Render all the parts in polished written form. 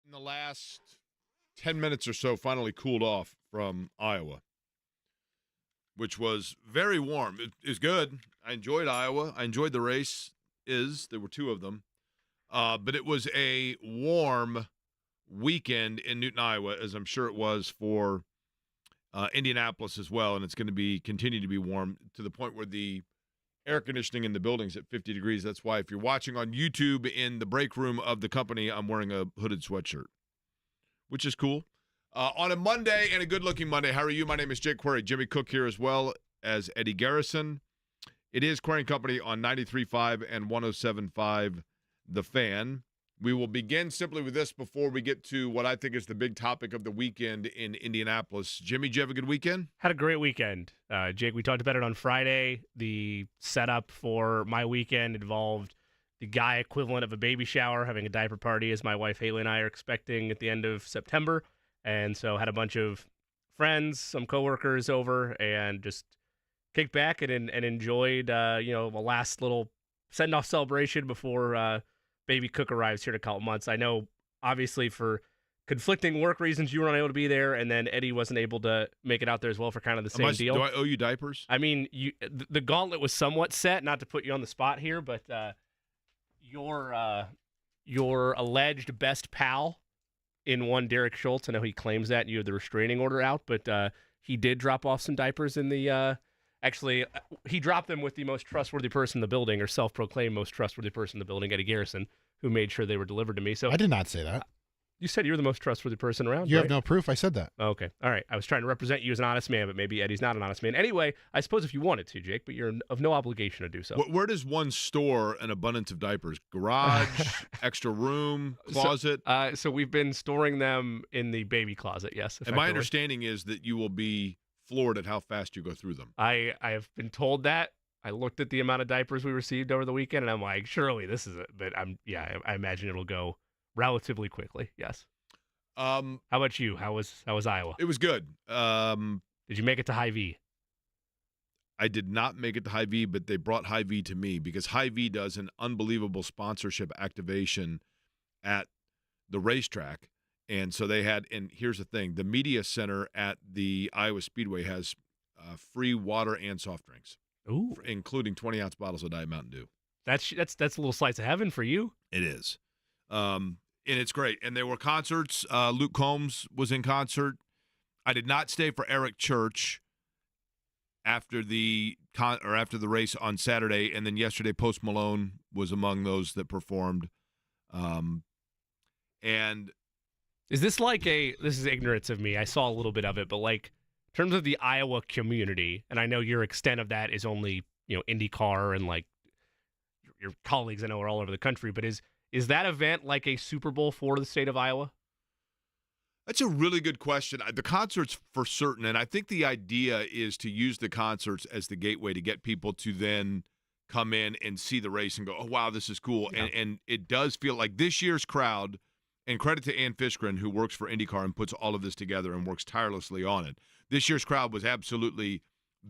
in the last 10 minutes or so finally cooled off from Iowa, which was very warm. It is good. I enjoyed Iowa. I enjoyed the race. There were two of them. But it was a warm weekend in Newton, Iowa, as I'm sure it was for Indianapolis as well. And it's going to continue to be warm to the point where the air conditioning in the building's at 50 degrees. That's why if you're watching on YouTube in the break room of the company, I'm wearing a hooded sweatshirt, which is cool. On a Monday, and a good-looking Monday, how are you? My name is Jake Query. Jimmy Cook here as well as Eddie Garrison. It is Query & Company on 93.5 and 107.5 The Fan. We will begin simply with this before we get to what I think is the big topic of the weekend in Indianapolis. Jimmy, did you have a good weekend? Had a great weekend. Jake, we talked about it on Friday. The setup for my weekend involved the guy equivalent of a baby shower, having a diaper party, as my wife Haley and I are expecting at the end of September. And so had a bunch of friends, some coworkers over, and just kicked back and enjoyed, a last little send-off celebration before baby Cook arrives here in a couple months. I know, obviously, for conflicting work reasons, you were unable to be there, and then Eddie wasn't able to make it out there as well for kind of the same deal. Do I owe you diapers? I mean, the gauntlet was somewhat set, not to put you on the spot here, but your alleged best pal in one Derek Schultz, I know he claims that, and you have the restraining order out, but he did drop off some diapers in the actually, he dropped them with the most trustworthy person in the building, or self-proclaimed most trustworthy person in the building, Eddie Garrison, who made sure they were delivered to me. So I did not say that. You said you're the most trustworthy person around. You right? have no proof I said that. Okay. All right. I was trying to represent you as an honest man, but maybe Eddie's not an honest man. Anyway, I suppose if you wanted to, Jake, but you're of no obligation to do so. Where does one store an abundance of diapers? Garage, extra room, closet? So we've been storing them in the baby closet, yes. And my understanding is that you will be floored at how fast you go through them. I have been told that. I looked at the amount of diapers we received over the weekend, and I'm like, surely this is it. But I imagine it'll go relatively quickly, yes. How about you? How was Iowa? It was good. Did you make it to Hy-Vee? I did not make it to Hy-Vee, but they brought Hy-Vee to me because Hy-Vee does an unbelievable sponsorship activation at the racetrack. And so they had, and here's the thing, the media center at the Iowa Speedway has free water and soft drinks. Ooh. Including 20-ounce bottles of Diet Mountain Dew. That's a little slice of heaven for you. It is. And it's great. And there were concerts. Luke Combs was in concert. I did not stay for Eric Church after the race on Saturday, and then yesterday Post Malone was among those that performed. And is this this is ignorance of me. I saw a little bit of it, but like in terms of the Iowa community, and I know your extent of that is only, IndyCar and like your colleagues I know are all over the country, but is that event like a Super Bowl for the state of Iowa? That's a really good question. The concerts for certain, and I think the idea is to use the concerts as the gateway to get people to then come in and see the race and go, oh, wow, this is cool. Yeah. And it does feel like this year's crowd, and credit to Ann Fishgren, who works for IndyCar and puts all of this together and works tirelessly on it. This year's crowd was absolutely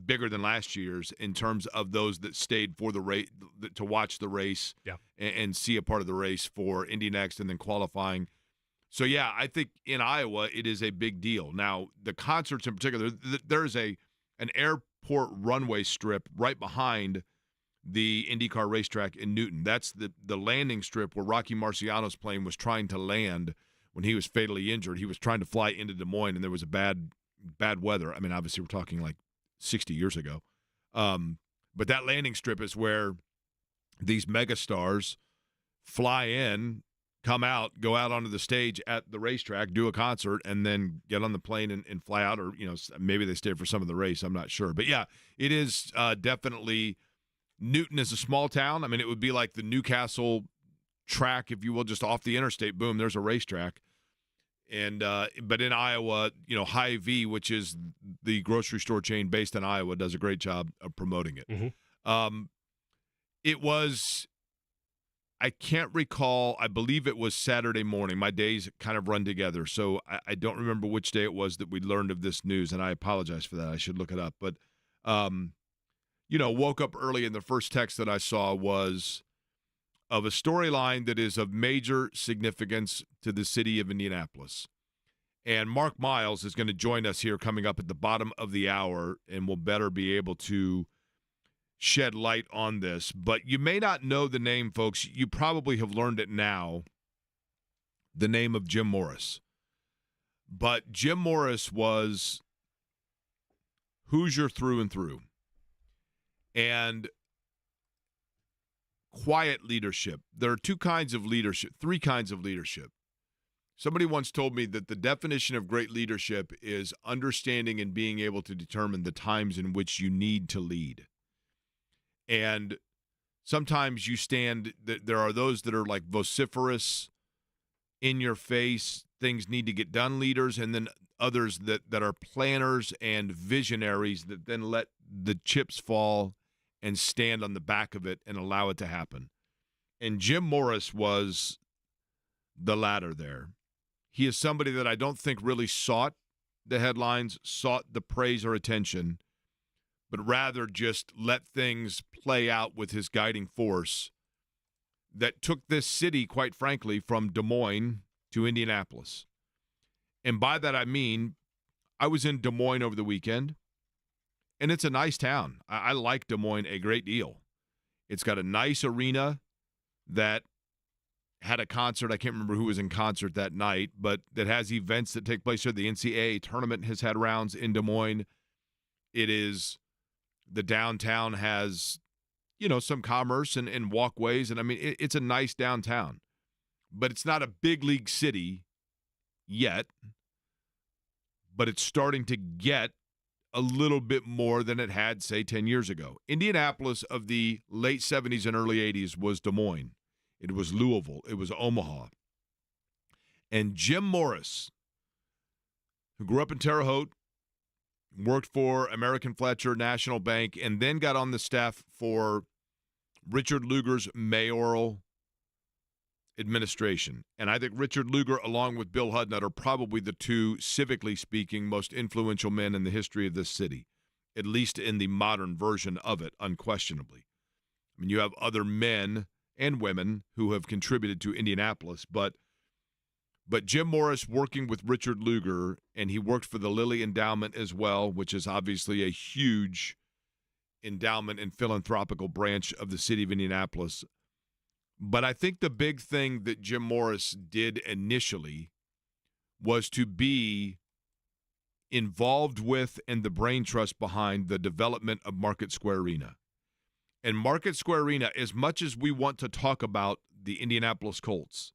bigger than last year's in terms of those that stayed for the race to watch the race and see a part of the race for Indy Next and then qualifying. So, yeah, I think in Iowa it is a big deal. Now, the concerts in particular, there's an airport runway strip right behind the IndyCar racetrack in Newton. That's the landing strip where Rocky Marciano's plane was trying to land when he was fatally injured. He was trying to fly into Des Moines, and there was a bad weather. I mean, obviously we're talking like 60 years ago. But that landing strip is where these megastars fly in, come out, go out onto the stage at the racetrack, do a concert, and then get on the plane and fly out, or maybe they stay for some of the race. I'm not sure. But, yeah, it is definitely – Newton is a small town. I mean, it would be like the Newcastle track, if you will, just off the interstate. Boom, there's a racetrack. And but in Iowa, Hy-Vee, which is the grocery store chain based in Iowa, does a great job of promoting it. Mm-hmm. It was, I can't recall, I believe it was Saturday morning. My days kind of run together, so I don't remember which day it was that we learned of this news, and I apologize for that. I should look it up. But, woke up early, and the first text that I saw was of a storyline that is of major significance to the city of Indianapolis. And Mark Miles is going to join us here coming up at the bottom of the hour, and will better be able to shed light on this. But you may not know the name, folks. You probably have learned it now, the name of Jim Morris. But Jim Morris was Hoosier through and through. And quiet leadership. There are three kinds of leadership. Somebody once told me that the definition of great leadership is understanding and being able to determine the times in which you need to lead. And sometimes there are those that are like vociferous, in your face, things need to get done leaders, and then others that are planners and visionaries that then let the chips fall and stand on the back of it and allow it to happen. And Jim Morris was the latter there. He is somebody that I don't think really sought the headlines, sought the praise or attention, but rather just let things play out with his guiding force that took this city, quite frankly, from Des Moines to Indianapolis. And by that I mean, I was in Des Moines over the weekend, and it's a nice town. I like Des Moines a great deal. It's got a nice arena that had a concert. I can't remember who was in concert that night, but that has events that take place there. The NCAA tournament has had rounds in Des Moines. The downtown has, some commerce and walkways. And I mean, it's a nice downtown, but it's not a big league city yet, but it's starting to get a little bit more than it had, say, 10 years ago. Indianapolis of the late 70s and early 80s was Des Moines. It was Louisville. It was Omaha. And Jim Morris, who grew up in Terre Haute, worked for American Fletcher National Bank, and then got on the staff for Richard Lugar's mayoral administration. And I think Richard Lugar, along with Bill Hudnut, are probably the two, civically speaking, most influential men in the history of this city, at least in the modern version of it, unquestionably. I mean, you have other men and women who have contributed to Indianapolis, but Jim Morris working with Richard Lugar, and he worked for the Lilly Endowment as well, which is obviously a huge endowment and philanthropical branch of the city of Indianapolis. But I think the big thing that Jim Morris did initially was to be involved with and the brain trust behind the development of Market Square Arena. And Market Square Arena, as much as we want to talk about the Indianapolis Colts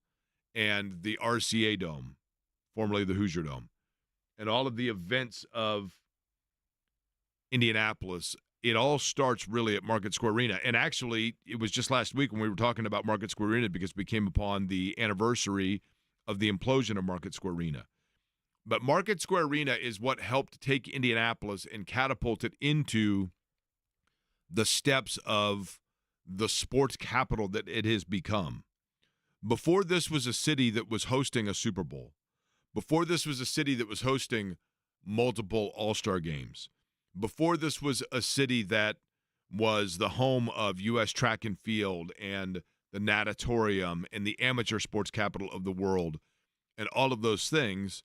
and the RCA Dome, formerly the Hoosier Dome, and all of the events of Indianapolis, it all starts really at Market Square Arena. And actually, it was just last week when we were talking about Market Square Arena because we came upon the anniversary of the implosion of Market Square Arena. But Market Square Arena is what helped take Indianapolis and catapult it into the steps of the sports capital that it has become. Before this was a city that was hosting a Super Bowl. Before this was a city that was hosting multiple All-Star games. Before this was a city that was the home of U.S. track and field and the natatorium and the amateur sports capital of the world and all of those things,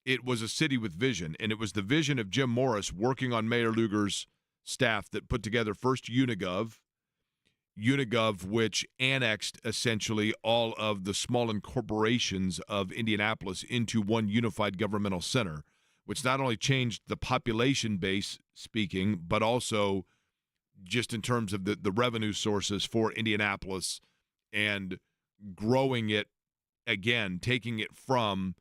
it was a city with vision. And it was the vision of Jim Morris working on Mayor Lugar's staff that put together first Unigov, which annexed essentially all of the small incorporations of Indianapolis into one unified governmental center, which not only changed the population base speaking, but also just in terms of the revenue sources for Indianapolis and growing it again, taking it from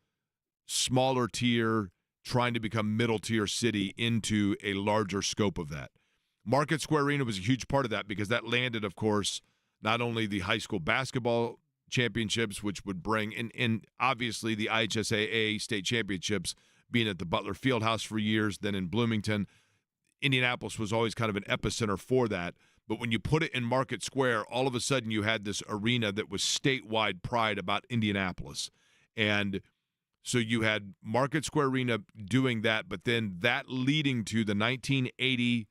smaller tier, trying to become middle tier city into a larger scope of that. Market Square Arena was a huge part of that because that landed, of course, not only the high school basketball championships, which would bring, and obviously the IHSAA state championships, being at the Butler Fieldhouse for years, then in Bloomington. Indianapolis was always kind of an epicenter for that. But when you put it in Market Square, all of a sudden you had this arena that was statewide pride about Indianapolis. And so you had Market Square Arena doing that, but then that leading to the 1980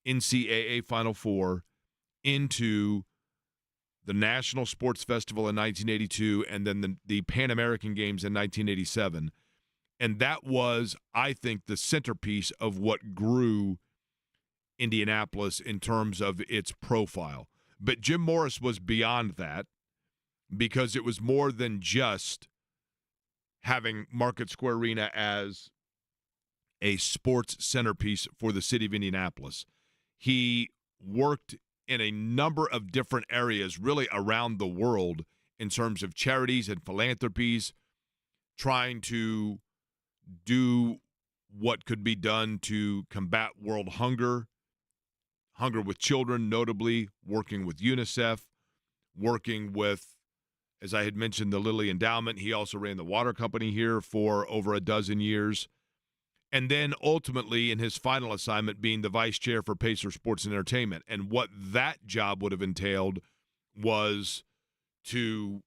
NCAA Final Four into the National Sports Festival in 1982, and then the Pan American Games in 1987. And that was, I think, the centerpiece of what grew Indianapolis in terms of its profile. But Jim Morris was beyond that, because it was more than just having Market Square Arena as a sports centerpiece for the city of Indianapolis. He worked in a number of different areas really around the world in terms of charities and philanthropies, trying to do what could be done to combat world hunger with children, notably working with UNICEF, working with, as I had mentioned, the Lilly Endowment. He also ran the water company here for over a dozen years. And then ultimately in his final assignment being the vice chair for Pacer Sports and Entertainment. And what that job would have entailed was to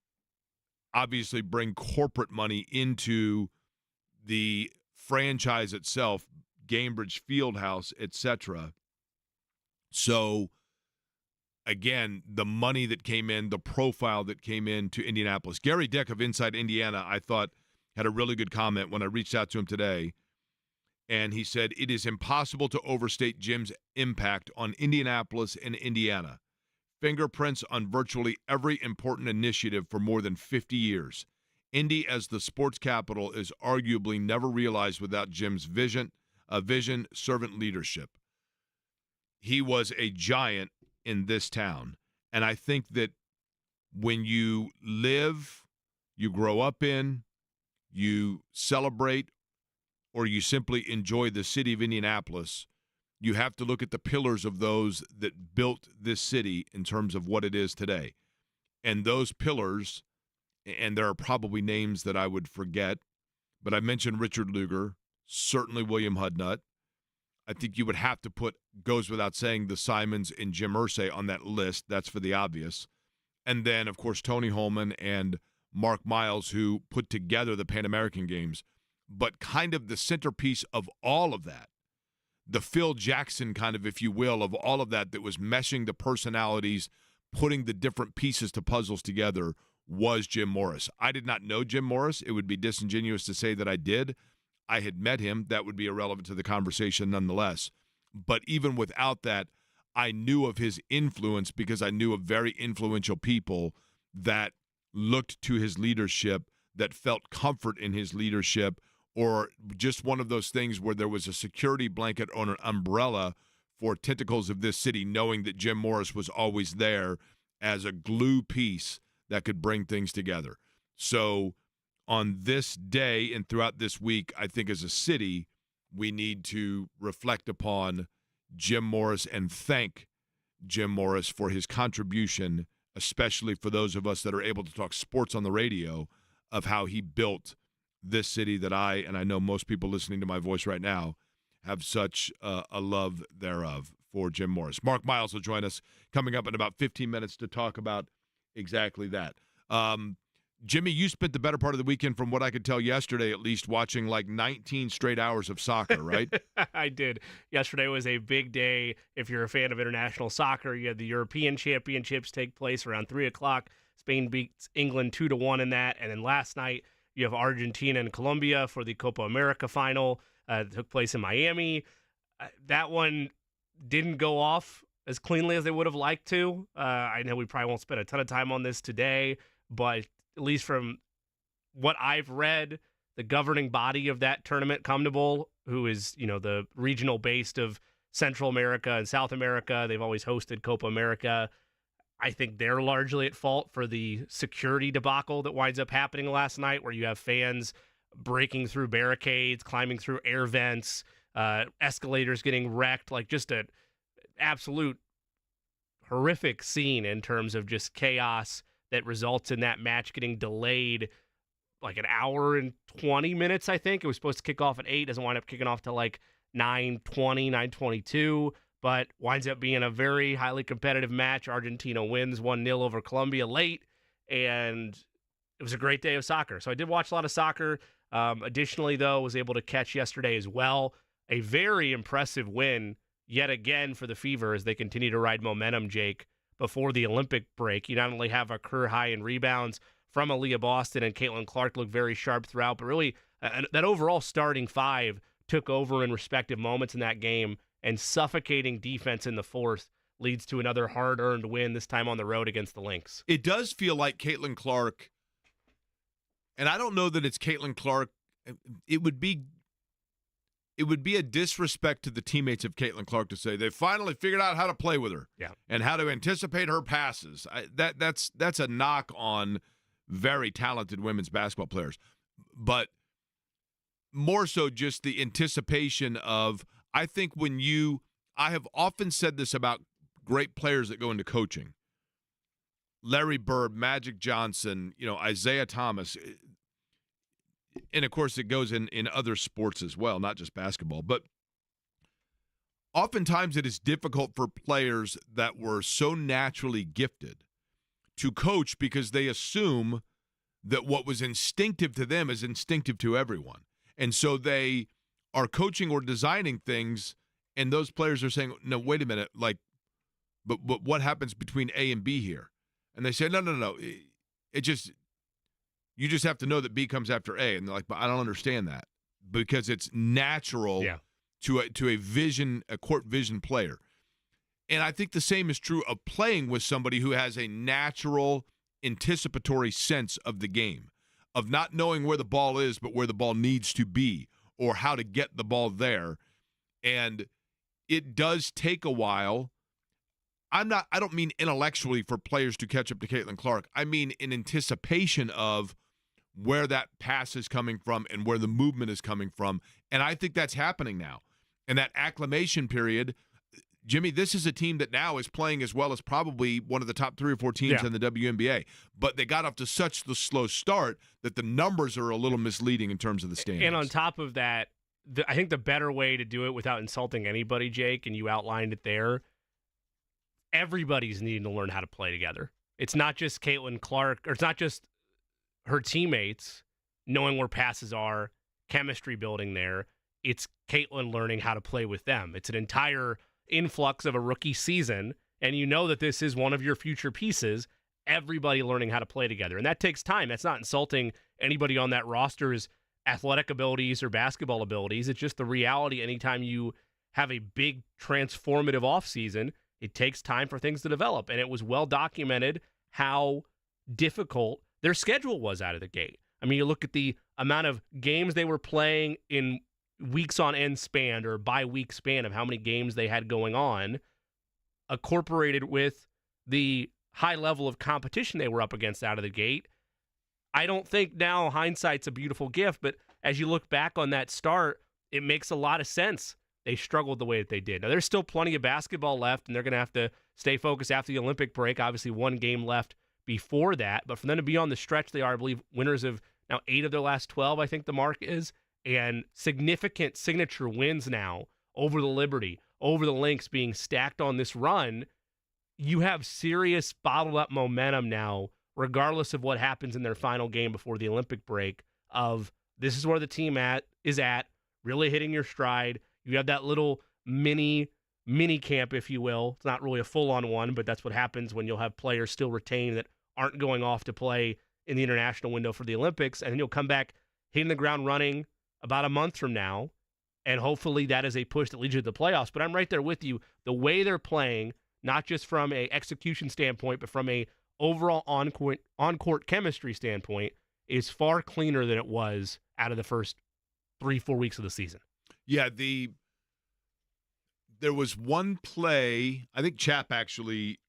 obviously bring corporate money into the franchise itself, Gainbridge Fieldhouse, etc. So, again, the money that came in, the profile that came in to Indianapolis. Gary Dick of Inside Indiana, I thought, had a really good comment when I reached out to him today. And he said, it is impossible to overstate Jim's impact on Indianapolis and Indiana. Fingerprints on virtually every important initiative for more than 50 years. Indy as the sports capital is arguably never realized without Jim's vision, servant leadership. He was a giant in this town. And I think that when you live, you grow up in, you celebrate, or you simply enjoy the city of Indianapolis, you have to look at the pillars of those that built this city in terms of what it is today. And those pillars, and there are probably names that I would forget, but I mentioned Richard Lugar, certainly William Hudnut. I think you would have to put, goes without saying, the Simons and Jim Irsay on that list. That's for the obvious. And then, of course, Tony Holman and Mark Miles, who put together the Pan American Games. But kind of the centerpiece of all of that, the Phil Jackson kind of, if you will, of all of that was meshing the personalities, putting the different pieces to puzzles together, was Jim Morris. I did not know Jim Morris. It would be disingenuous to say that I did. I had met him. That would be irrelevant to the conversation nonetheless. But even without that, I knew of his influence because I knew of very influential people that looked to his leadership, that felt comfort in his leadership, or just one of those things where there was a security blanket or an umbrella for tentacles of this city, knowing that Jim Morris was always there as a glue piece that could bring things together. So on this day and throughout this week, I think as a city, we need to reflect upon Jim Morris and thank Jim Morris for his contribution, especially for those of us that are able to talk sports on the radio, of how he built this city that and I know most people listening to my voice right now, have such a love thereof for Jim Morris. Mark Miles will join us coming up in about 15 minutes to talk about exactly that. Jimmy, you spent the better part of the weekend, from what I could tell yesterday, at least, watching like 19 straight hours of soccer, right? I did. Yesterday was a big day. If you're a fan of international soccer, you had the European Championships take place around 3 o'clock. Spain beats England 2-1 in that. And then last night, you have Argentina and Colombia for the Copa America final. It took place in Miami. That one didn't go off as cleanly as they would have liked to. I know we probably won't spend a ton of time on this today, but at least from what I've read, the governing body of that tournament, CONMEBOL, who is, the regional based of Central America and South America, they've always hosted Copa America. I think they're largely at fault for the security debacle that winds up happening last night, where you have fans breaking through barricades, climbing through air vents, escalators getting wrecked, like just an absolute horrific scene in terms of just chaos that results in that match getting delayed like an hour and 20 minutes, I think. It was supposed to kick off at 8, doesn't wind up kicking off till like 9:20, 9:22, but winds up being a very highly competitive match. Argentina wins 1-0 over Colombia late, and it was a great day of soccer. So I did watch a lot of soccer. Additionally, though, was able to catch yesterday as well. A very impressive win yet again for the Fever as they continue to ride momentum, Jake, before the Olympic break. You not only have a career high in rebounds from Aaliyah Boston, and Caitlin Clark looked very sharp throughout, but really that overall starting five took over in respective moments in that game, and suffocating defense in the fourth leads to another hard-earned win, this time on the road against the Lynx. It does feel like Caitlin Clark, and I don't know that it's Caitlin Clark. It would be a disrespect to the teammates of Caitlin Clark to say they finally figured out how to play with her, and how to anticipate her passes. That's a knock on very talented women's basketball players, but more so just the anticipation of, I think I have often said this about great players that go into coaching. Larry Bird, Magic Johnson, Isaiah Thomas. And, of course, it goes in other sports as well, not just basketball. But oftentimes it is difficult for players that were so naturally gifted to coach because they assume that what was instinctive to them is instinctive to everyone. And so they are coaching or designing things, and those players are saying, no, wait a minute, but what happens between A and B here? And they say, no. You just have to know that B comes after A. And they're like, but I don't understand that, because it's natural to a court vision player. And I think the same is true of playing with somebody who has a natural anticipatory sense of the game, of not knowing where the ball is, but where the ball needs to be, or how to get the ball there. And it does take a while. I don't mean intellectually for players to catch up to Caitlin Clark. I mean in anticipation of where that pass is coming from and where the movement is coming from. And I think that's happening now. And that acclimation period, Jimmy, this is a team that now is playing as well as probably one of the top 3 or 4 teams in the WNBA. But they got off to such the slow start that the numbers are a little misleading in terms of the standings. And on top of that, I think the better way to do it without insulting anybody, Jake, and you outlined it there, everybody's needing to learn how to play together. It's not just Caitlin Clark, or it's not just her teammates knowing where passes are, chemistry building there. It's Caitlin learning how to play with them. It's an entire influx of a rookie season, and you know that this is one of your future pieces, everybody learning how to play together. And that takes time. That's not insulting anybody on that roster's athletic abilities or basketball abilities. It's just the reality. Anytime you have a big transformative offseason, it takes time for things to develop. And it was well documented how difficult their schedule was out of the gate. I mean, you look at the amount of games they were playing in weeks on end span, or bi-week span of how many games they had going on, incorporated with the high level of competition they were up against out of the gate. I don't think now hindsight's a beautiful gift, but as you look back on that start, it makes a lot of sense. They struggled the way that they did. Now, there's still plenty of basketball left, and they're going to have to stay focused after the Olympic break. Obviously, one game left before that, but for them to be on the stretch they are, I believe winners of now 8 of their last 12, I think the mark is, and significant signature wins now over the Liberty, over the Lynx, being stacked on this run. You have serious bottled up momentum now, regardless of what happens in their final game before the Olympic break, of this is where the team is at, really hitting your stride. You have that little mini camp, if you will. It's not really a full-on one, but that's what happens when you'll have players still retained that aren't going off to play in the international window for the Olympics, and then you'll come back hitting the ground running about a month from now, and hopefully that is a push that leads you to the playoffs. But I'm right there with you. The way they're playing, not just from a execution standpoint, but from a overall on-court chemistry standpoint, is far cleaner than it was out of the first 3-4 weeks of the season. Yeah, there was one play, I think Chap actually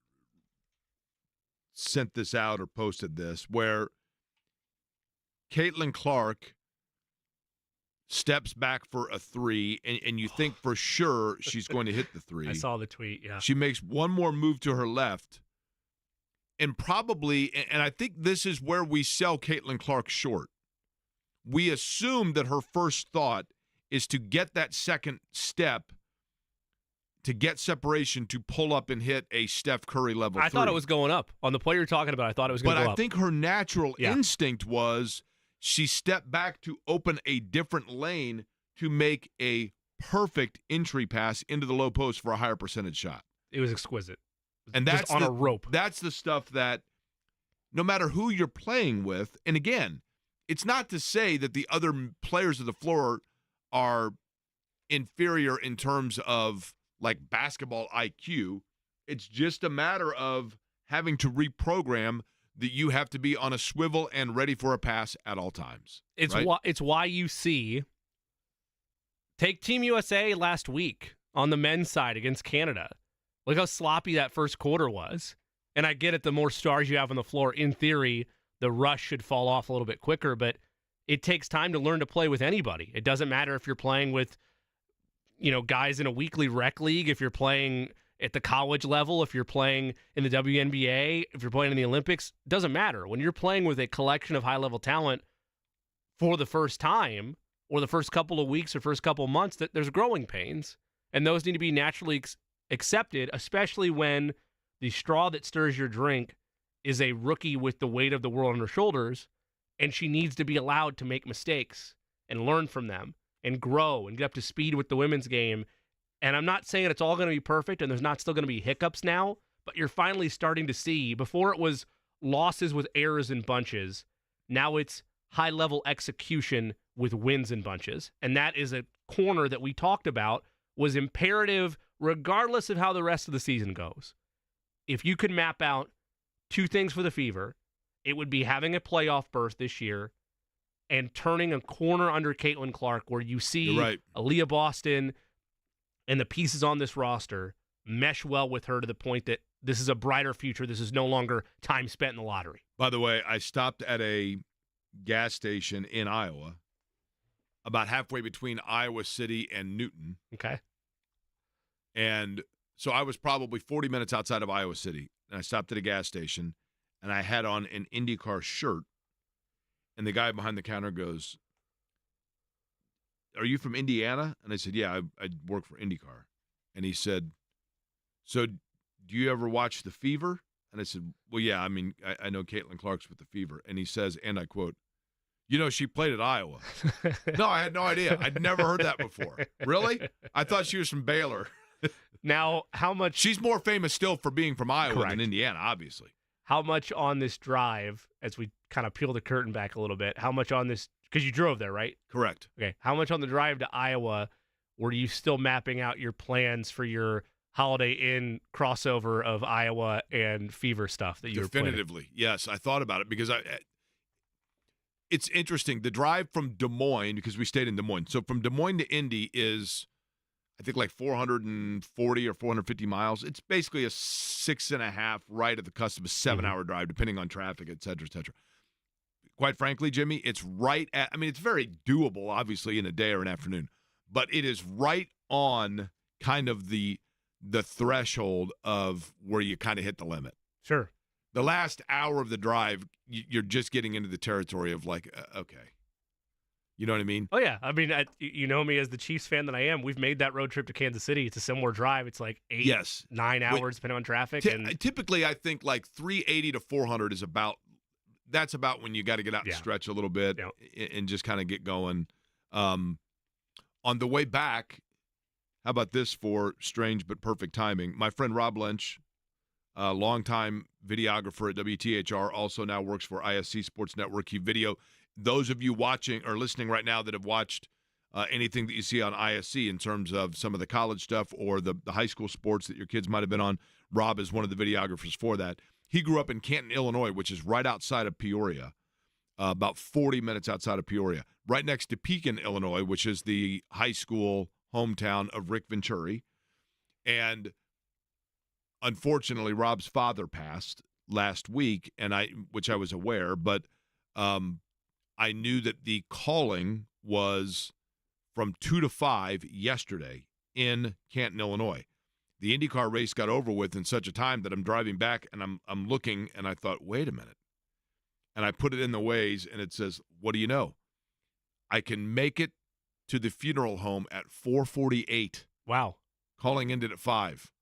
sent this out or posted this, where Caitlin Clark steps back for a 3, and you think for sure she's going to hit the 3. I saw the tweet, yeah. She makes one more move to her left, and probably, and I think this is where we sell Caitlin Clark short. We assume that her first thought is to get that second step, to get separation, to pull up and hit a Steph Curry level 3. I thought it was going up. On the play you're talking about, I thought it was going to go up. But I think her natural instinct was she stepped back to open a different lane to make a perfect entry pass into the low post for a higher percentage shot. It was exquisite. And just that's on a rope. That's the stuff that no matter who you're playing with, and again, it's not to say that the other players of the floor are inferior in terms of like basketball IQ. It's just a matter of having to reprogram that you have to be on a swivel and ready for a pass at all times. It's why you see, take Team USA last week on the men's side against Canada. Look how sloppy that first quarter was. And I get it, the more stars you have on the floor, in theory, the rush should fall off a little bit quicker, but it takes time to learn to play with anybody. It doesn't matter if you're playing with, guys in a weekly rec league, if you're playing at the college level, if you're playing in the WNBA, if you're playing in the Olympics, doesn't matter. When you're playing with a collection of high-level talent for the first time, or the first couple of weeks or first couple of months, that there's growing pains, and those need to be naturally accepted, especially when the straw that stirs your drink is a rookie with the weight of the world on her shoulders, and she needs to be allowed to make mistakes and learn from them and grow and get up to speed with the women's game. And I'm not saying it's all going to be perfect and there's not still going to be hiccups now, but you're finally starting to see, before it was losses with errors in bunches, now it's high-level execution with wins in bunches. And that is a corner that we talked about was imperative regardless of how the rest of the season goes. If you could map out two things for the Fever, it would be having a playoff berth this year and turning a corner under Caitlin Clark where you see Aaliyah Boston and the pieces on this roster mesh well with her to the point that this is a brighter future. This is no longer time spent in the lottery. By the way, I stopped at a gas station in Iowa, about halfway between Iowa City and Newton. Okay. And so I was probably 40 minutes outside of Iowa City, and I stopped at a gas station, and I had on an IndyCar shirt, and the guy behind the counter goes, "Are you from Indiana?" And I said, "Yeah, I work for IndyCar." And he said, "So do you ever watch The Fever?" And I said, "Well, yeah, I mean, I know Caitlin Clark's with The Fever." And he says, and I quote, "She played at Iowa." No, I had no idea. I'd never heard that before. Really? I thought she was from Baylor. Now, how much... She's more famous still for being from Iowa than Indiana, obviously. How much on this drive, as we kind of peel the curtain back a little bit, how much on this... Because you drove there, right? Correct. Okay. How much on the drive to Iowa were you still mapping out your plans for your Holiday Inn crossover of Iowa and Fever stuff that you were planning? Definitively, yes. I thought about it because it's interesting. The drive from Des Moines, because we stayed in Des Moines. So from Des Moines to Indy is, I think, like 440 or 450 miles. It's basically a 6.5 right at the cusp of a 7-hour drive, depending on traffic, et cetera, et cetera. Quite frankly, Jimmy, it's right at, I mean, it's very doable, obviously, in a day or an afternoon, but it is right on kind of the threshold of where you kind of hit the limit. Sure. The last hour of the drive, you're just getting into the territory of like, okay. You know what I mean? Oh, yeah. I mean, you know me as the Chiefs fan that I am. We've made that road trip to Kansas City. It's a similar drive. It's like 9 hours, depending on traffic. Typically, I think like 380 to 400 is that's about when you got to get out and stretch a little bit and just kind of get going. On the way back, how about this for strange but perfect timing? My friend Rob Lynch, a longtime videographer at WTHR, also now works for ISC Sports Network. Those of you watching or listening right now that have watched anything that you see on ISC in terms of some of the college stuff or the high school sports that your kids might have been on, Rob is one of the videographers for that. He grew up in Canton, Illinois, which is right outside of Peoria, about 40 minutes outside of Peoria, right next to Pekin, Illinois, which is the high school hometown of Rick Venturi. And unfortunately, Rob's father passed last week, which I was aware, but I knew that the calling was from 2 to 5 yesterday in Canton, Illinois. The IndyCar race got over with in such a time that I'm driving back and I'm looking and I thought, wait a minute. And I put it in the Waze and it says, what do you know? I can make it to the funeral home at 4:48. Wow. Calling ended at 5.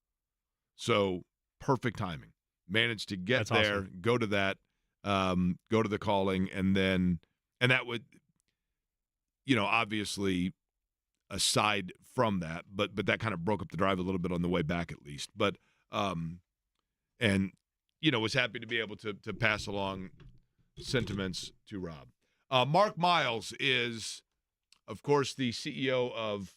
So perfect timing. Managed to get there, awesome. Go to that, go to the calling, and that would, obviously aside from that, but that kind of broke up the drive a little bit on the way back at least. But and was happy to be able to pass along sentiments to Rob. Mark Miles is, of course, the CEO of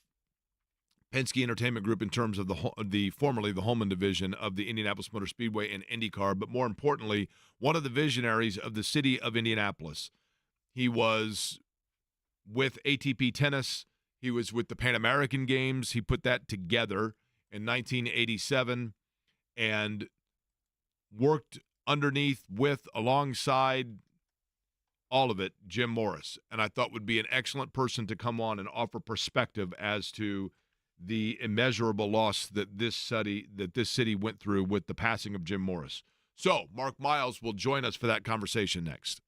Penske Entertainment Group in terms of the formerly the Holman division of the Indianapolis Motor Speedway and IndyCar, but more importantly, one of the visionaries of the city of Indianapolis. He was with ATP Tennis. He was with the Pan American Games. He put that together in 1987 and worked alongside all of it, Jim Morris, and I thought would be an excellent person to come on and offer perspective as to the immeasurable loss that this city went through with the passing of Jim Morris. So, Mark Miles will join us for that conversation next.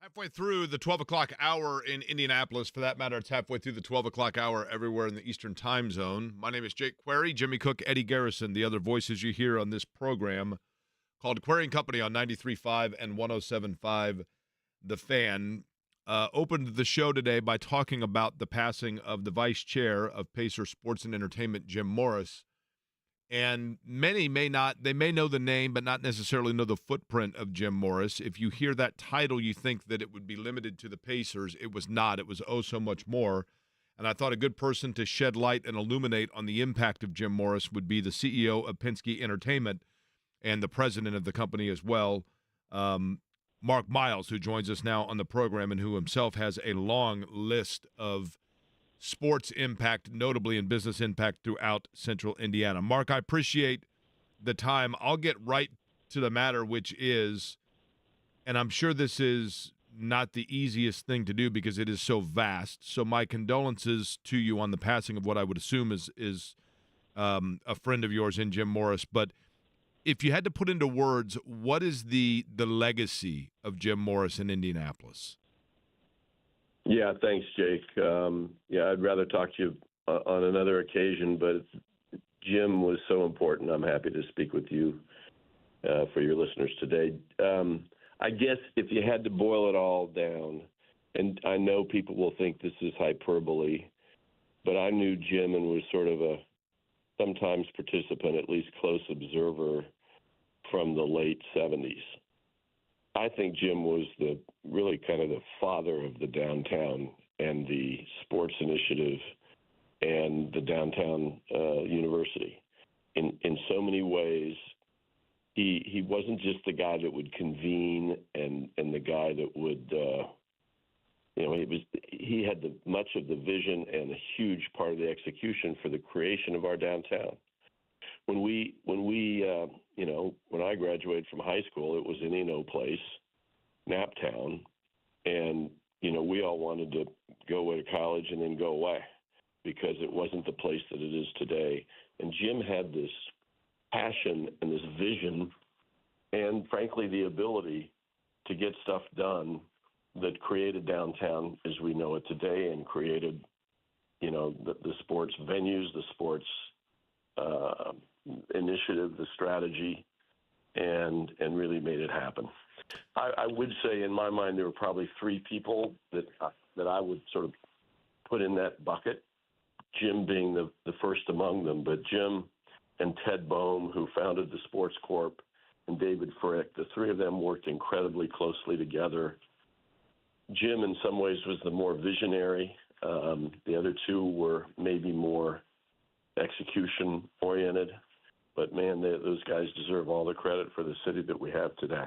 Halfway through the 12 o'clock hour in Indianapolis. For that matter, it's halfway through the 12 o'clock hour everywhere in the Eastern time zone. My name is Jake Query, Jimmy Cook, Eddie Garrison, the other voices you hear on this program called Query & Company on 93.5 and 107.5 The Fan. Opened the show today by talking about the passing of the vice chair of Pacer Sports and Entertainment, Jim Morris. And many may know the name, but not necessarily know the footprint of Jim Morris. If you hear that title, you think that it would be limited to the Pacers. It was not. It was so much more. And I thought a good person to shed light and illuminate on the impact of Jim Morris would be the CEO of Penske Entertainment and the president of the company as well, Mark Miles, who joins us now on the program and who himself has a long list of sports impact, notably in business impact throughout central Indiana. Mark, I appreciate the time. I'll get right to the matter, which is, and I'm sure this is not the easiest thing to do because it is so vast. So my condolences to you on the passing of what I would assume is a friend of yours in Jim Morris. But if you had to put into words, what is the legacy of Jim Morris in Indianapolis? Yeah, thanks, Jake. I'd rather talk to you on another occasion, but Jim was so important. I'm happy to speak with you for your listeners today. I guess if you had to boil it all down, and I know people will think this is hyperbole, but I knew Jim and was sort of a sometimes participant, at least close observer from the late 70s. I think Jim was really kind of the father of the downtown and the sports initiative and the downtown university. In so many ways, he wasn't just the guy that would convene and the guy that would he had much of the vision and a huge part of the execution for the creation of our downtown. When I graduated from high school, it was in Eno Place, Naptown, and we all wanted to go away to college and then go away because it wasn't the place that it is today. And Jim had this passion and this vision and, frankly, the ability to get stuff done that created downtown as we know it today and created, the sports venues, the sports initiative, the strategy, and really made it happen. I would say in my mind there were probably three people that I would sort of put in that bucket, Jim being the first among them. But Jim and Ted Boehm, who founded the Sports Corp, and David Frick, the three of them worked incredibly closely together. Jim in some ways was the more visionary. The other two were maybe more execution-oriented. But, man, those guys deserve all the credit for the city that we have today.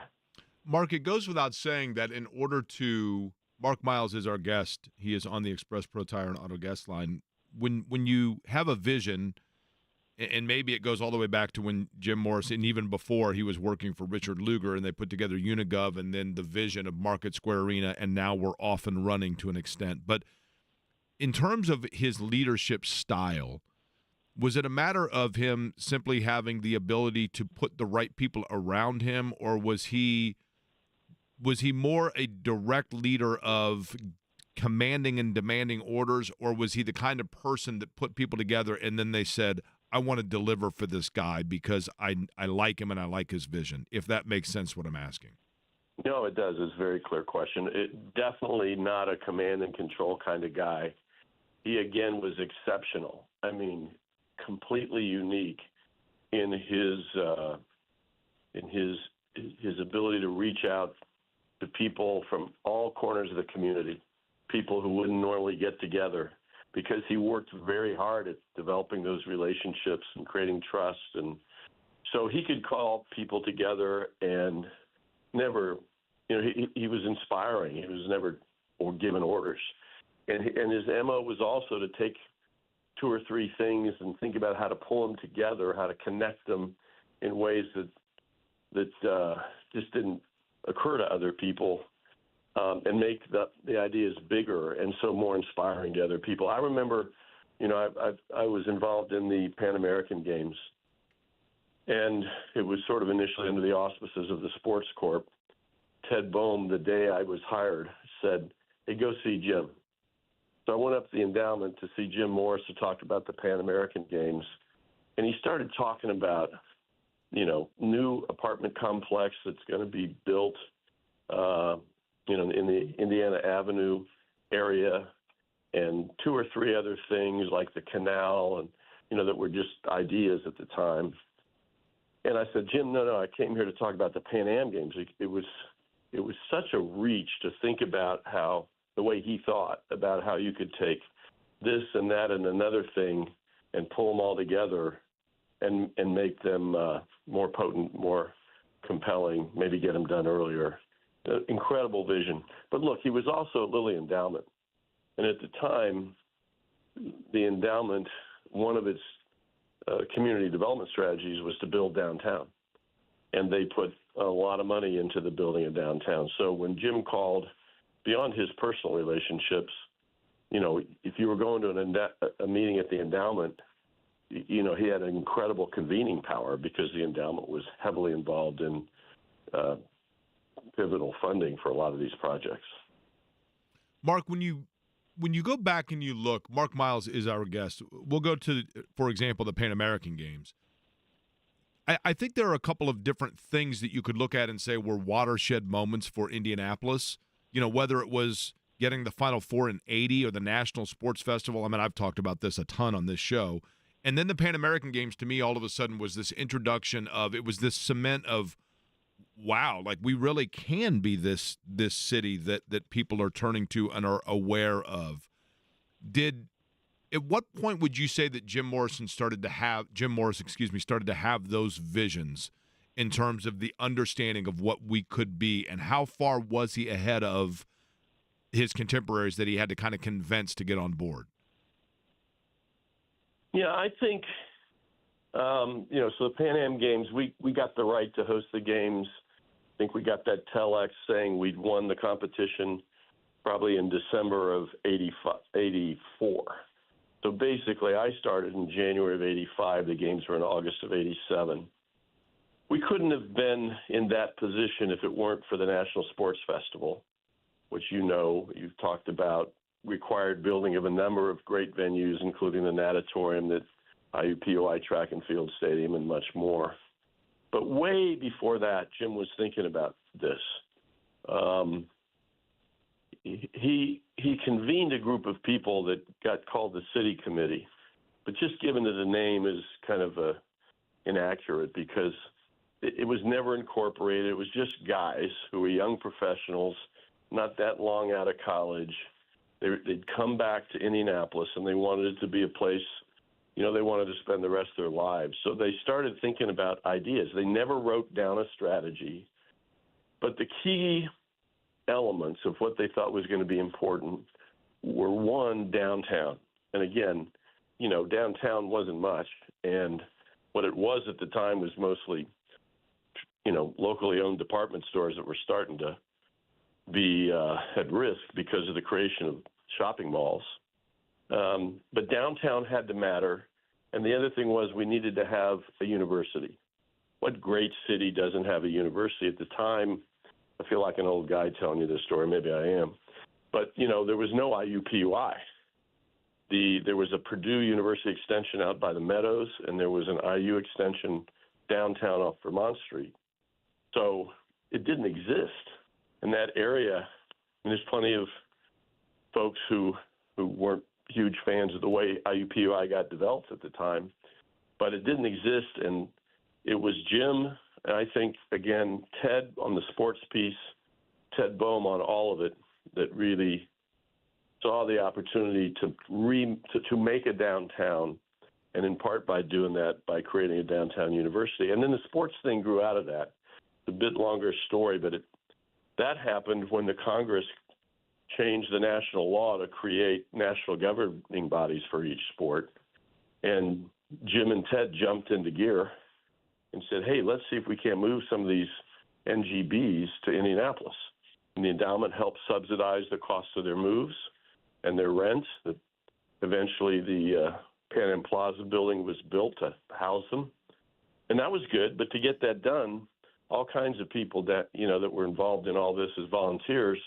Mark, it goes without saying that in order to – Mark Miles is our guest. He is on the Express Pro Tire and Auto Guest line. When you have a vision, and maybe it goes all the way back to when Jim Morris, and even before, he was working for Richard Lugar, and they put together Unigov and then the vision of Market Square Arena, and now we're off and running to an extent. But in terms of his leadership style, was it a matter of him simply having the ability to put the right people around him, or was he more a direct leader of commanding and demanding orders, or was he the kind of person that put people together and then they said, I want to deliver for this guy because I like him and I like his vision, if that makes sense what I'm asking? No, it does. It's a very clear question. Definitely not a command and control kind of guy. He, again, was exceptional. I mean, completely unique in his ability to reach out to people from all corners of the community, people who wouldn't normally get together, because he worked very hard at developing those relationships and creating trust. And so he could call people together and never, he was inspiring. He was never given orders. And his MO was also to take two or three things and think about how to pull them together, how to connect them in ways that just didn't occur to other people, and make the ideas bigger and so more inspiring to other people. I remember, I was involved in the Pan American Games, and it was sort of initially under the auspices of the Sports Corp. Ted Boehm, the day I was hired, said, "Hey, go see Jim." So I went up to the endowment to see Jim Morris, who talked about the Pan American Games. And he started talking about, new apartment complex that's going to be built, in the Indiana Avenue area, and 2 or 3 other things like the canal, and that were just ideas at the time. And I said, "Jim, no, I came here to talk about the Pan Am Games." It was such a reach to think about how the way he thought about how you could take this and that and another thing and pull them all together and make them more potent, more compelling, maybe get them done earlier. Incredible vision. But look, he was also at Lilly Endowment. And at the time, the endowment, one of its community development strategies was to build downtown. And they put a lot of money into the building of downtown. So when Jim called, beyond his personal relationships, if you were going to a meeting at the endowment, he had an incredible convening power because the endowment was heavily involved in pivotal funding for a lot of these projects. Mark, when you go back and you look, Mark Miles is our guest. We'll go to, for example, the Pan American Games. I think there are a couple of different things that you could look at and say were watershed moments for Indianapolis. Whether it was getting the Final Four in '80 or the National Sports Festival. I mean, I've talked about this a ton on this show. And then the Pan American Games, to me, all of a sudden was this introduction of, it was this cement of, wow, like we really can be this city that people are turning to and are aware of. At what point would you say that Jim Morris started to have those visions in terms of the understanding of what we could be, and how far was he ahead of his contemporaries that he had to kind of convince to get on board? Yeah, I think, so the Pan Am Games, we got the right to host the games. I think we got that telex saying we'd won the competition probably in December of '84. So basically, I started in January of '85. The games were in August of '87. We couldn't have been in that position if it weren't for the National Sports Festival, which you've talked about, required building of a number of great venues, including the Natatorium, the IUPUI Track and Field Stadium, and much more. But way before that, Jim was thinking about this. He convened a group of people that got called the City Committee, but just given it a name is kind of inaccurate because it was never incorporated. It was just guys who were young professionals, not that long out of college. They'd come back to Indianapolis, and they wanted it to be a place, they wanted to spend the rest of their lives. So they started thinking about ideas. They never wrote down a strategy, but the key elements of what they thought was going to be important were, one, downtown. And again, downtown wasn't much, and what it was at the time was mostly, locally owned department stores that were starting to be at risk because of the creation of shopping malls. But downtown had to matter. And the other thing was we needed to have a university. What great city doesn't have a university? At the time, I feel like an old guy telling you this story. Maybe I am. But, there was no IUPUI. There was a Purdue University extension out by the Meadows, and there was an IU extension downtown off Vermont Street. So it didn't exist in that area. And there's plenty of folks who weren't huge fans of the way IUPUI got developed at the time, but it didn't exist. And it was Jim, and I think, again, Ted on the sports piece, Ted Boehm on all of it, that really saw the opportunity to make a downtown, and in part by doing that, by creating a downtown university. And then the sports thing grew out of that. It's a bit longer story, but that happened when the Congress changed the national law to create national governing bodies for each sport. And Jim and Ted jumped into gear and said, hey, let's see if we can't move some of these NGBs to Indianapolis. And the endowment helped subsidize the cost of their moves and their rent. Eventually, the Pan Am Plaza building was built to house them. And that was good. But to get that done, all kinds of people that, that were involved in all this as volunteers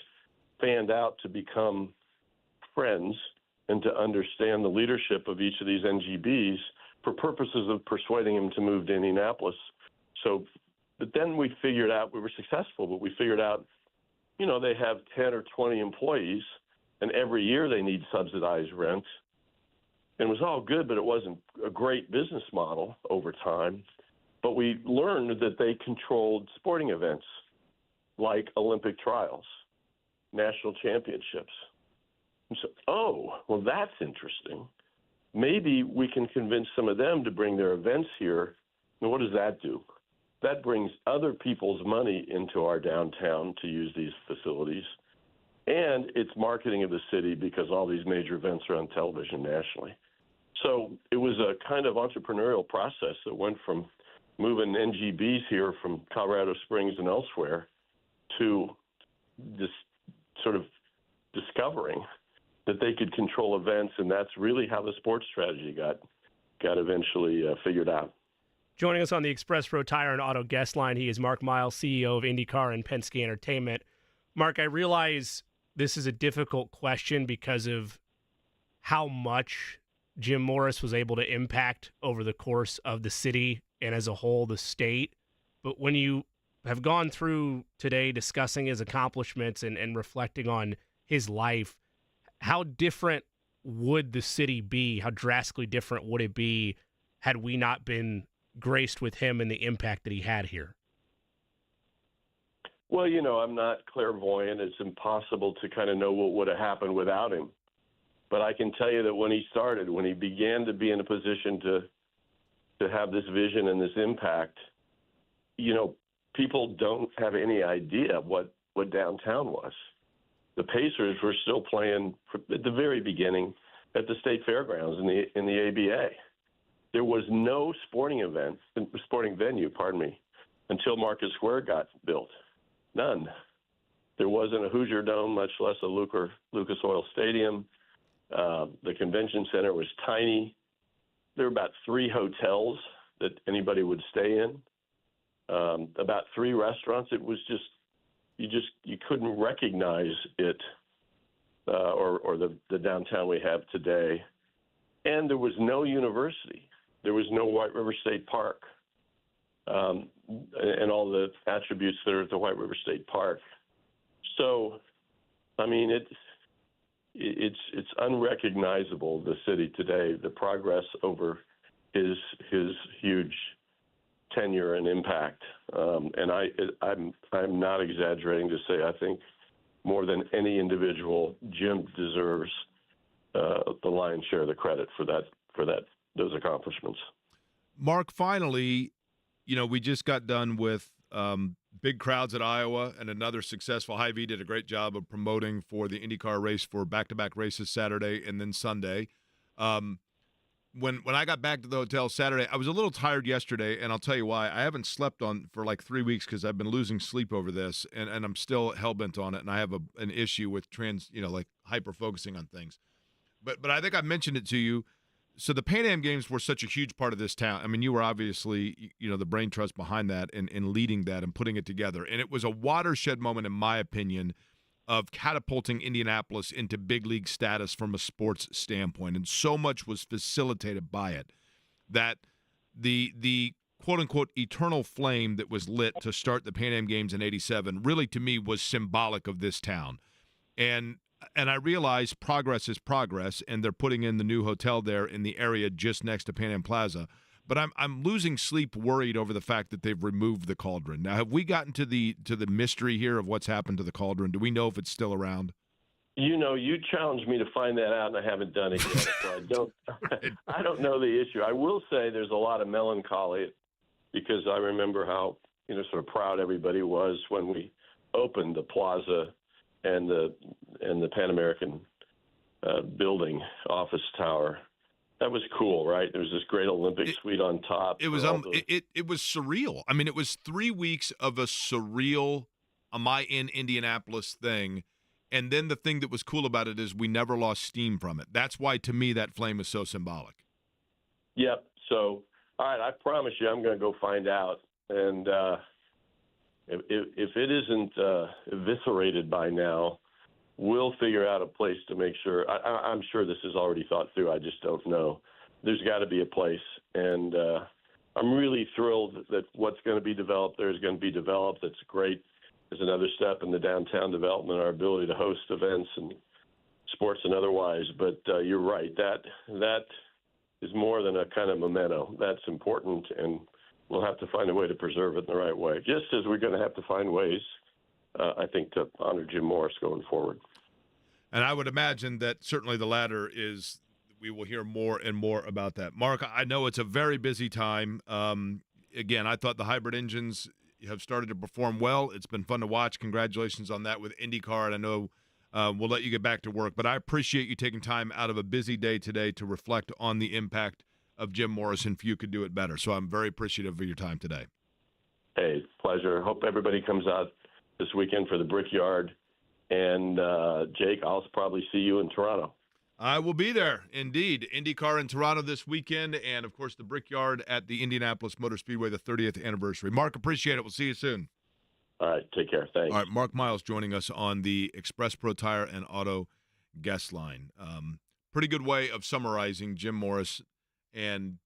fanned out to become friends and to understand the leadership of each of these NGBs for purposes of persuading him to move to Indianapolis. So, but then we figured out, we were successful, but we figured out, they have 10 or 20 employees, and every year they need subsidized rent. And it was all good, but it wasn't a great business model over time. But we learned that they controlled sporting events like Olympic trials, national championships. And so, well, that's interesting. Maybe we can convince some of them to bring their events here. And what does that do? That brings other people's money into our downtown to use these facilities. And it's marketing of the city because all these major events are on television nationally. So it was a kind of entrepreneurial process that went from moving NGBs here from Colorado Springs and elsewhere to this sort of discovering that they could control events, and that's really how the sports strategy got eventually figured out. Joining us on the Express Pro Tire and Auto guest line, he is Mark Miles, CEO of IndyCar and Penske Entertainment. Mark, I realize this is a difficult question because of how much Jim Morris was able to impact over the course of the city and as a whole the state. But when you have gone through today discussing his accomplishments and reflecting on his life, how different would the city be? How drastically different would it be had we not been graced with him and the impact that he had here? Well, I'm not clairvoyant. It's impossible to kind of know what would have happened without him. But I can tell you that when he began to be in a position to have this vision and this impact, people don't have any idea what downtown was. The Pacers were still playing at the very beginning at the state fairgrounds in the ABA. There was no sporting venue, until Market Square got built. None. There wasn't a Hoosier Dome, much less a Lucas Oil Stadium. The convention center was tiny. There were about 3 hotels that anybody would stay in. About 3 restaurants. It was just you couldn't recognize it or the downtown we have today. And there was no university. There was no White River State Park and all the attributes that are at the White River State Park. So, I mean, it's unrecognizable, the city today, the progress over his huge tenure and impact. And I'm not exaggerating to say I think more than any individual, Jim deserves the lion's share of the credit for those accomplishments. Mark, finally, we just got done with big crowds at Iowa, and another successful. Hy-Vee did a great job of promoting for the IndyCar race for back-to-back races Saturday and then Sunday. When I got back to the hotel Saturday, I was a little tired yesterday, and I'll tell you why. I haven't slept for like 3 weeks because I've been losing sleep over this, and I'm still hell-bent on it, and I have an issue with hyper-focusing on things. But I think I mentioned it to you. So the Pan Am Games were such a huge part of this town. I mean, you were obviously, the brain trust behind that and leading that and putting it together. And it was a watershed moment, in my opinion, of catapulting Indianapolis into big league status from a sports standpoint. And so much was facilitated by it that the quote-unquote eternal flame that was lit to start the Pan Am Games in '87 really, to me, was symbolic of this town. And I realize progress is progress, and they're putting in the new hotel there in the area just next to Pan Am Plaza. But I'm losing sleep worried over the fact that they've removed the Cauldron. Now, have we gotten to the mystery here of what's happened to the Cauldron? Do we know if it's still around? You challenged me to find that out, and I haven't done it yet. So I don't know the issue. I will say there's a lot of melancholy because I remember how sort of proud everybody was when we opened the plaza and the Pan American building office tower. That was cool, right? There was this great Olympic suite on top. It was it was surreal. I mean, it was 3 weeks of a surreal "am I in Indianapolis" thing. And then the thing that was cool about it is we never lost steam from it. That's why, to me, that flame is so symbolic. Yep. So, all right, I promise you I'm going to go find out. And if it isn't eviscerated by now, we'll figure out a place to make sure. I'm sure this is already thought through. I just don't know. There's got to be a place, and I'm really thrilled that what's going to be developed there is going to be developed. It's great. It's another step in the downtown development, our ability to host events and sports and otherwise. But you're right. That is more than a kind of memento. That's important, and we'll have to find a way to preserve it in the right way, just as we're going to have to find ways, I think, to honor Jim Morris going forward. And I would imagine that certainly the latter is we will hear more and more about that. Mark, I know it's a very busy time. Again, I thought the hybrid engines have started to perform well. It's been fun to watch. Congratulations on that with IndyCar. And I know we'll let you get back to work, but I appreciate you taking time out of a busy day today to reflect on the impact of Jim Morris and Few Could Do It Better. So I'm very appreciative of your time today. Hey, pleasure. Hope everybody comes out this weekend for the Brickyard. And, Jake, I'll probably see you in Toronto. I will be there, indeed. IndyCar in Toronto this weekend, and, of course, the Brickyard at the Indianapolis Motor Speedway, the 30th anniversary. Mark, appreciate it. We'll see you soon. All right, take care. Thanks. All right, Mark Miles joining us on the Express Pro Tire and Auto guest line. Pretty good way of summarizing Jim Morris, and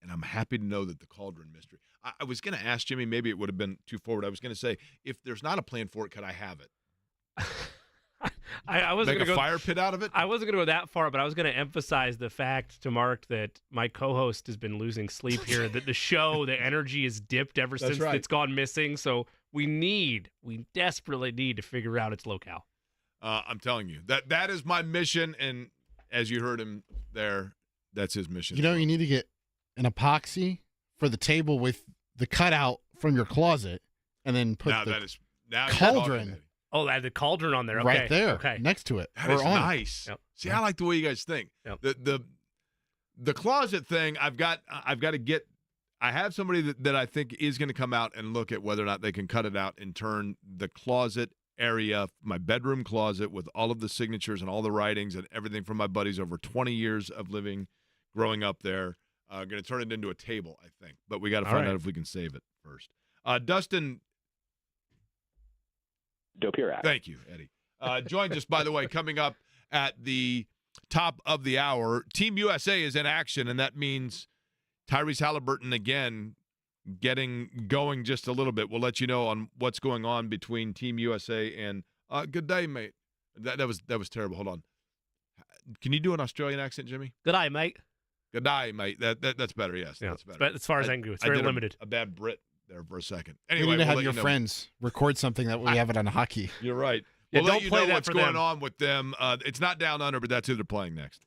I'm happy to know that the Cauldron mystery. I was going to ask Jimmy, maybe it would have been too forward. I was going to say, if there's not a plan for it, could I have it? I wasn't Make gonna a go, fire pit out of it? I wasn't going to go that far, but I was going to emphasize the fact to Mark that my co-host has been losing sleep here, that the show, the energy has dipped ever since right. it's gone missing. So we desperately need to figure out its locale. I'm telling you, that is my mission, and as you heard him there, that's his mission. You know, you need to get an epoxy for the table with the cutout from your closet, and then put now the that is now cauldron Oh, I had the cauldron on there. Okay. right there, Okay. next to it. That or is on it. nice. Yep. See, I like the way you guys think. Yep. The closet thing, I've got to get. I have somebody that I think is going to come out and look at whether or not they can cut it out and turn the closet area, my bedroom closet, with all of the signatures and all the writings and everything from my buddies over 20 years of growing up there. Going to turn it into a table, I think. But we got to find out if we can save it first. Dustin. Dopirak. Thank you, Eddie. Joins us, by the way, coming up at the top of the hour. Team USA is in action, and that means Tyrese Halliburton again getting going just a little bit. We'll let you know on what's going on between Team USA and good day, mate. That was terrible. Hold on. Can you do an Australian accent, Jimmy? Good eye, mate. Good day, mate. That's better. Yes, Yeah, that's better. but as far as I can go, it's very did limited. A bad Brit there for a second. You Anyway, need to we'll have let your you know. friends record something that we have it on hockey. You're right. Yeah, We'll let don't you play know that what's for going them. on with them. It's not Down Under, but that's who they're playing next.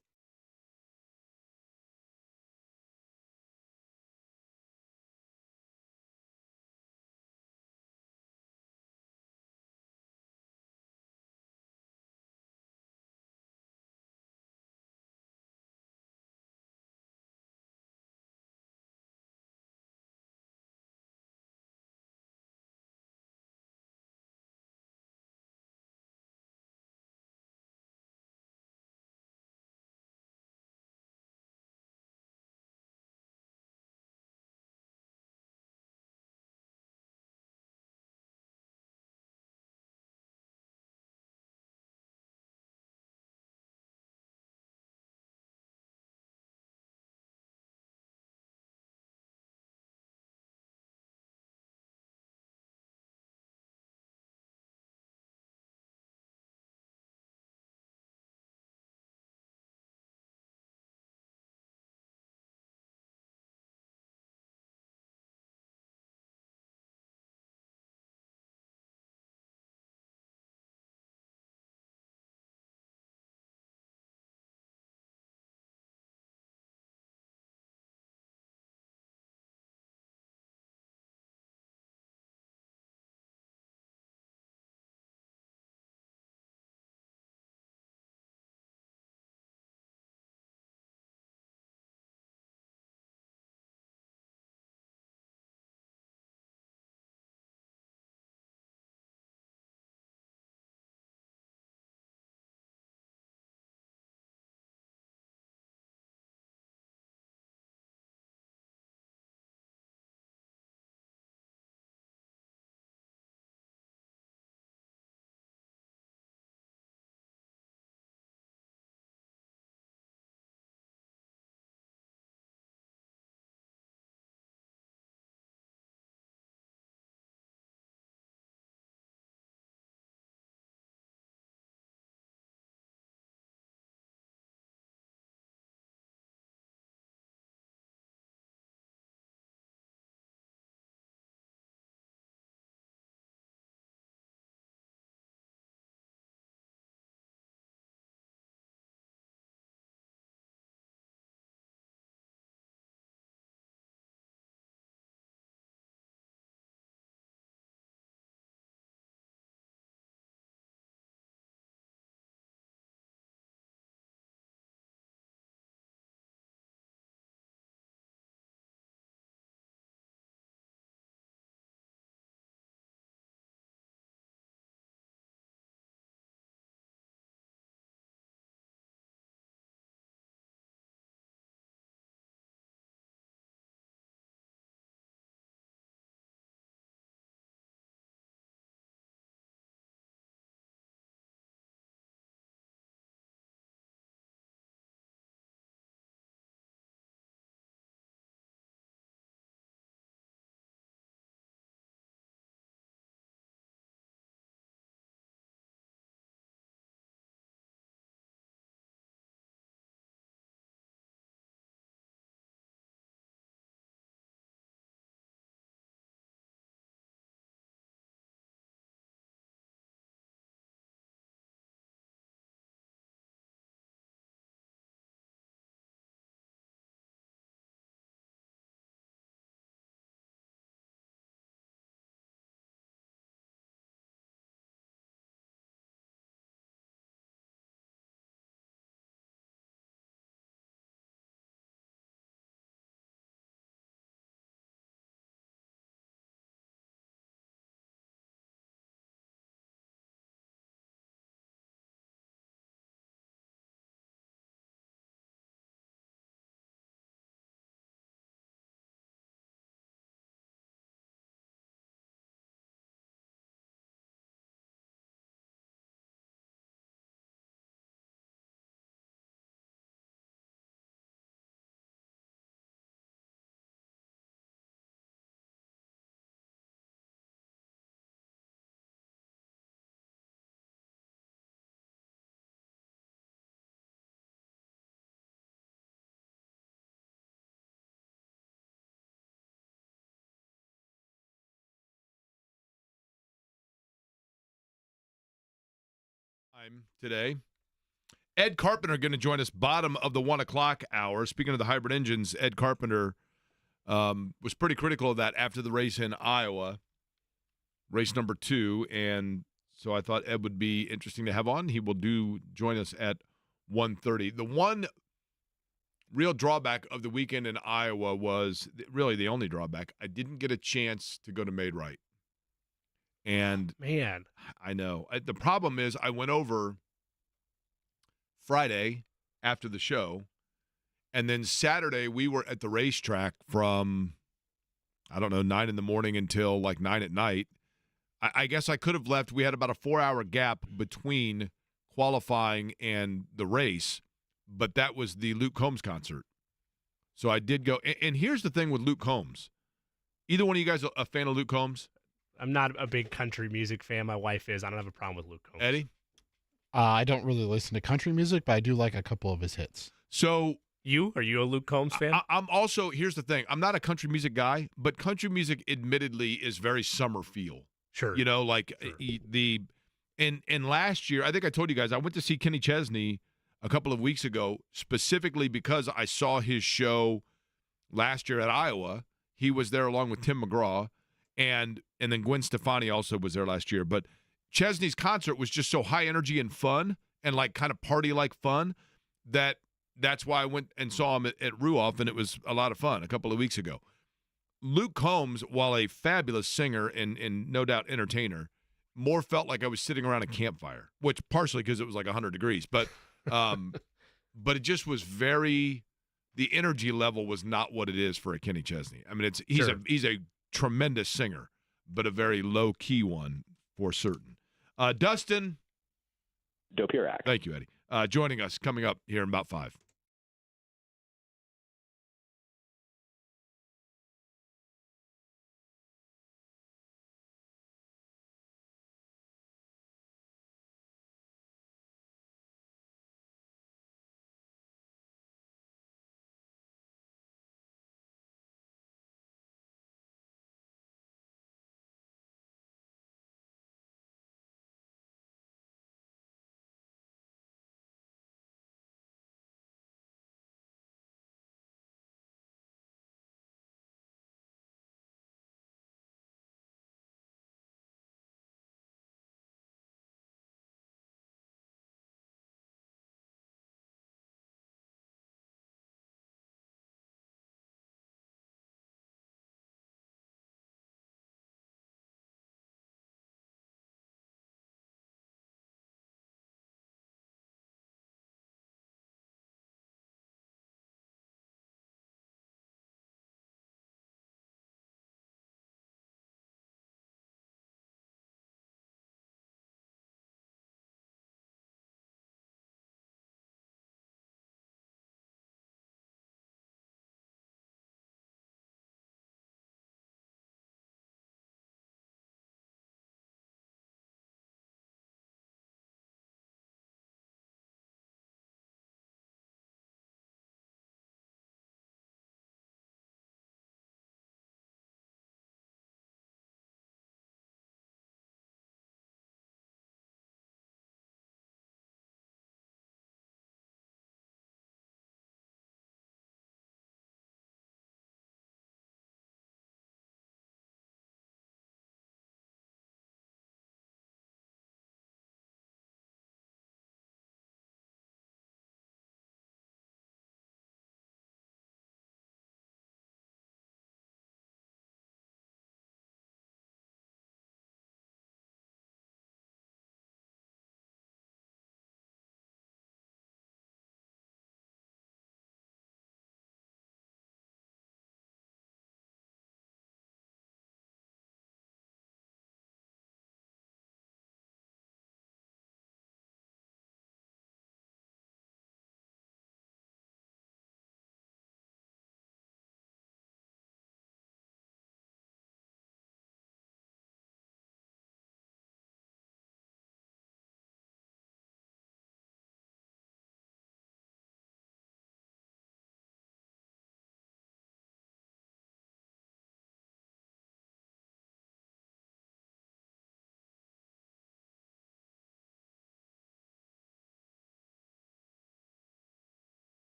time today. Ed Carpenter going to join us bottom of the 1 o'clock hour. Speaking of the hybrid engines, Ed Carpenter was pretty critical of that after the race in Iowa, race number 2, and so I thought Ed would be interesting to have on. He will join us at 1:30. The one real drawback of the weekend in Iowa was really the only drawback. I didn't get a chance to go to Made Right. And Man, I know. The problem is I went over Friday after the show, and then Saturday we were at the racetrack from, 9 in the morning until like 9 at night. I guess I could have left. We had about a 4-hour gap between qualifying and the race, but that was the Luke Combs concert. So I did go. And here's the thing with Luke Combs. Either one of you guys a fan of Luke Combs? I'm not a big country music fan. My wife is. I don't have a problem with Luke Combs. Eddie? I don't really listen to country music, but I do like a couple of his hits. So Are you a Luke Combs fan? I'm also, here's the thing. I'm not a country music guy, but country music admittedly is very summer feel. Sure. You know, like Sure. and last year, I think I told you guys, I went to see Kenny Chesney a couple of weeks ago, specifically because I saw his show last year at Iowa. He was there along with Tim McGraw, and then Gwen Stefani also was there last year. But Chesney's concert was just so high energy and fun, and like kind of party-like fun, that's why I went and saw him at Ruoff, and it was a lot of fun a couple of weeks ago. Luke Combs, while a fabulous singer and no doubt entertainer, more felt like I was sitting around a campfire, which partially because it was like 100 degrees. But it just was the energy level was not what it is for a Kenny Chesney. I mean, he's a tremendous singer, but a very low-key one for certain. Dustin. Dopirak. Thank you, Eddie. Joining us coming up here in about 5.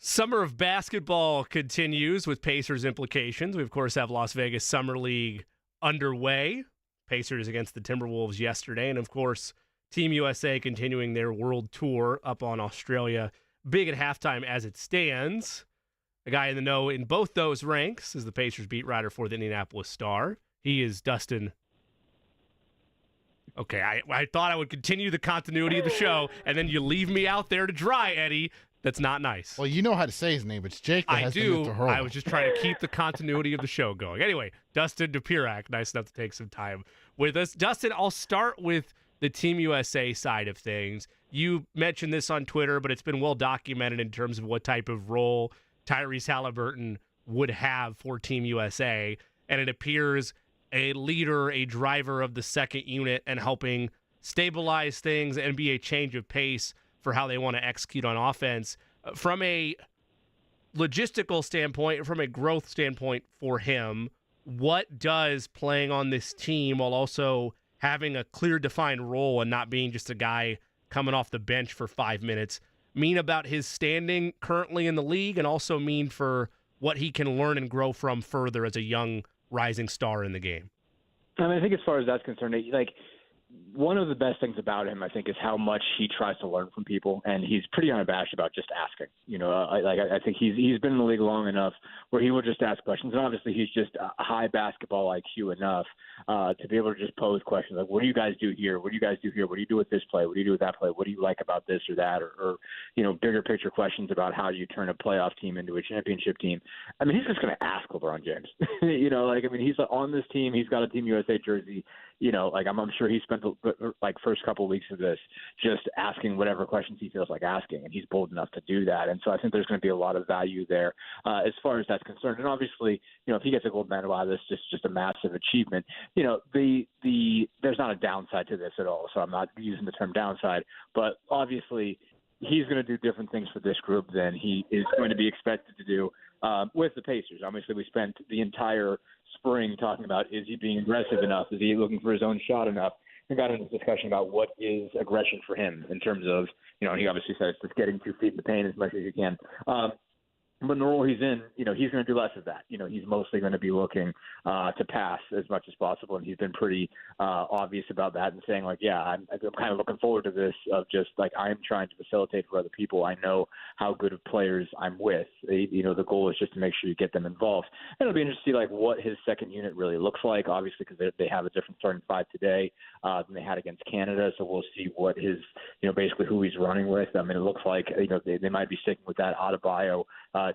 Summer of basketball continues with Pacers implications. We, of course, have Las Vegas Summer League underway. Pacers against the Timberwolves yesterday. And, of course, Team USA continuing their world tour up on Australia. Big at halftime as it stands. A guy in the know in both those ranks is the Pacers beat writer for the Indianapolis Star. He is Dustin. Okay, I thought I would continue the continuity of the show, and then you leave me out there to dry, Eddie. That's not nice. Well, you know how to say his name. It's Jake that I has to do. move to hurl. I was just trying to keep the continuity of the show going. Anyway, Dustin Dopirak, nice enough to take some time with us. Dustin, I'll start with the Team USA side of things. You mentioned this on Twitter, but it's been well documented in terms of what type of role Tyrese Halliburton would have for Team USA, and it appears a leader, a driver of the second unit, and helping stabilize things and be a change of pace for how they want to execute on offense. From a logistical standpoint, from a growth standpoint for him, what does playing on this team while also having a clear defined role and not being just a guy coming off the bench for 5 minutes mean about his standing currently in the league, and also mean for what he can learn and grow from further as a young rising star in the game? I mean, I think as far as that's concerned, like, one of the best things about him, I think, is how much he tries to learn from people, and he's pretty unabashed about just asking. You know, I think he's been in the league long enough where he will just ask questions, and obviously he's just a high basketball IQ enough to be able to just pose questions like, "What do you guys do here? What do you guys do here? What do you do with this play? What do you do with that play? What do you like about this or that?" Or you know, bigger picture questions about how you turn a playoff team into a championship team. I mean, he's just going to ask LeBron James. You know, like, I mean, he's on this team. He's got a Team USA jersey. You know, like, I'm sure he spent the first couple of weeks of this just asking whatever questions he feels like asking, and he's bold enough to do that. And so I think there's going to be a lot of value there as far as that's concerned. And obviously, you know, if he gets a gold medal out of this, just a massive achievement. You know, there's not a downside to this at all. So I'm not using the term downside, but obviously he's going to do different things for this group than he is going to be expected to do with the Pacers. Obviously, we spent the entire spring talking about, is he being aggressive enough? Is he looking for his own shot enough? We got into this discussion about what is aggression for him in terms of, you know, he obviously says just getting 2 feet in the paint as much as you can. But in the role he's in, you know, he's going to do less of that. You know, he's mostly going to be looking to pass as much as possible, and he's been pretty obvious about that and saying, like, yeah, I'm kind of looking forward to this, of just, like, I'm trying to facilitate for other people. I know how good of players I'm with. You know, the goal is just to make sure you get them involved. And it'll be interesting to see, like, what his second unit really looks like, obviously, because they have a different starting five today than they had against Canada. So we'll see what his, you know, basically who he's running with. I mean, it looks like, you know, they might be sticking with that Adebayo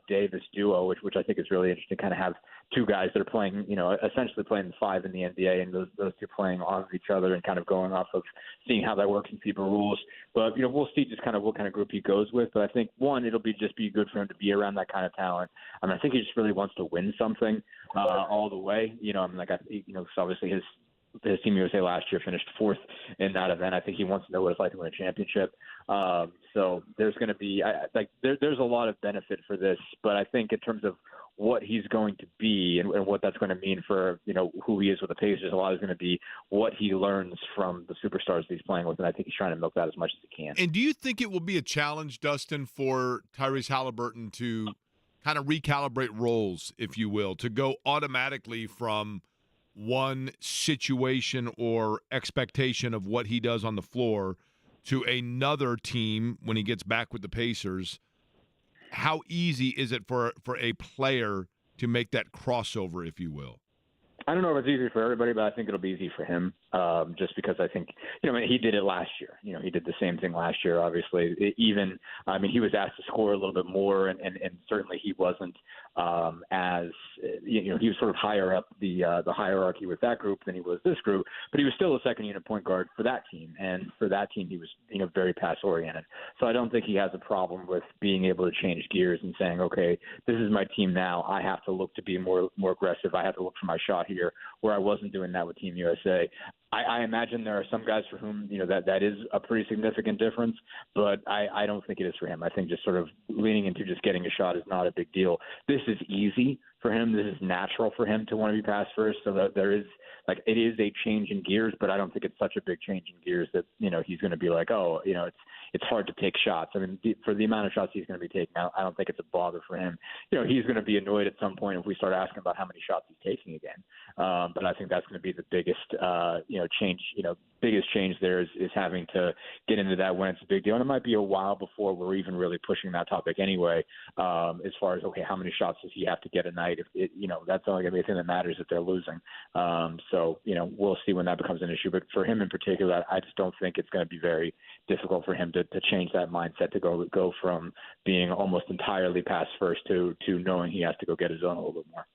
Davis duo, which I think is really interesting, kind of have two guys that are playing, you know, essentially playing the five in the NBA, and those two playing off of each other and kind of going off of seeing how that works in FIBA rules. But, you know, we'll see just kind of what kind of group he goes with. But I think, one, it'll be good for him to be around that kind of talent. I mean, I think he just really wants to win something all the way. You know, I mean, like, you know, so obviously his Team USA last year finished fourth in that event. I think he wants to know what it's like to win a championship. So there's going to be there's a lot of benefit for this, but I think in terms of what he's going to be and what that's going to mean for, you know, who he is with the Pacers, a lot is going to be what he learns from the superstars that he's playing with, and I think he's trying to milk that as much as he can. And do you think it will be a challenge, Dustin, for Tyrese Halliburton to kind of recalibrate roles, if you will, to go automatically from one situation or expectation of what he does on the floor to another team when he gets back with the Pacers? How easy is it for a player to make that crossover, if you will? I don't know if it's easy for everybody, but I think it'll be easy for him, just because I think, you know, I mean, he did it last year. You know, he did the same thing last year, obviously. He was asked to score a little bit more, and certainly he wasn't as, you know, he was sort of higher up the hierarchy with that group than he was this group, but he was still a second unit point guard for that team, and for that team he was, you know, very pass oriented. So I don't think he has a problem with being able to change gears and saying, okay, this is my team now. I have to look to be more aggressive. I have to look for my shot here, where I wasn't doing that with Team USA. I imagine there are some guys for whom, you know, that is a pretty significant difference, but I don't think it is for him. I think just sort of leaning into just getting a shot is not a big deal. This is easy for him. This is natural for him to want to be pass first, so that there is, like, it is a change in gears, but I don't think it's such a big change in gears that, you know, he's going to be like, oh, you know, it's hard to take shots. I mean, for the amount of shots he's going to be taking, I don't think it's a bother for him. He's going to be annoyed at some point if we start asking about how many shots he's taking again. But I think that's going to be the biggest, change. Biggest change there is having to get into that when it's a big deal. And it might be a while before we're even really pushing that topic anyway, as far as, okay, how many shots does he have to get a night? If that's only going to be a thing that matters if they're losing. So we'll see when that becomes an issue. But for him in particular, I just don't think it's going to be very difficult for him to change that mindset, to go from being almost entirely pass first to knowing he has to go get his own a little bit more.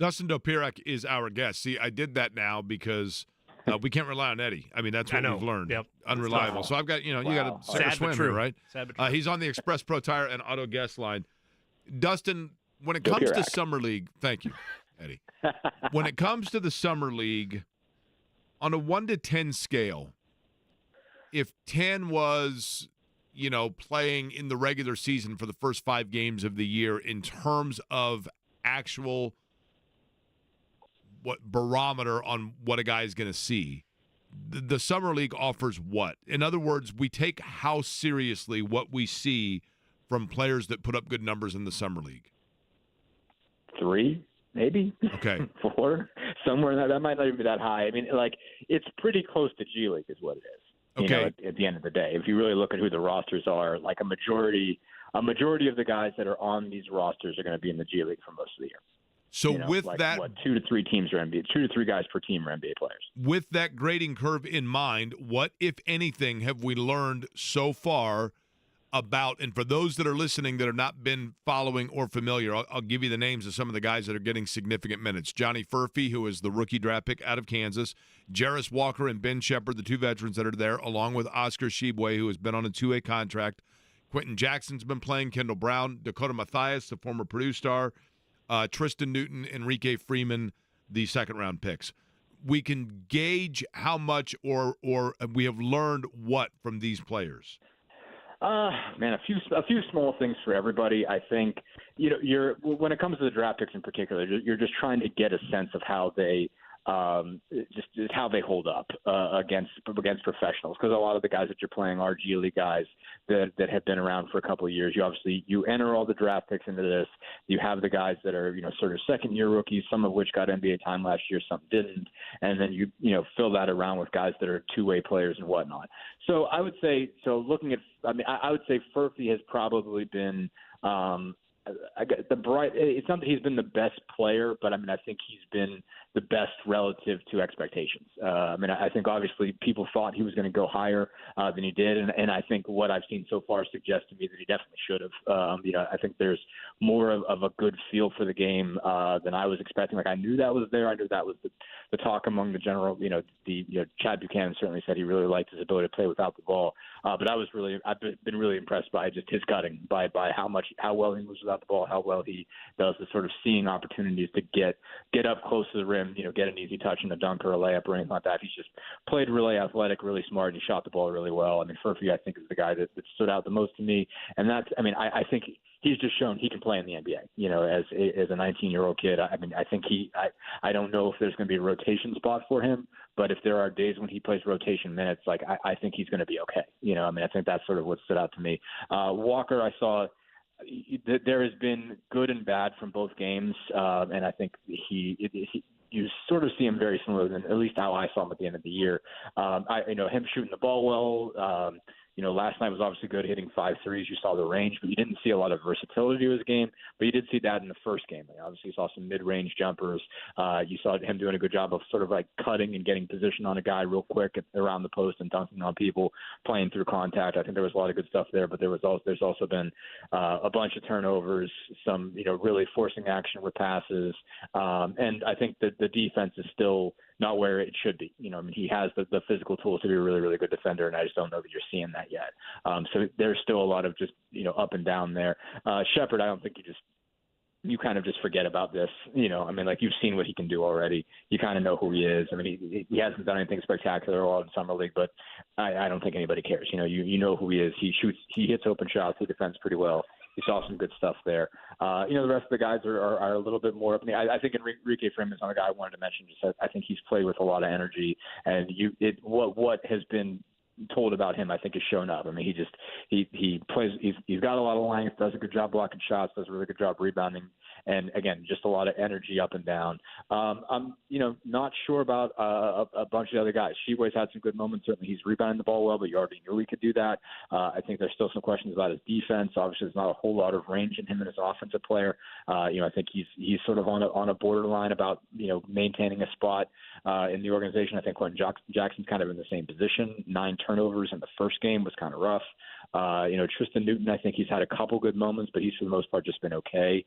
Dustin Dopirak is our guest. See, I did that now because we can't rely on Eddie. I mean, that's what we've learned. Yep. Unreliable. So I've got, you got to sink or swim here, right? Sad but true. He's on the Express Pro Tire and Auto Guest line. Dustin, when it comes to Summer League, thank you, Eddie. When it comes to the Summer League, on a 1 to 10 scale, if 10 was, playing in the regular season for the first 5 games of the year in terms of actual barometer on what a guy is going to see, the Summer League offers what? In other words, we take how seriously what we see from players that put up good numbers in the Summer League. 3, maybe. Okay. 4, somewhere that might not even be that high. I mean, it's pretty close to G League is what it is. Okay. At the end of the day, if you really look at who the rosters are, like a majority of the guys that are on these rosters are going to be in the G League for most of the year. So that, 2 to 3 teams are NBA, 2 to 3 guys per team are NBA players. With that grading curve in mind, what, if anything, have we learned so far about, and for those that are listening that have not been following or familiar, I'll give you the names of some of the guys that are getting significant minutes. Johnny Furphy, who is the rookie draft pick out of Kansas, Jarris Walker and Ben Shepard, the 2 veterans that are there, along with Oscar Shibwe, who has been on a 2A contract. Quentin Jackson's been playing, Kendall Brown, Dakota Mathias, the former Purdue star, Tristan Newton, Enrique Freeman, the second-round picks. We can gauge how much or we have learned what from these players. Man, a few small things for everybody. I think you're when it comes to the draft picks in particular, you're just trying to get a sense of how they just how they hold up against professionals, because a lot of the guys that you're playing are G League guys that have been around for a couple of years. You enter all the draft picks into this. You have the guys that are sort of second year rookies, some of which got NBA time last year, some didn't, and then you fill that around with guys that are 2-way players and whatnot. So I would say, I would say Furphy has probably been it's not that he's been the best player, but I think he's been the best relative to expectations. I think obviously people thought he was going to go higher than he did, and I think what I've seen so far suggests to me that he definitely should have. I think there's more of a good feel for the game than I was expecting. I knew that was there. I knew that was the talk among the general. Chad Buchanan certainly said he really liked his ability to play without the ball. But I've been really impressed by just his cutting, by how well he moves without the ball, how well he does the sort of seeing opportunities to get up close to the rim, get an easy touch and a dunk or a layup or anything like that. He's just played really athletic, really smart, and he shot the ball really well. Furphy, I think, is the guy that stood out the most to me, and that's, I think he's just shown he can play in the NBA. As a 19-year-old kid, I think I don't know if there's going to be a rotation spot for him, but if there are days when he plays rotation minutes, I think he's going to be okay. I think that's sort of what stood out to me. Walker, I saw there has been good and bad from both games, and I think you sort of see him very similar than at least how I saw him at the end of the year. Him shooting the ball well. Last night was obviously good, hitting 5 threes. You saw the range, but you didn't see a lot of versatility to his game. But you did see that in the first game. Obviously, you saw some mid-range jumpers. You saw him doing a good job of sort of cutting and getting position on a guy real quick around the post and dunking on people, playing through contact. I think there was a lot of good stuff there, but there's also been a bunch of turnovers, some really forcing action with passes, and I think that the defense is still not where it should be. He has the physical tools to be a really, really good defender, and I just don't know that you're seeing that yet. So there's still a lot of just, up and down there. Shepard, I don't think you kind of just forget about this. You've seen what he can do already. You kind of know who he is. He hasn't done anything spectacular all in Summer League, but I don't think anybody cares. You know who he is. He hits open shots. He defends pretty well. You saw some good stuff there. The rest of the guys are a little bit more up. I think Enrique Freeman is another guy I wanted to mention. I think he's played with a lot of energy, and what has been told about him, I think, has shown up. I mean, he plays. He's got a lot of length, does a good job blocking shots, does a really good job rebounding, and again, just a lot of energy up and down. I'm not sure about a bunch of the other guys. Sheway's had some good moments. Certainly, he's rebounding the ball well, but you already knew he could do that. I think there's still some questions about his defense. Obviously, there's not a whole lot of range in him as an offensive player. I think he's sort of on a borderline about maintaining a spot in the organization. I think Quentin Jackson's kind of in the same position. 9 turnovers in the first game was kind of rough. Tristan Newton, I think he's had a couple good moments, but he's for the most part just been okay.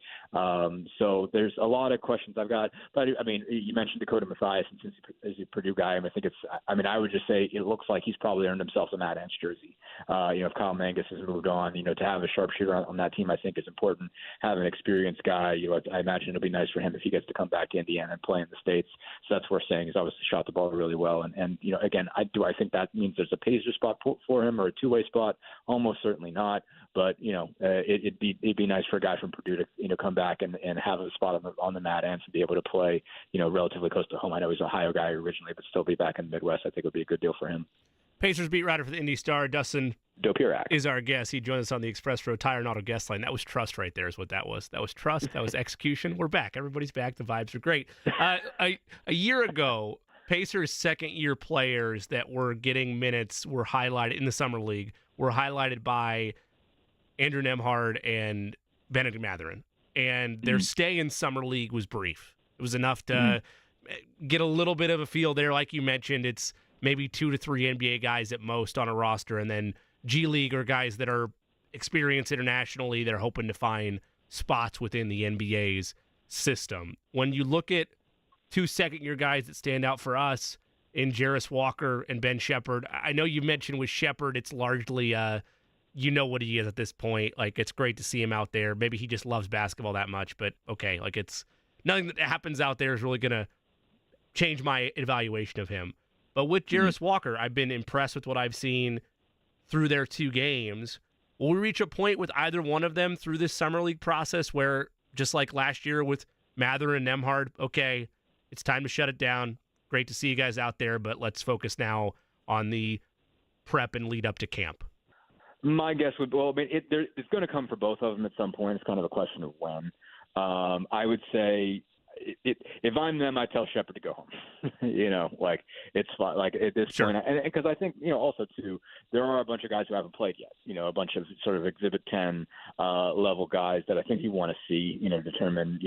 So there's a lot of questions I've got. But I mean, you mentioned Dakota Mathias, and since he's a Purdue guy, I would just say it looks like he's probably earned himself a Matt Ants jersey. If Kyle Mangus has moved on, to have a sharpshooter on that team, I think is important. Have an experienced guy. I imagine it'll be nice for him if he gets to come back to Indiana and play in the States. So that's worth saying. He's obviously shot the ball really well. And again, I think that means there's a Pacer spot for him or a two-way spot? Almost certainly not. But it'd be nice for a guy from Purdue to come back and have a spot on the Matt Ants and be able to play relatively close to home. I know he's an Ohio guy originally, but still be back in the Midwest. I think would be a good deal for him. Pacers beat writer for the Indy Star, Dustin Dopirak, is our guest. He joined us on the Express Road Tire and Auto guest line. That was trust right there is what that was. That was trust. That was execution. We're back. Everybody's back. The vibes are great. A year ago, Pacers' second-year players that were getting minutes were highlighted in the Summer League, were highlighted by Andrew Nembhard and Benedict Mathurin. And their stay in Summer League was brief. It was enough to get a little bit of a feel there. Like you mentioned, it's maybe 2 to 3 NBA guys at most on a roster, and then G League or guys that are experienced internationally. They're hoping to find spots within the NBA's system. When you look at 2 second-year guys that stand out for us in Jarris Walker and Ben Sheppard, I know you mentioned with Sheppard, it's largely what he is at this point. Like, it's great to see him out there. Maybe he just loves basketball that much, but okay, like it's nothing that happens out there is really going to change my evaluation of him. But with Jarris Walker, I've been impressed with what I've seen through their 2 games. Will we reach a point with either one of them through this Summer League process where, just like last year with Mather and Nembhard, okay, it's time to shut it down. Great to see you guys out there, but let's focus now on the prep and lead up to camp? My guess would, it's going to come for both of them at some point. It's kind of a question of when. I would say if I'm them, I tell Sheppard to go home. It's fine. Like at this point, and because I think also too, there are a bunch of guys who haven't played yet. A bunch of sort of Exhibit 10 level guys that I think you want to see. Determine.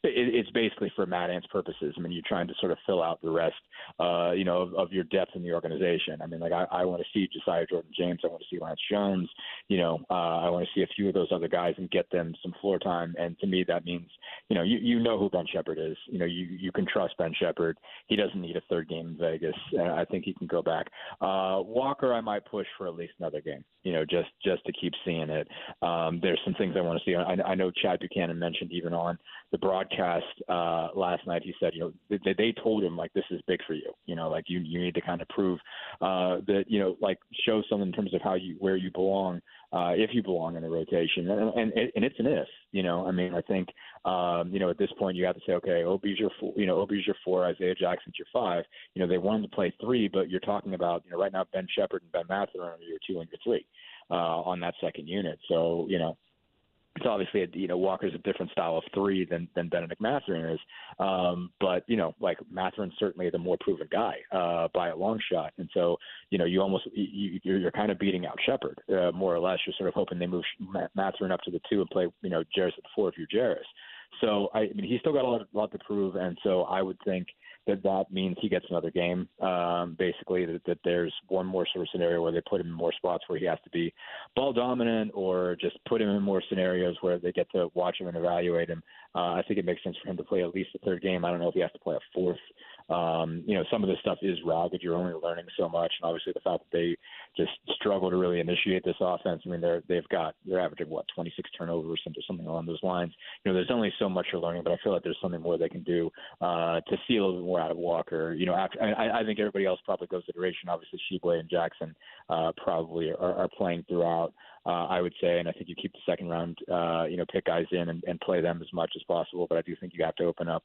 It's basically for Matt Ants purposes. I mean, you're trying to sort of fill out the rest. Of your depth in the organization. I mean, I want to see Josiah Jordan-James. I want to see Lance Jones. I want to see a few of those other guys and get them some floor time. And to me, that means you know who Ben Sheppard is. You can trust Ben Sheppard. He doesn't need a third game in Vegas. I think he can go back. Walker, I might push for at least another game. Just to keep seeing it. There's some things I want to see. I know Chad Buchanan mentioned even on the broadcast last night. He said, they told him like this is big for you. You need to kind of prove that show something in terms of where you belong. If you belong in the rotation, and it's an if. I mean, I think at this point you have to say, okay, OB's your 4, Isaiah Jackson's your 5. They wanted to play 3, but you're talking about right now Ben Sheppard and Ben Mathurin are your 2 and your 3 on that second unit. So it's obviously Walker's a different style of 3 than Benedict Mathurin is, but Mathurin's certainly the more proven guy by a long shot, and so you're kind of beating out Sheppard more or less. You're sort of hoping they move Mathurin up to the 2 and play Jarris at the 4 if you're Jarris. So I mean he's still got a lot to prove, and so I would think that means he gets another game. Basically, that there's one more sort of scenario where they put him in more spots where he has to be ball dominant, or just put him in more scenarios where they get to watch him and evaluate him. I think it makes sense for him to play at least a third game. I don't know if he has to play a 4th. Some of this stuff is ragged. You're only learning so much, and obviously the fact that they just struggle to really initiate this offense. I mean, they're averaging 26 turnovers or something along those lines. There's only so much you're learning, but I feel like there's something more they can do to see a little bit more more out of Walker. I think everybody else probably goes the duration. Obviously, Sheboy and Jackson probably are playing throughout. I would say, and I think you keep the second round, pick guys in and play them as much as possible. But I do think you have to open up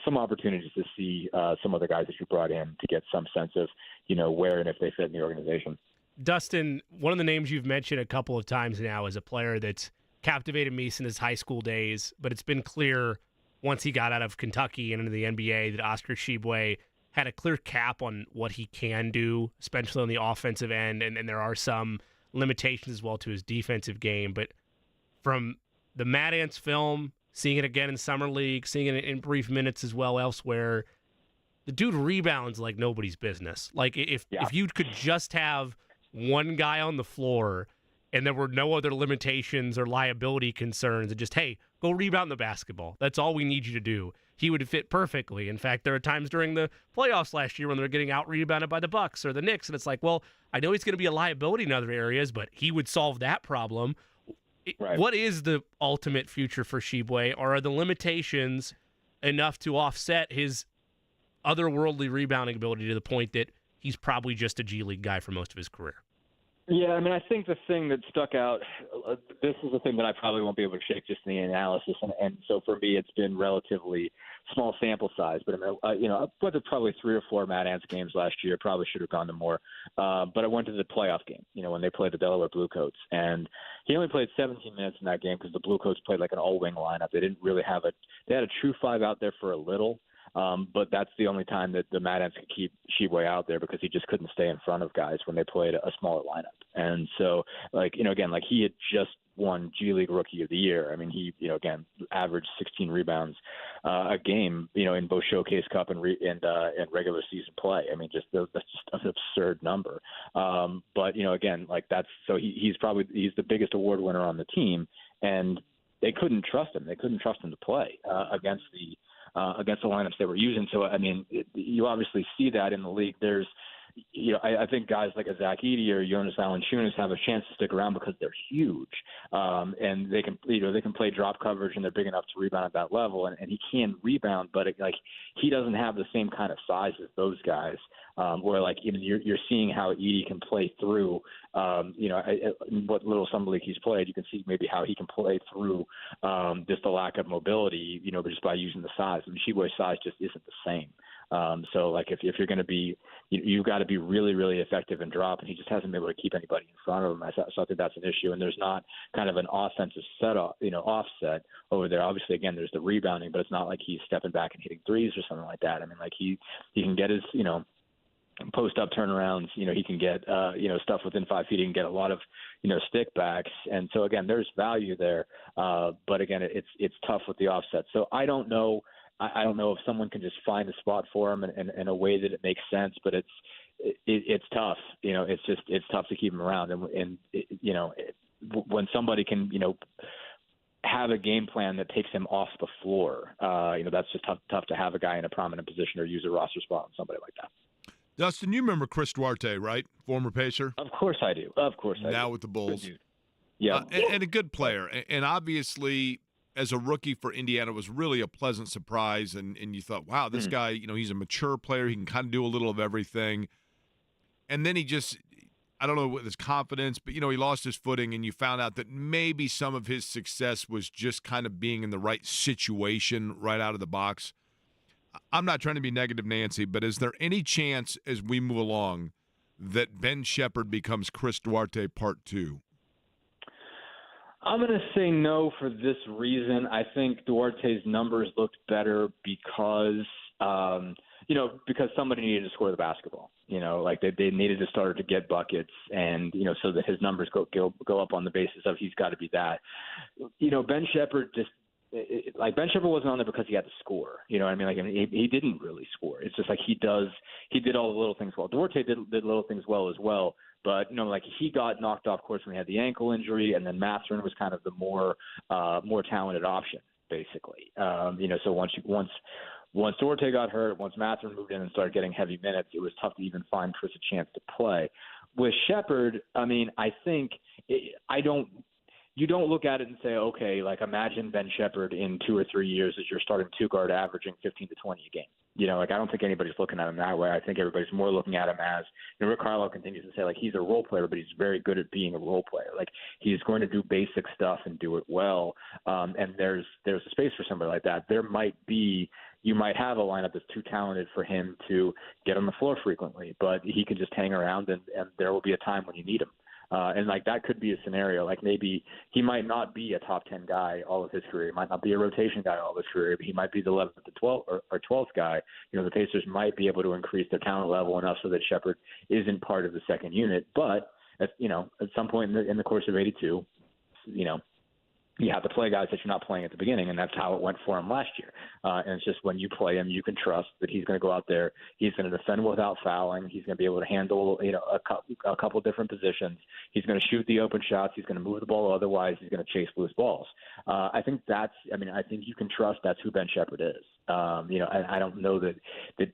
some opportunities to see some of the guys that you brought in to get some sense of, where and if they fit in the organization. Dustin, one of the names you've mentioned a couple of times now is a player that's captivated me since his high school days, but it's been clear once he got out of Kentucky and into the NBA that Oscar Tshiebwe had a clear cap on what he can do, especially on the offensive end, and there are some limitations as well to his defensive game. But from the Mad Ants film, seeing it again in Summer League, seeing it in brief minutes as well elsewhere, the dude rebounds like nobody's business. Like if you could just have one guy on the floor and there were no other limitations or liability concerns and just, hey, go rebound the basketball. That's all we need you to do. He would fit perfectly. In fact, there are times during the playoffs last year when they're getting out-rebounded by the Bucks or the Knicks, and it's like, well, I know he's going to be a liability in other areas, but he would solve that problem. Right. What is the ultimate future for Tshiebwe, or are the limitations enough to offset his otherworldly rebounding ability to the point that he's probably just a G League guy for most of his career? Yeah, I mean, I think the thing that stuck out, this is the thing that I probably won't be able to shake just in the analysis, and so for me it's been relatively small sample size, but I mean, whether probably 3 or 4 Mad Ants games last year, probably should have gone to more, but I went to the playoff game, when they played the Delaware Bluecoats, and he only played 17 minutes in that game because the Bluecoats played like an all-wing lineup. They didn't really have they had a true 5 out there for a little, but that's the only time that the Mad Ants could keep Tshiebwe out there because he just couldn't stay in front of guys when they played a smaller lineup. And so, again, he had just won G League Rookie of the Year. I mean, he, again, averaged 16 rebounds a game, in both Showcase Cup and regular season play. I mean, that's just an absurd number. But, again, he's the biggest award winner on the team, and they couldn't trust him. They couldn't trust him to play against the lineups they were using. So, I mean, you obviously see that in the league. There's, I think guys like a Zach Edey or Jonas Valanciunas have a chance to stick around because they're huge, and they can play drop coverage and they're big enough to rebound at that level, and he can rebound, but he doesn't have the same kind of size as those guys. Where you're seeing how Edey can play through, what little summer league he's played. You can see maybe how he can play through just the lack of mobility, just by using the size. I mean, Tshiebwe's size just isn't the same. So if you're going to be, you've got to be really, really effective in drop, and he just hasn't been able to keep anybody in front of him. So I think that's an issue, and there's not kind of an offensive setup, offset over there. Obviously, again, there's the rebounding, but it's not like he's stepping back and hitting threes or something like that. I mean, he can get his, post-up turnarounds, he can get, stuff within 5 feet. He can get a lot of, stick backs. And so, again, there's value there. But, again, it's tough with the offset. So I don't know. I don't know if someone can just find a spot for him in a way that it makes sense, but it's tough. It's tough to keep him around. And when somebody can, have a game plan that takes him off the floor, that's just tough to have a guy in a prominent position or use a roster spot on somebody like that. Dustin, you remember Chris Duarte, right? Former Pacer? Of course I do. Now with the Bulls. Yeah. And a good player. And obviously, as a rookie for Indiana, was really a pleasant surprise. And you thought, wow, this guy, he's a mature player. He can kind of do a little of everything. And then he just, I don't know with his confidence, but, he lost his footing. And you found out that maybe some of his success was just kind of being in the right situation right out of the box. I'm not trying to be negative, Nancy, but is there any chance as we move along that Ben Sheppard becomes Chris Duarte Part 2? I'm going to say no for this reason. I think Duarte's numbers looked better because, because somebody needed to score the basketball. They needed to start to get buckets, and so that his numbers go up on the basis of he's got to be that. Ben Sheppard just. Ben Sheppard wasn't on there because he had to score. He didn't really score. It's just he did all the little things well. Duarte did little things well as well, but he got knocked off course when he had the ankle injury, and then Mathurin was kind of the more talented option, basically. So once Duarte got hurt, once Mathurin moved in and started getting heavy minutes, it was tough to even find Chris a chance to play. With Sheppard, you don't look at it and say, okay, imagine Ben Sheppard in 2 or 3 years as your starting 2 guard averaging 15 to 20 a game. Like I don't think anybody's looking at him that way. I think everybody's more looking at him as, Rick Carlisle continues to say, like, he's a role player, but he's very good at being a role player. Like, he's going to do basic stuff and do it well. And there's a space for somebody like that. You might have a lineup that's too talented for him to get on the floor frequently, but he can just hang around and there will be a time when you need him. And like that could be a scenario. Like maybe he might not be a top 10 guy all of his career. He might not be a rotation guy all of his career, but he might be the 11th to 12th or 12th guy. The Pacers might be able to increase their talent level enough so that Shepherd isn't part of the second unit. But at some point in the course of 82, you have to play guys that you're not playing at the beginning, and that's how it went for him last year. And it's just when you play him, you can trust that he's going to go out there, he's going to defend without fouling, he's going to be able to handle a couple different positions, he's going to shoot the open shots, he's going to move the ball, otherwise he's going to chase loose balls. I think you can trust that's who Ben Shepherd is. I don't know that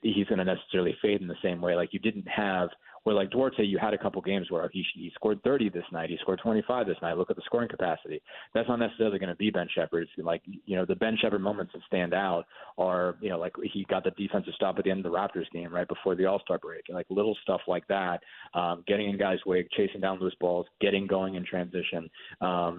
he's going to necessarily fade in the same way. Like you didn't have – where like Duarte, you had a couple games where he scored 30 this night, he scored 25 this night. Look at the scoring capacity. That's not necessarily going to be Ben Shepherd. It's like, the Ben Shepherd moments that stand out are, like he got the defensive stop at the end of the Raptors game right before the All-Star break. And like little stuff like that, getting in guys' way, chasing down loose balls, getting going in transition. I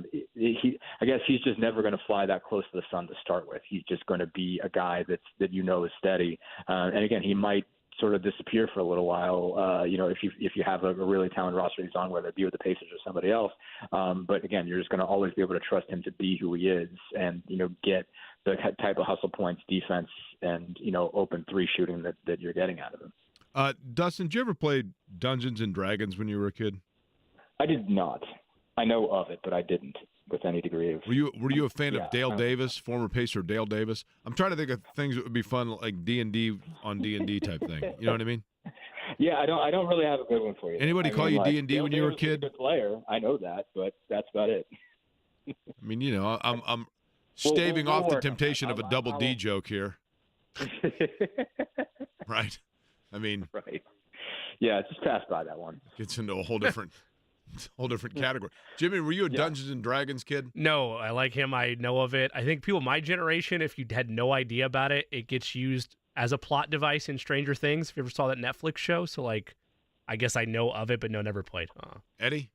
guess he's just never going to fly that close to the sun to start with. He's just going to be a guy that is steady. And again, he might sort of disappear for a little while, if you have a really talented roster he's on, whether it be with the Pacers or somebody else. But again, you're just going to always be able to trust him to be who he is and, get the type of hustle points, defense, and, open three shooting that you're getting out of him. Dustin, did you ever play Dungeons and Dragons when you were a kid? I did not. I know of it, but I didn't with any degree of. Were you a fan of Dale Davis, former Pacer Dale Davis? I'm trying to think of things that would be fun, like D&D on D&D type thing. You know what I mean? Yeah, I don't really have a good one for you. Anybody call you D&D when you were a kid? Good player, I know that, but that's about it. I mean, I'm staving off the temptation of a double D joke here. Right? I mean, right. Yeah, just pass by that one. Gets into a whole different category. Jimmy, were you a Dungeons and Dragons kid? No, I like him. I know of it. I think people my generation, if you had no idea about it, it gets used as a plot device in Stranger Things. If you ever saw that Netflix show. So, like, I guess I know of it, but never played. Eddie?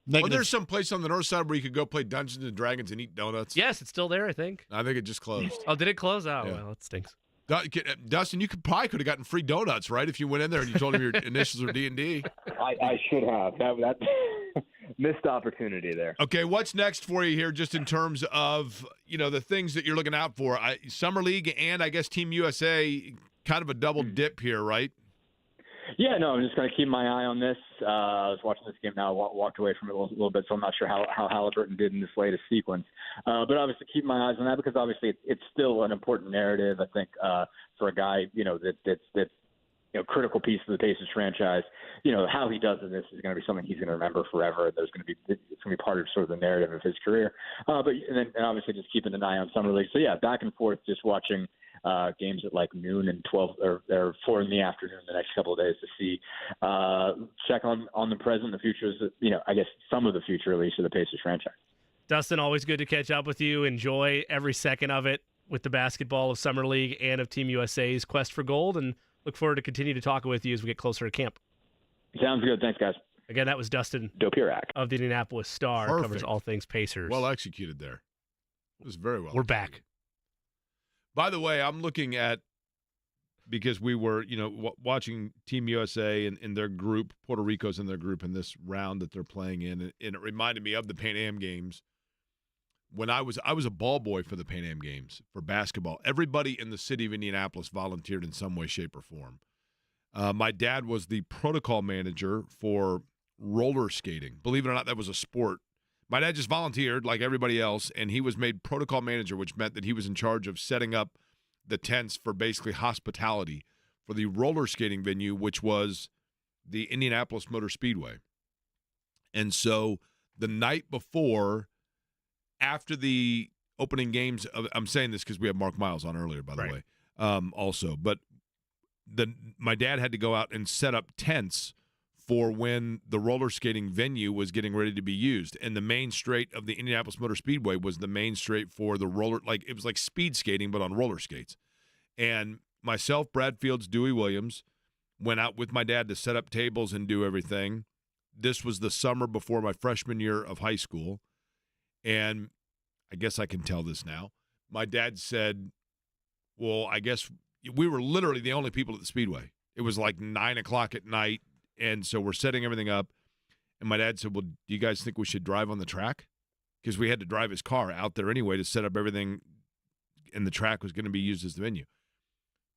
Negative. There's some place on the north side where you could go play Dungeons and Dragons and eat donuts. Yes, it's still there, I think. I think it just closed. Oh, did it close? Oh, Yeah. well, it stinks. Dustin, you could have gotten free donuts, right? If you went in there and you told him your initials are D&D. I should have. That missed opportunity there. Okay, what's next for you here just in terms of, the things that you're looking out for? Summer League and I guess Team USA, kind of a double dip here, right? Yeah, no, I'm just going to keep my eye on this. I was watching this game now. I walked away from it a little bit, so I'm not sure how Halliburton did in this latest sequence. But obviously keep my eyes on that because obviously it's still an important narrative, I think, for a guy, that's critical piece of the Pacers franchise. How he does in this is going to be something he's going to remember forever. It's going to be part of sort of the narrative of his career. But obviously just keeping an eye on Summer League. So yeah, back and forth, just watching games at like noon and 12 or 4 in the afternoon the next couple of days to see, check on the present, the future, I guess some of the future at least of the Pacers franchise. Dustin, always good to catch up with you. Enjoy every second of it with the basketball of Summer League and of Team USA's quest for gold, and look forward to continue to talk with you as we get closer to camp. Sounds good. Thanks, guys. Again, that was Dustin Dopirak of the Indianapolis Star. Perfect. Covers all things Pacers. Well executed there. It was very well. We're back. By the way, I'm looking at, because we were, watching Team USA and their group, Puerto Rico's in their group in this round that they're playing in, and it reminded me of the Pan Am Games. When I was a ball boy for the Pan Am Games for basketball, everybody in the city of Indianapolis volunteered in some way, shape, or form. My dad was the protocol manager for roller skating. Believe it or not, that was a sport. My dad just volunteered like everybody else, and he was made protocol manager, which meant that he was in charge of setting up the tents for basically hospitality for the roller skating venue, which was the Indianapolis Motor Speedway. And so the night before, after the opening games, I'm saying this because we have Mark Miles on earlier, by the way, also. But my dad had to go out and set up tents for when the roller skating venue was getting ready to be used. And the main straight of the Indianapolis Motor Speedway was the main straight for the roller, like it was like speed skating, but on roller skates. And myself, Brad Fields, Dewey Williams, went out with my dad to set up tables and do everything. This was the summer before my freshman year of high school. And I guess I can tell this now. My dad said, well, I guess we were literally the only people at the Speedway. It was like 9 o'clock at night, and so we're setting everything up. And my dad said, well, do you guys think we should drive on the track? Because we had to drive his car out there anyway to set up everything, and the track was going to be used as the venue.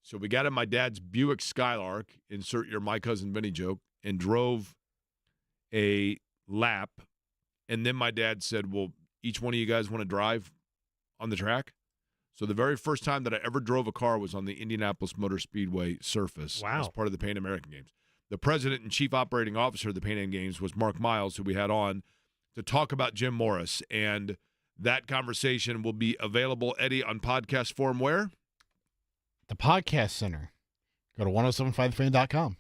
So we got in my dad's Buick Skylark, insert your My Cousin Vinny joke, and drove a lap. And then my dad said, well, each one of you guys want to drive on the track? So the very first time that I ever drove a car was on the Indianapolis Motor Speedway surface as part of the Pan American Games. The president and chief operating officer of the Pan Am Games was Mark Miles, who we had on to talk about Jim Morris. And that conversation will be available, Eddie, on podcast form where? The Podcast Center. Go to 1075thefan.com.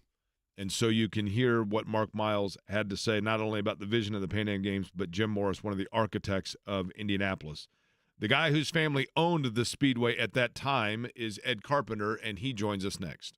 And so you can hear what Mark Miles had to say, not only about the vision of the Pan Am Games, but Jim Morris, one of the architects of Indianapolis. The guy whose family owned the Speedway at that time is Ed Carpenter, and he joins us next.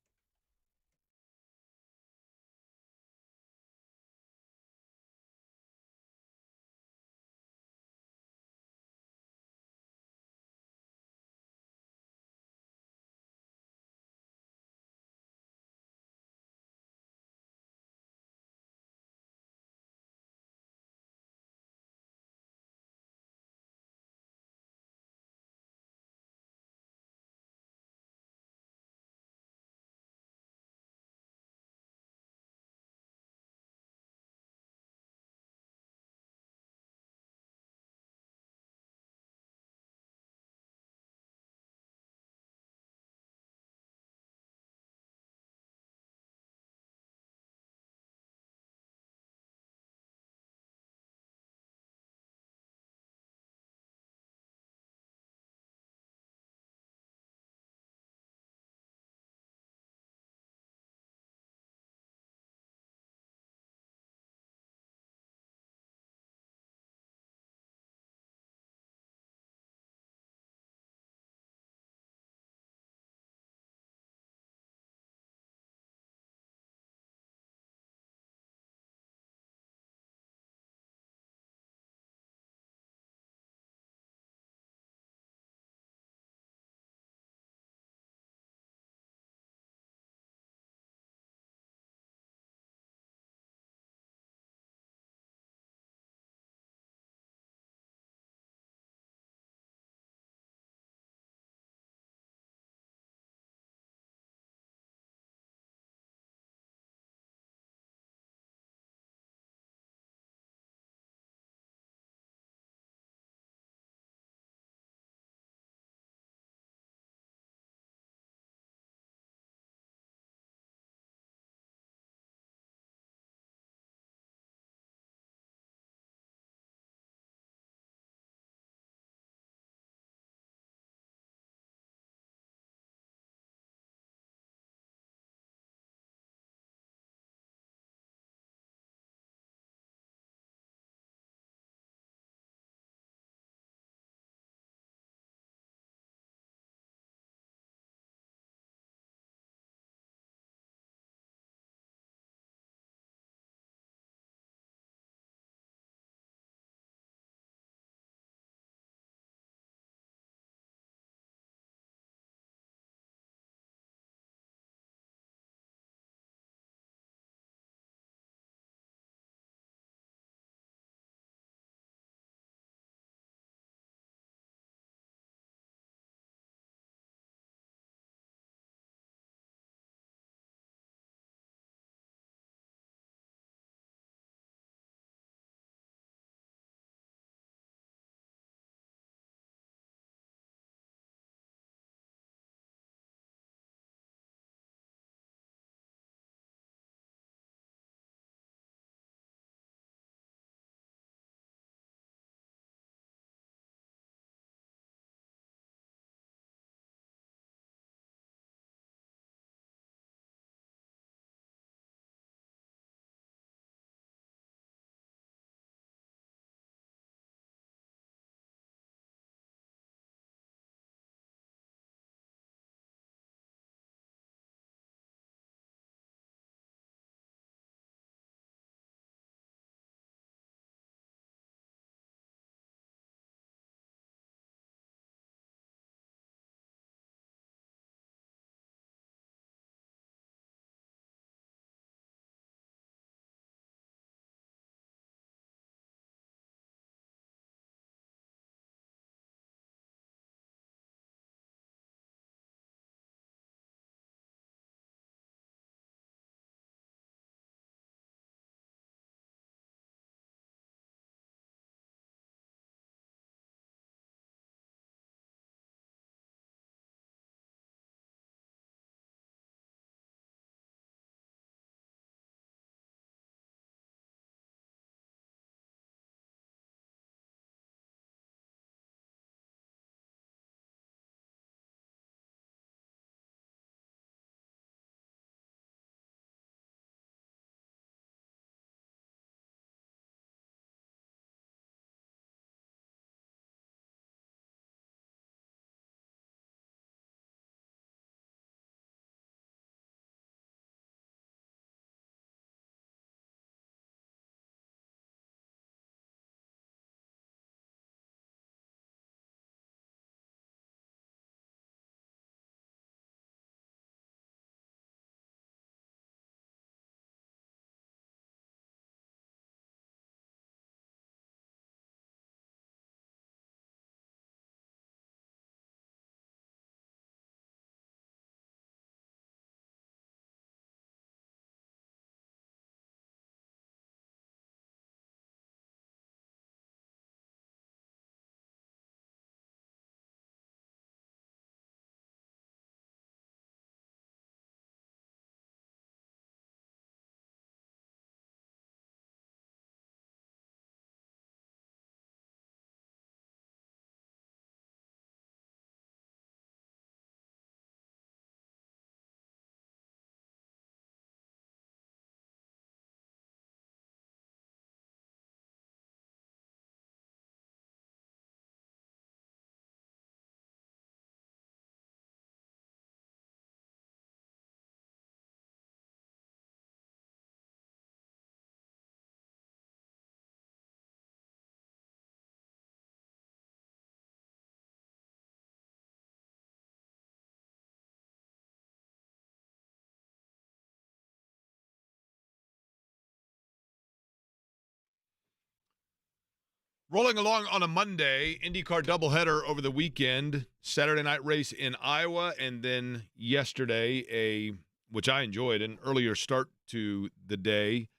Rolling along on a Monday, IndyCar doubleheader over the weekend, Saturday night race in Iowa, and then yesterday, which I enjoyed, an earlier start to the day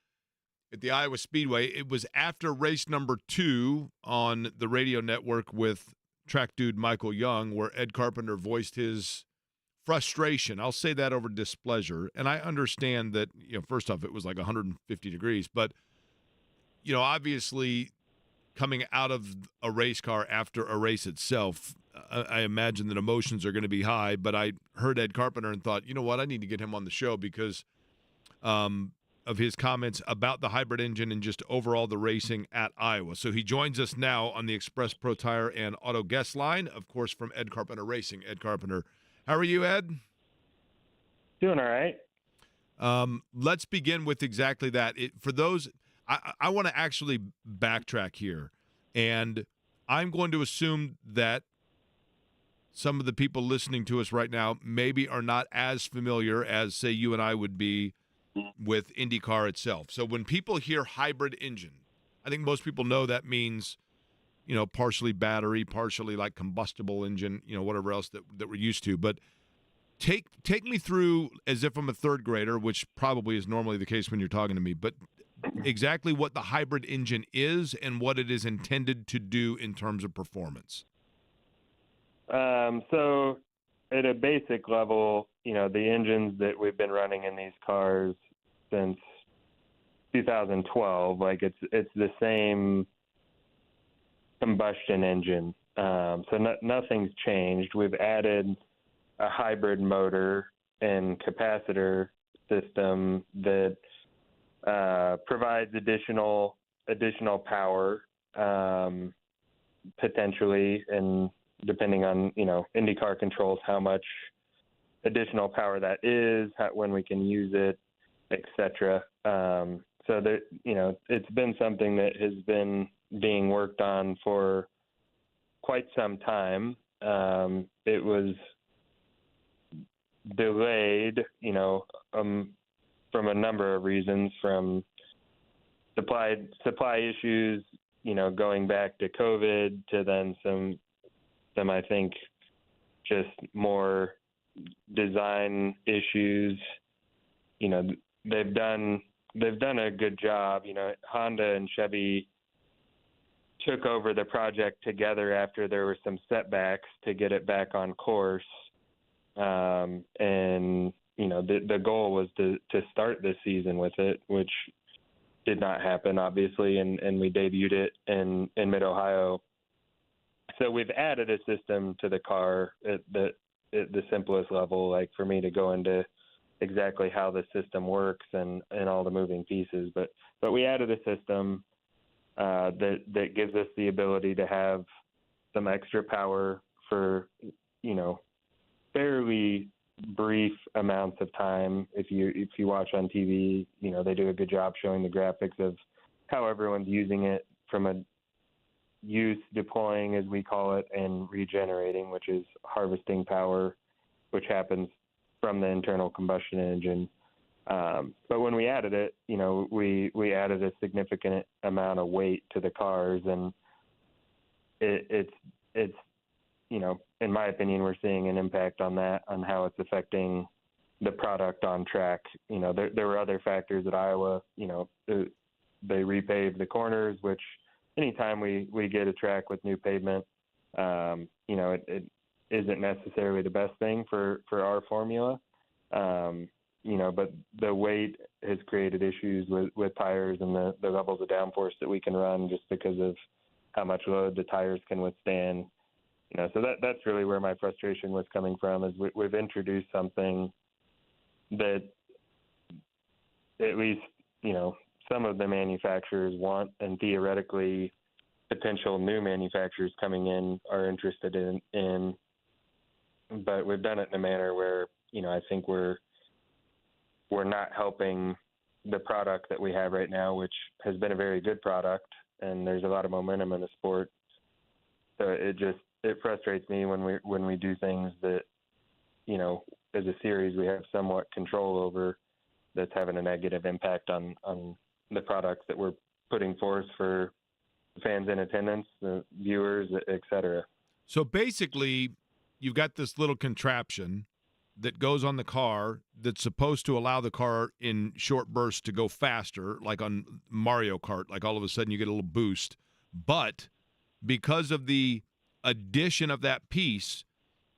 at the Iowa Speedway. It was after race number 2 on the radio network with track dude Michael Young, where Ed Carpenter voiced his frustration. I'll say that over displeasure. And I understand that, first off, it was like 150 degrees, but, obviously coming out of a race car after a race itself, I imagine that emotions are going to be high, but I heard Ed Carpenter and thought, you know what, I need to get him on the show because of his comments about the hybrid engine and just overall the racing at Iowa. So he joins us now on the Express Pro Tire and Auto Guest line, of course, from Ed Carpenter Racing. Ed Carpenter. How are you, Ed? Doing all right. Let's begin with exactly that. For those, I want to actually backtrack here, and I'm going to assume that some of the people listening to us right now maybe are not as familiar as, say, you and I would be with IndyCar itself. So when people hear hybrid engine, I think most people know that means, partially battery, partially like combustible engine, whatever else that we're used to. But take me through, as if I'm a third grader, which probably is normally the case when you're talking to me, but exactly what the hybrid engine is and what it is intended to do in terms of performance. So at a basic level, the engines that we've been running in these cars since 2012, like it's the same combustion engine. So nothing's changed. We've added a hybrid motor and capacitor system that provides additional power, potentially, and depending on, IndyCar controls how much additional power that is, when we can use it, etc. So that, it's been something that has been being worked on for quite some time. It was delayed, from a number of reasons, from supply issues, going back to COVID, to then some I think just more design issues. They've done a good job. Honda and Chevy took over the project together after there were some setbacks to get it back on course. And the goal was to start this season with it, which did not happen, obviously, and we debuted it in Mid-Ohio. So we've added a system to the car at the simplest level, like for me to go into exactly how the system works and all the moving pieces. But we added a system that gives us the ability to have some extra power for, fairly brief amounts of time. If you watch on TV, they do a good job showing the graphics of how everyone's using it, from a use, deploying, as we call it, and regenerating, which is harvesting power, which happens from the internal combustion engine. But when we added it, we added a significant amount of weight to the cars, and it's in my opinion, we're seeing an impact on that, on how it's affecting the product on track. There were other factors at Iowa. They repaved the corners, which anytime we get a track with new pavement, it isn't necessarily the best thing for our formula. But the weight has created issues with tires and the levels of downforce that we can run, just because of how much load the tires can withstand. So that's really where my frustration was coming from, is we've introduced something that at least, some of the manufacturers want, and theoretically potential new manufacturers coming in are interested in. But we've done it in a manner where, I think we're not helping the product that we have right now, which has been a very good product, and there's a lot of momentum in the sport. So it frustrates me when we do things that, as a series we have somewhat control over, that's having a negative impact on the products that we're putting forth for fans in attendance, the viewers, et cetera. So basically, you've got this little contraption that goes on the car that's supposed to allow the car in short bursts to go faster, like on Mario Kart, like all of a sudden you get a little boost. But because of the addition of that piece,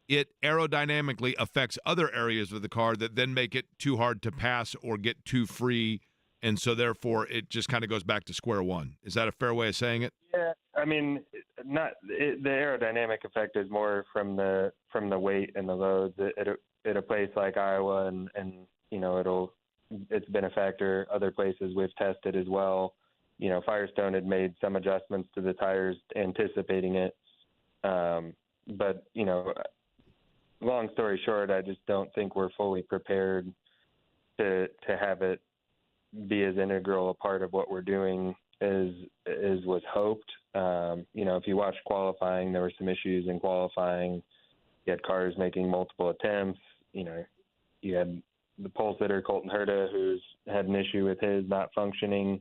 it aerodynamically affects other areas of the car that then make it too hard to pass or get too free, and so therefore it just kind of goes back to square one. Is that a fair way of saying it? Yeah, I mean, the aerodynamic effect is more from the weight and the loads. At a place like Iowa, and it's been a factor. Other places we've tested as well. Firestone had made some adjustments to the tires anticipating it, but long story short, I just don't think we're fully prepared to have it be as integral a part of what we're doing as was hoped. If you watch qualifying, there were some issues in qualifying. You had cars making multiple attempts. You had the pole sitter, Colton Herta, who's had an issue with his not functioning,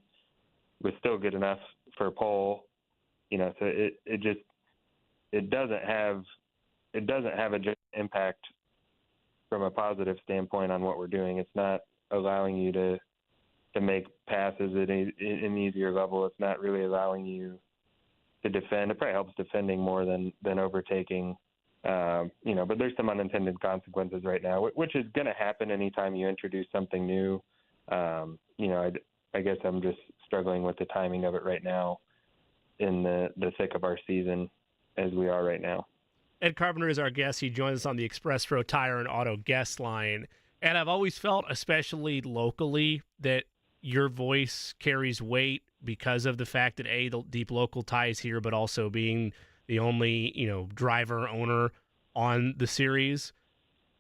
was still good enough for pole. So it doesn't have a giant impact from a positive standpoint on what we're doing. It's not allowing you to make passes at an easier level. It's not really allowing you to defend. It probably helps defending more than overtaking. But there's some unintended consequences right now, which is going to happen anytime you introduce something new. I guess I'm just struggling with the timing of it right now in the thick of our season as we are right now. Ed Carpenter is our guest. He joins us on the Express Pro Tire and Auto guest line. And I've always felt, especially locally, that your voice carries weight because of the fact that, A, the deep local ties here, but also being the only, driver owner on the series.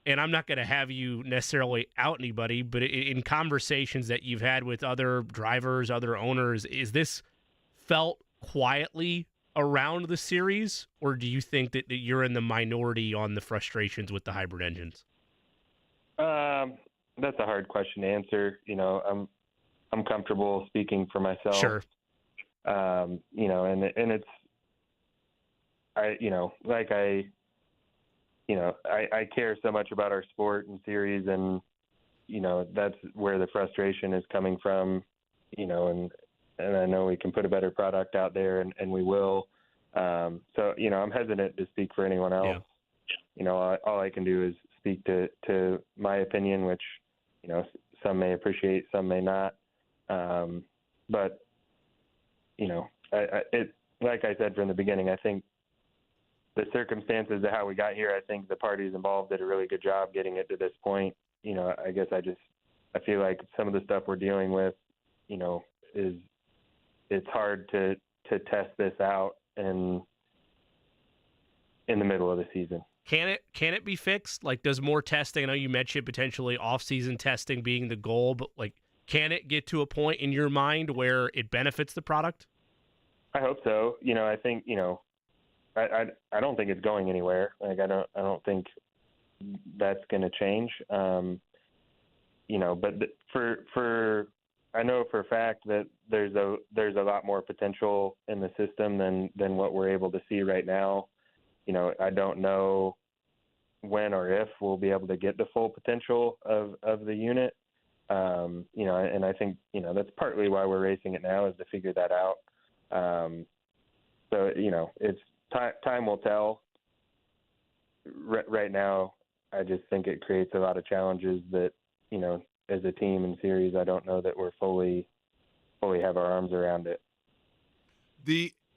And I'm not going to have you necessarily out anybody, but in conversations that you've had with other drivers, other owners, is this felt quietly around the series, or do you think that you're in the minority on the frustrations with the hybrid engines? That's a hard question to answer. I'm comfortable speaking for myself. Sure. And it's, I care so much about our sport and series, and that's where the frustration is coming from. And I know we can put a better product out there, and we will. I'm hesitant to speak for anyone else. Yeah. All I can do is speak to my opinion, which some may appreciate, some may not. But like I said from the beginning, I think the circumstances of how we got here, I think the parties involved did a really good job getting it to this point. I guess I feel like some of the stuff we're dealing with, it's hard to test this out in the middle of the season. Can it be fixed? Like, does more testing? I know you mentioned potentially off-season testing being the goal, but can it get to a point in your mind where it benefits the product? I hope so. I think I don't think it's going anywhere. I don't think that's going to change. But I know for a fact that there's a lot more potential in the system than what we're able to see right now. I don't know when or if we'll be able to get the full potential of the unit. And I think, that's partly why we're racing it now, is to figure that out. So, it's time will tell. Right now, I just think it creates a lot of challenges that, as a team and series, I don't know that we're fully have our arms around it.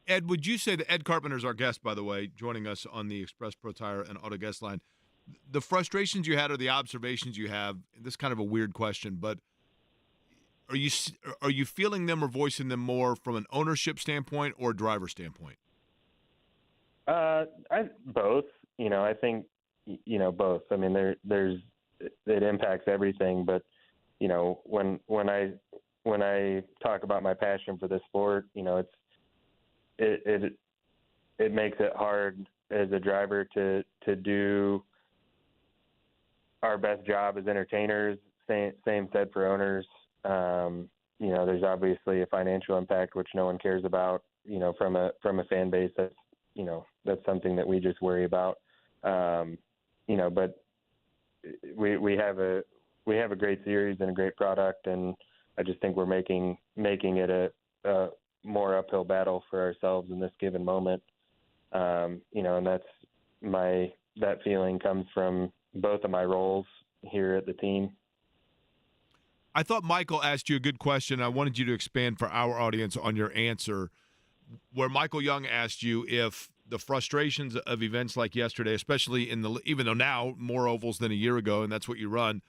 Ed, would you say that Ed Carpenter is our guest, by the way, joining us on the Express Pro Tire and Auto guest line? The frustrations you had or the observations you have, this is kind of a weird question, but are you feeling them or voicing them more from an ownership standpoint or driver standpoint? Both. I think both. I mean, it impacts everything, but when I talk about my passion for this sport, it makes it hard as a driver to do our best job as entertainers. Same said for owners. There's obviously a financial impact, which no one cares about. from a fan base, that's something that we just worry about. But we have a great series and a great product, and I just think we're making it a more uphill battle for ourselves in this given moment. And that feeling comes from both of my roles here at the team. I thought Michael asked you a good question. I wanted you to expand for our audience on your answer, where Michael Young asked you if the frustrations of events like yesterday, especially even though now more ovals than a year ago, and that's what you run,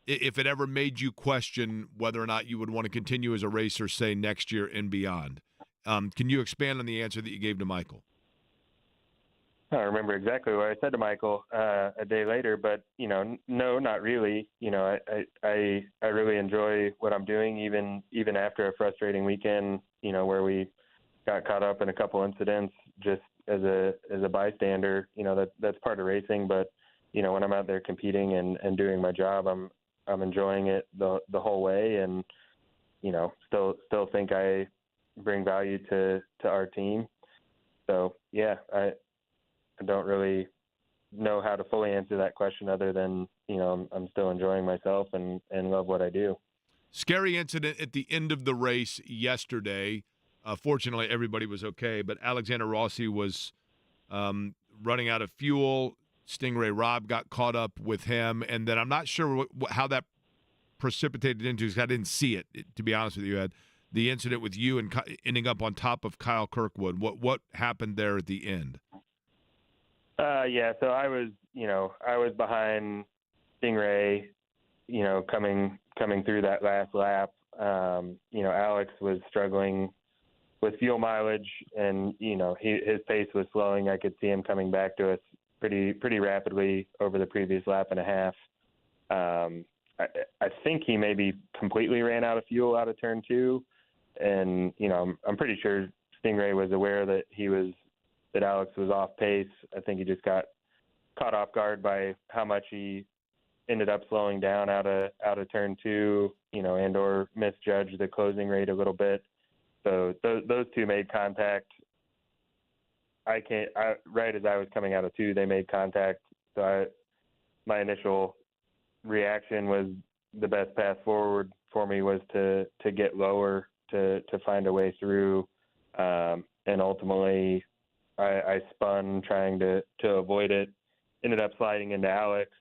if it ever made you question whether or not you would want to continue as a racer, say, next year and beyond. Can you expand on the answer that you gave to Michael? I don't remember exactly what I said to Michael a day later, but no, not really. I really enjoy what I'm doing, even after a frustrating weekend. Where we got caught up in a couple incidents, just as a bystander. That's part of racing. But when I'm out there competing and doing my job, I'm enjoying it the whole way, and still think I bring value to our team. So yeah, I don't really know how to fully answer that question other than, I'm still enjoying myself and love what I do. Scary incident at the end of the race yesterday. Fortunately, everybody was okay, but Alexander Rossi was running out of fuel. Stingray Rob got caught up with him, and then I'm not sure how that precipitated into, because I didn't see it, to be honest with you, Ed, the incident with you and ending up on top of Kyle Kirkwood. What happened there at the end? So I was behind Stingray, coming through that last lap. Alex was struggling with fuel mileage, and his pace was slowing. I could see him coming back to us pretty rapidly over the previous lap and a half. I think he maybe completely ran out of fuel out of turn 2, and I'm pretty sure Stingray was aware that Alex was off pace. I think he just got caught off guard by how much he ended up slowing down out of turn 2, and/or misjudged the closing rate a little bit. So those two made contact. Right as I was coming out of 2, they made contact. So my initial reaction was the best path forward for me was to get lower to find a way through, and ultimately I spun trying to avoid it. Ended up sliding into Alex.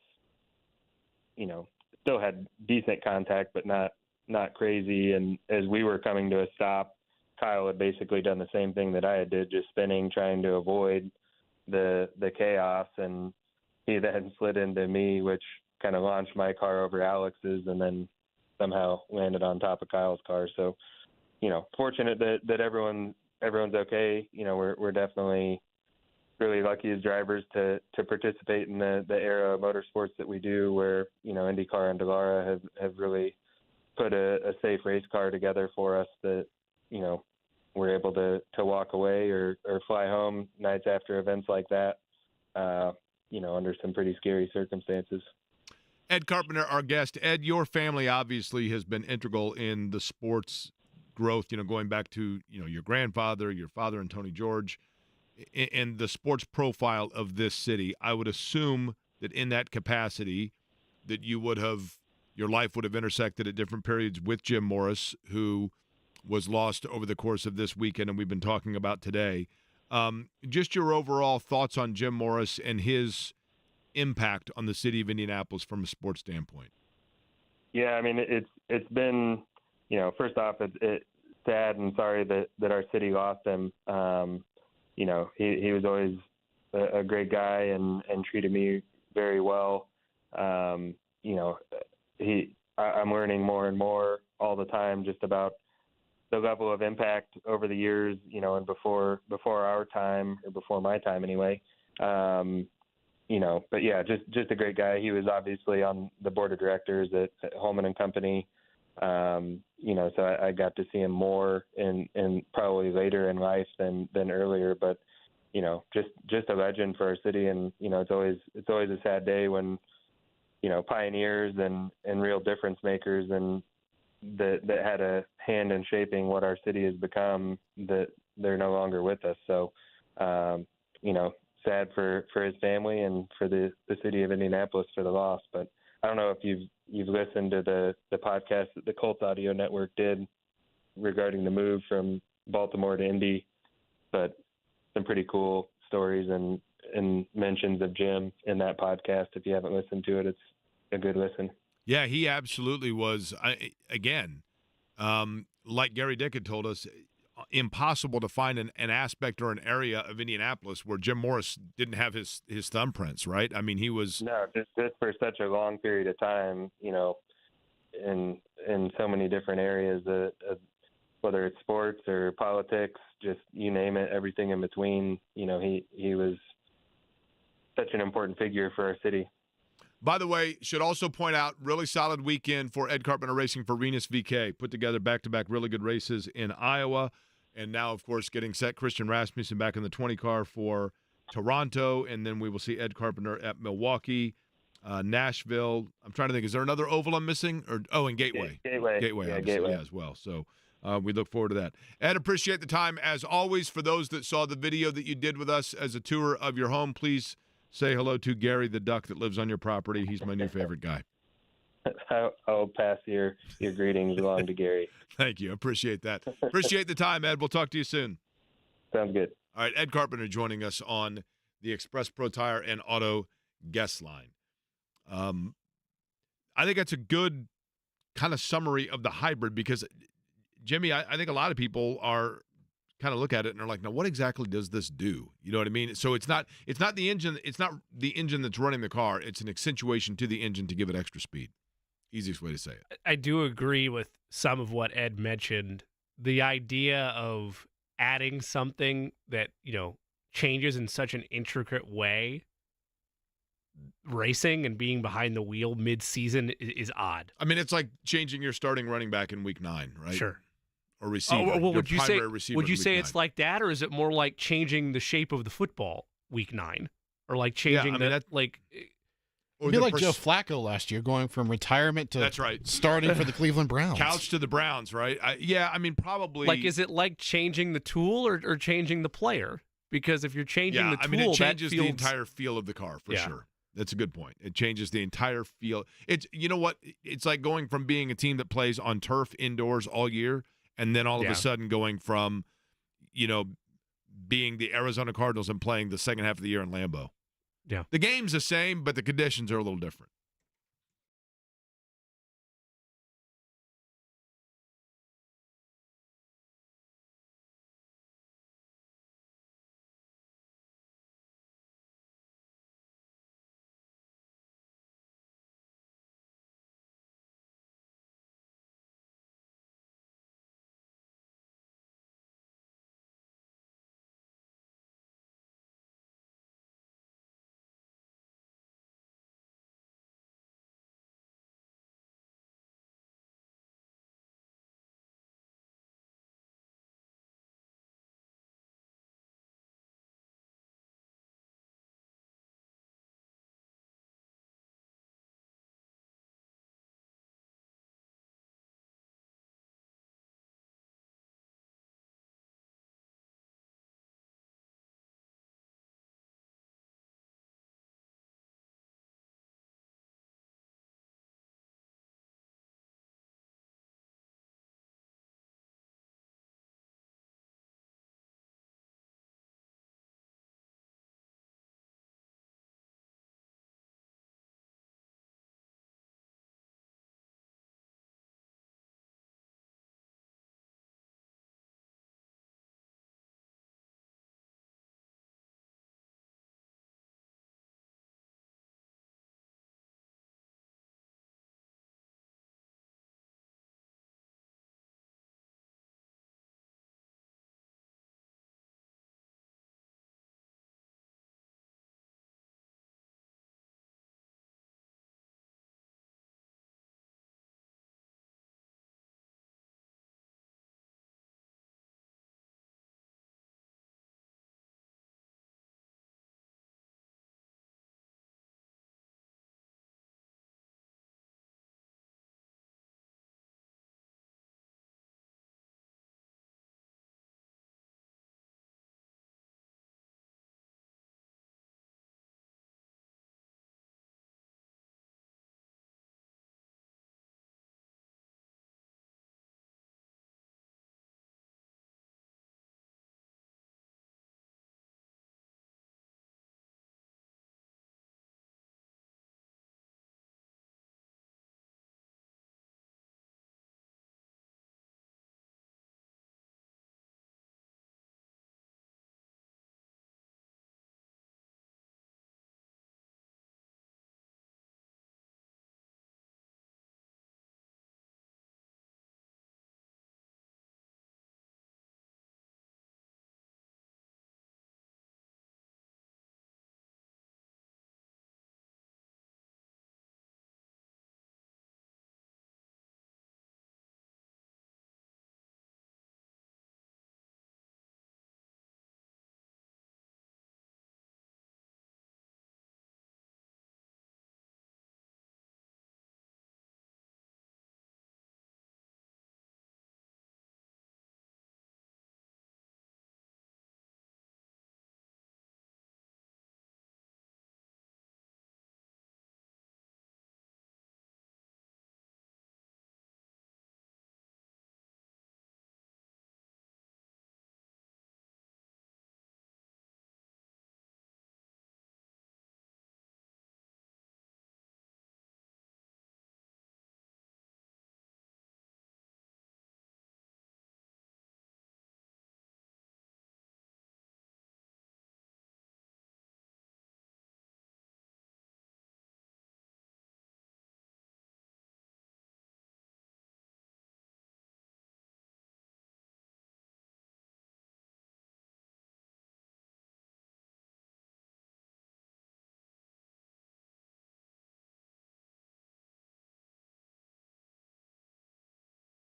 Still had decent contact, but not crazy. And as we were coming to a stop, Kyle had basically done the same thing that I did, just spinning, trying to avoid the chaos. And he then slid into me, which kind of launched my car over Alex's, and then somehow landed on top of Kyle's car. So, fortunate that everyone's okay. We're definitely really lucky as drivers to participate in the era of motorsports that we do, where IndyCar and Dallara have really put a safe race car together for us that we're able to walk away or fly home nights after events like that, under some pretty scary circumstances. Ed Carpenter, our guest. Ed, your family obviously has been integral in the sports growth, going back to, your grandfather, your father, and Tony George, and the sports profile of this city. I would assume that in that capacity that your life would have intersected at different periods with Jim Morris, who was lost over the course of this weekend and we've been talking about today. Just your overall thoughts on Jim Morris and his impact on the city of Indianapolis from a sports standpoint. Yeah, I mean, it's been, first off, it's sad and sorry that our city lost him. He was always a great guy and treated me very well. I'm learning more and more all the time just about the level of impact over the years, and before our time, or before my time anyway. But yeah, just a great guy. He was obviously on the board of directors at Holman and Company. So I got to see him more in probably later in life than earlier, but just a legend for our city. And it's always a sad day when pioneers and real difference makers and that had a hand in shaping what our city has become, that they're no longer with us. So, sad for his family and for the city of Indianapolis for the loss. But I don't know if you've listened to the podcast that the Colts Audio Network did regarding the move from Baltimore to Indy, but some pretty cool stories and mentions of Jim in that podcast. If you haven't listened to it, it's a good listen. Yeah, he absolutely was. Like Gary Dick had told us, impossible to find an aspect or an area of Indianapolis where Jim Morris didn't have his thumbprints, right? I mean, he was just for such a long period of time, in so many different areas, whether it's sports or politics, just you name it, everything in between. He was such an important figure for our city. By the way, should also point out, really solid weekend for Ed Carpenter Racing for Renus VK. Put together back-to-back really good races in Iowa. And now, of course, getting set Christian Rasmussen back in the 20 car for Toronto. And then we will see Ed Carpenter at Milwaukee, Nashville. I'm trying to think, is there another oval I'm missing? And Gateway. Gateway, Gateway as well. So we look forward to that. Ed, appreciate the time. As always, for those that saw the video that you did with us as a tour of your home, please say hello to Gary the duck that lives on your property. He's my new favorite guy. I'll pass your greetings along to Gary. Thank you. Appreciate that. Appreciate the time, Ed. We'll talk to you soon. Sounds good. All right, Ed Carpenter joining us on the Express Pro Tire and Auto guest line. I think that's a good kind of summary of the hybrid because, Jimmy, I think a lot of people are kind of look at it and they're like, now what exactly does this do? You know what I mean? So it's not the engine that's running the car. It's an accentuation to the engine to give it extra speed. Easiest way to say it. I do agree with some of what Ed mentioned. The idea of adding something that, changes in such an intricate way, racing and being behind the wheel mid-season is odd. I mean, it's like changing your starting running back in week 9, right? Sure. Or receiver. Would you say it's it's like that, or is it more like changing the shape of the football week 9, or like changing Or be like Joe Flacco last year, going from retirement to that's right, starting for the Cleveland Browns. Couch to the Browns, right? Probably. Like, is it like changing the tool or changing the player? Because if you're changing the tool, it changes the entire feel of the car for sure. That's a good point. It changes the entire feel. It's what it's like going from being a team that plays on turf indoors all year, and then all of a sudden going from, being the Arizona Cardinals and playing the second half of the year in Lambeau. Yeah. The game's the same, but the conditions are a little different.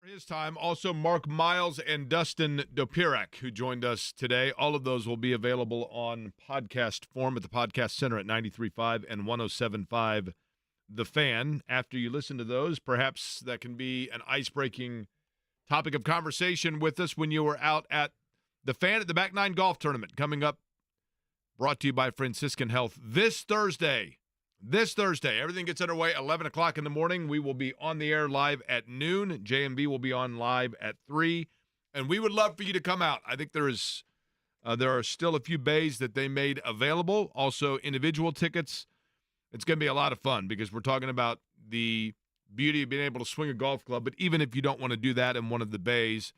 His time. Also, Mark Miles and Dustin Dopirak, who joined us today. All of those will be available on podcast form at the Podcast Center at 93.5 and 107.5 The Fan. After you listen to those, perhaps that can be an ice-breaking topic of conversation with us when you were out at the Fan at the Back Nine Golf Tournament coming up, brought to you by Franciscan Health this Thursday. This Thursday, everything gets underway 11 o'clock in the morning. We will be on the air live at noon. JMB will be on live at 3. And we would love for you to come out. I think there are still a few bays that they made available. Also, individual tickets. It's going to be a lot of fun because we're talking about the beauty of being able to swing a golf club. But even if you don't want to do that in one of the bays,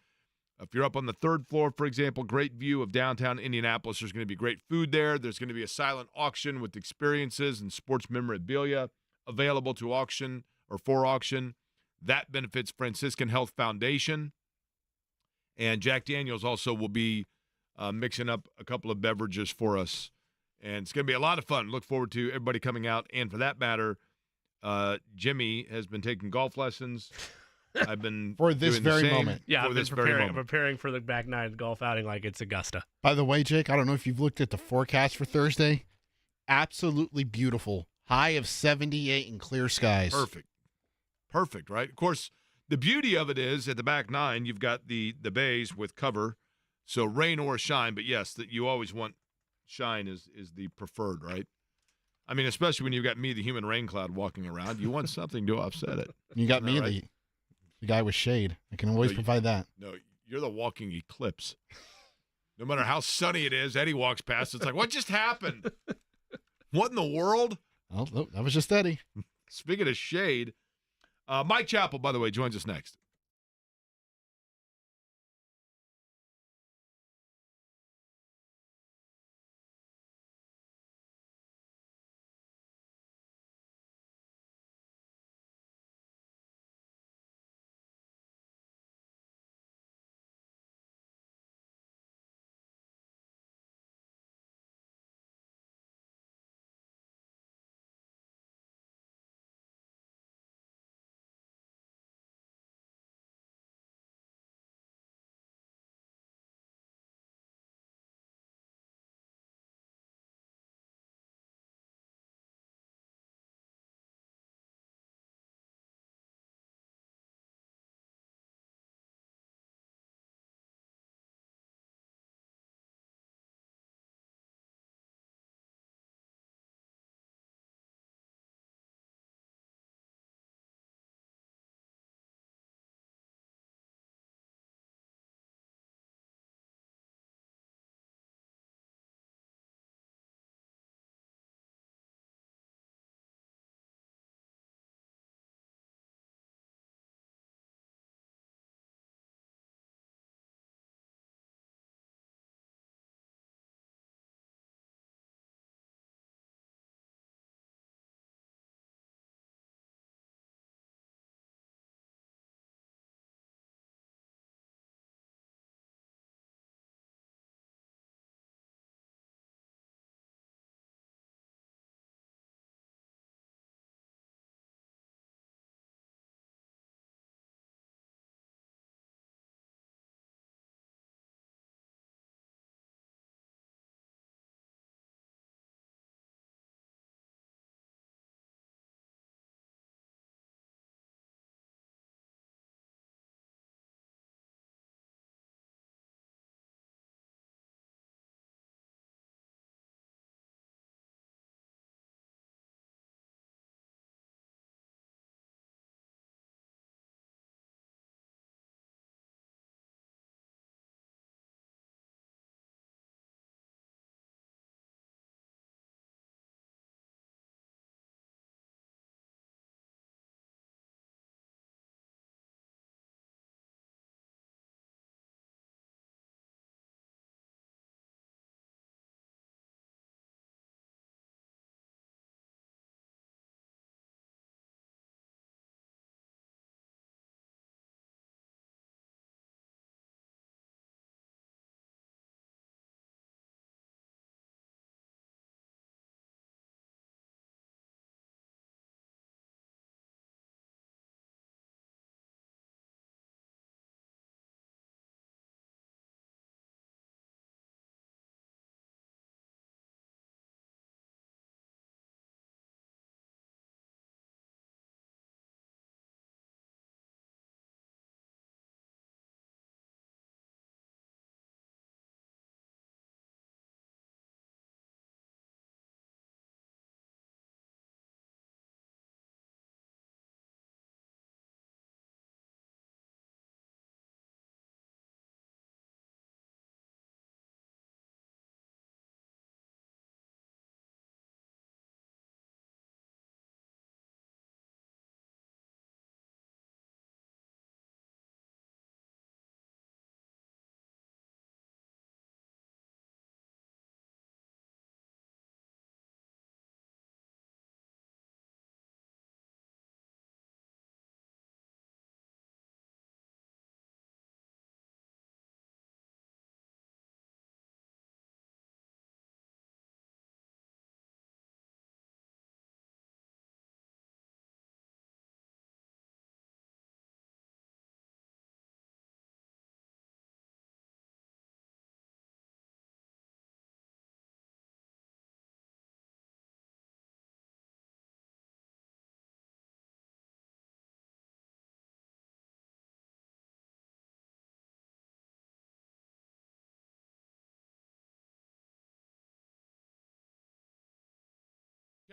if you're up on the third floor, for example, great view of downtown Indianapolis. There's going to be great food there. There's going to be a silent auction with experiences and sports memorabilia available to auction or for auction. That benefits Franciscan Health Foundation. And Jack Daniels also will be mixing up a couple of beverages for us. And it's going to be a lot of fun. Look forward to everybody coming out. And for that matter, Jimmy has been taking golf lessons. I've been for this doing the very same moment. Yeah, for I've this been very preparing, moment. preparing for the back nine golf outing like it's Augusta. By the way, Jake, I don't know if you've looked at the forecast for Thursday. Absolutely beautiful. High of 78 and clear skies. Perfect, right? Of course, the beauty of it is at the back nine, you've got the bays with cover, so rain or shine. But yes, that you always want shine is the preferred, right? I mean, especially when you've got me, the human rain cloud, walking around. You want something to offset it. You got Isn't that me, right? the guy with shade. I can always provide that. No, you're the walking eclipse. No matter how sunny it is, Eddie walks past. It's like, what just happened? What in the world? Oh, that was just Eddie. Speaking of shade, Mike Chappell, by the way, joins us next.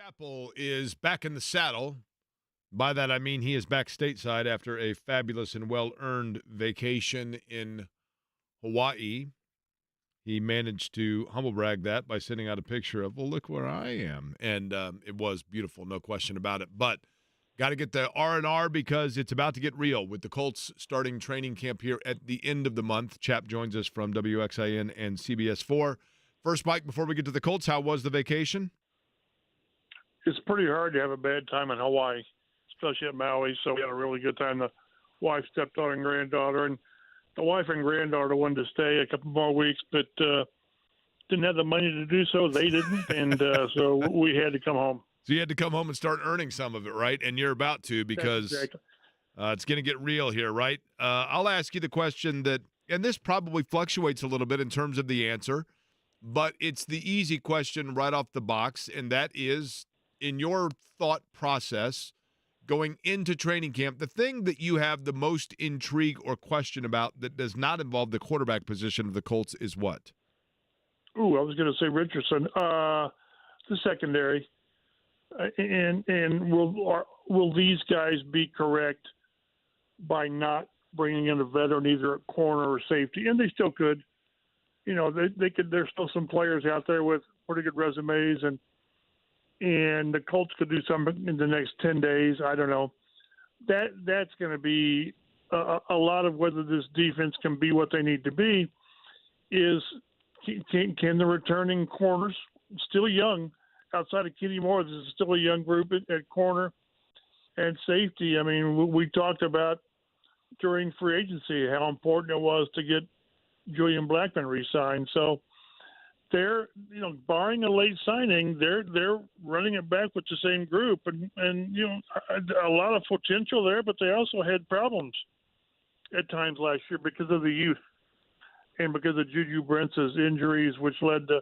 Chappell is back in the saddle. By that, I mean he is back stateside after a fabulous and well-earned vacation in Hawaii. He managed to humble brag that by sending out a picture of, well, look where I am. And it was beautiful, no question about it. But got to get the R&R because it's about to get real with the Colts starting training camp here at the end of the month. Chap joins us from WXIN and CBS4. First, Mike, before we get to the Colts, how was the vacation? It's pretty hard to have a bad time in Hawaii, especially at Maui. So we had a really good time. The wife, stepdaughter, and granddaughter. And the wife and granddaughter wanted to stay a couple more weeks, but didn't have the money to do so. They didn't. And so we had to come home. So you had to come home and start earning some of it, right? And you're about to because it's going to get real here, right? I'll ask you the question that, and this probably fluctuates a little bit in terms of the answer, but it's the easy question right off the box, and that is, in your thought process going into training camp, the thing that you have the most intrigue or question about that does not involve the quarterback position of the Colts is what? Ooh, I was going to say Richardson. The secondary. And will these guys be correct by not bringing in a veteran either at corner or safety? And they still could. You know, they could. There's still some players out there with pretty good resumes, and the Colts could do something in the next 10 days. I don't know. That's going to be a lot of whether this defense can be what they need to be. Is can the returning corners, still young, outside of Kenny Moore, this is still a young group at corner and safety. I mean, we talked about during free agency how important it was to get Julian Blackmon re-signed. So they're, barring a late signing, they're running it back with the same group, and a lot of potential there, but they also had problems at times last year because of the youth and because of Juju Brents' injuries, which led to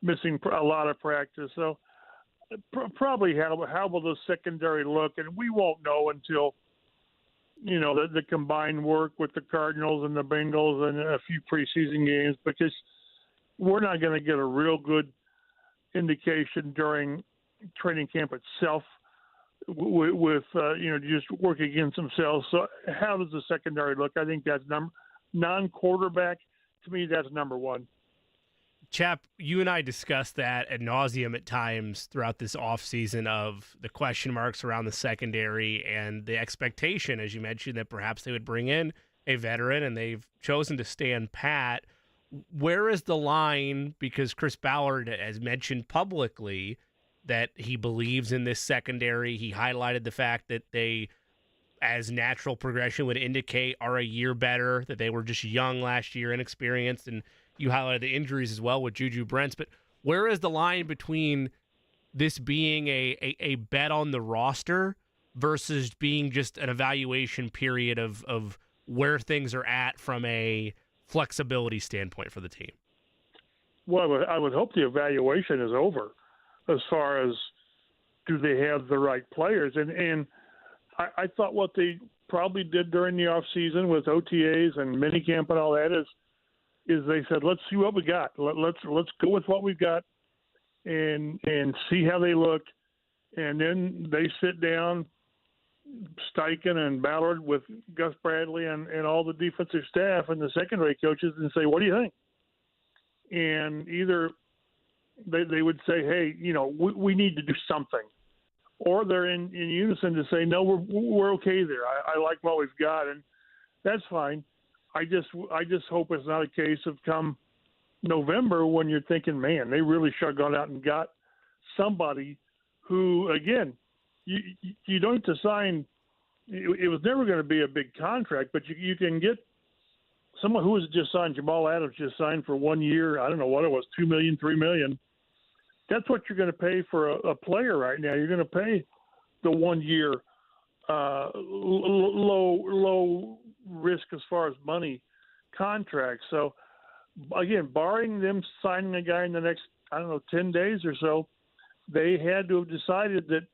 missing a lot of practice. So probably how will the secondary look? And we won't know until, the combined work with the Cardinals and the Bengals and a few preseason games, because we're not going to get a real good indication during training camp itself with just working against themselves. So how does the secondary look? I think that's non-quarterback. To me, that's number one. Chap, you and I discussed that ad nauseum at times throughout this offseason of the question marks around the secondary and the expectation, as you mentioned, that perhaps they would bring in a veteran, and they've chosen to stand pat. Where is the line? Because Chris Ballard has mentioned publicly that he believes in this secondary. He highlighted the fact that they, as natural progression would indicate, are a year better, that they were just young last year, inexperienced, and you highlighted the injuries as well with Juju Brents. But where is the line between this being a bet on the roster versus being just an evaluation period of where things are at from a flexibility standpoint for the team? Well, I would hope the evaluation is over as far as do they have the right players. And I thought what they probably did during the offseason with OTAs and minicamp and all that is they said, let's see what we got. Let's go with what we've got and see how they look. And then they sit down, Steichen and Ballard with Gus Bradley and all the defensive staff and the secondary coaches and say, what do you think? And either they would say, hey, we need to do something. Or they're in unison to say, no, we're okay there. I like what we've got, and that's fine. I just hope it's not a case of come November when you're thinking, man, they really should have gone out and got somebody who, again, you don't have to sign. It was never going to be a big contract, but you can get someone who was just signed. Jamal Adams just signed for 1 year. I don't know what it was, $2 million, $3 million. That's what you're going to pay for a player right now. You're going to pay the 1 year low risk as far as money contract. So, again, barring them signing a guy in the next, 10 days or so, they had to have decided that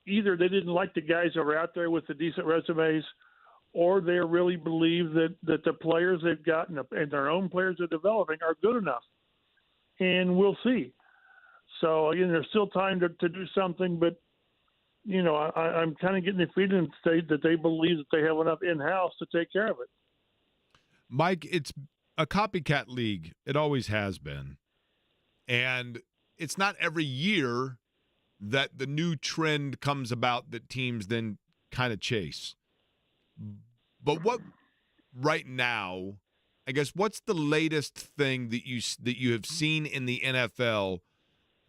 either they didn't like the guys that were out there with the decent resumes, or they really believe that the players they've gotten and their own players they're developing are good enough. And we'll see. So again, there's still time to do something, but I'm kind of getting the feeling that they believe that they have enough in-house to take care of it. Mike, it's a copycat league. It always has been. And it's not every year that the new trend comes about that teams then kind of chase. But what right now, I guess, what's the latest thing that you have seen in the NFL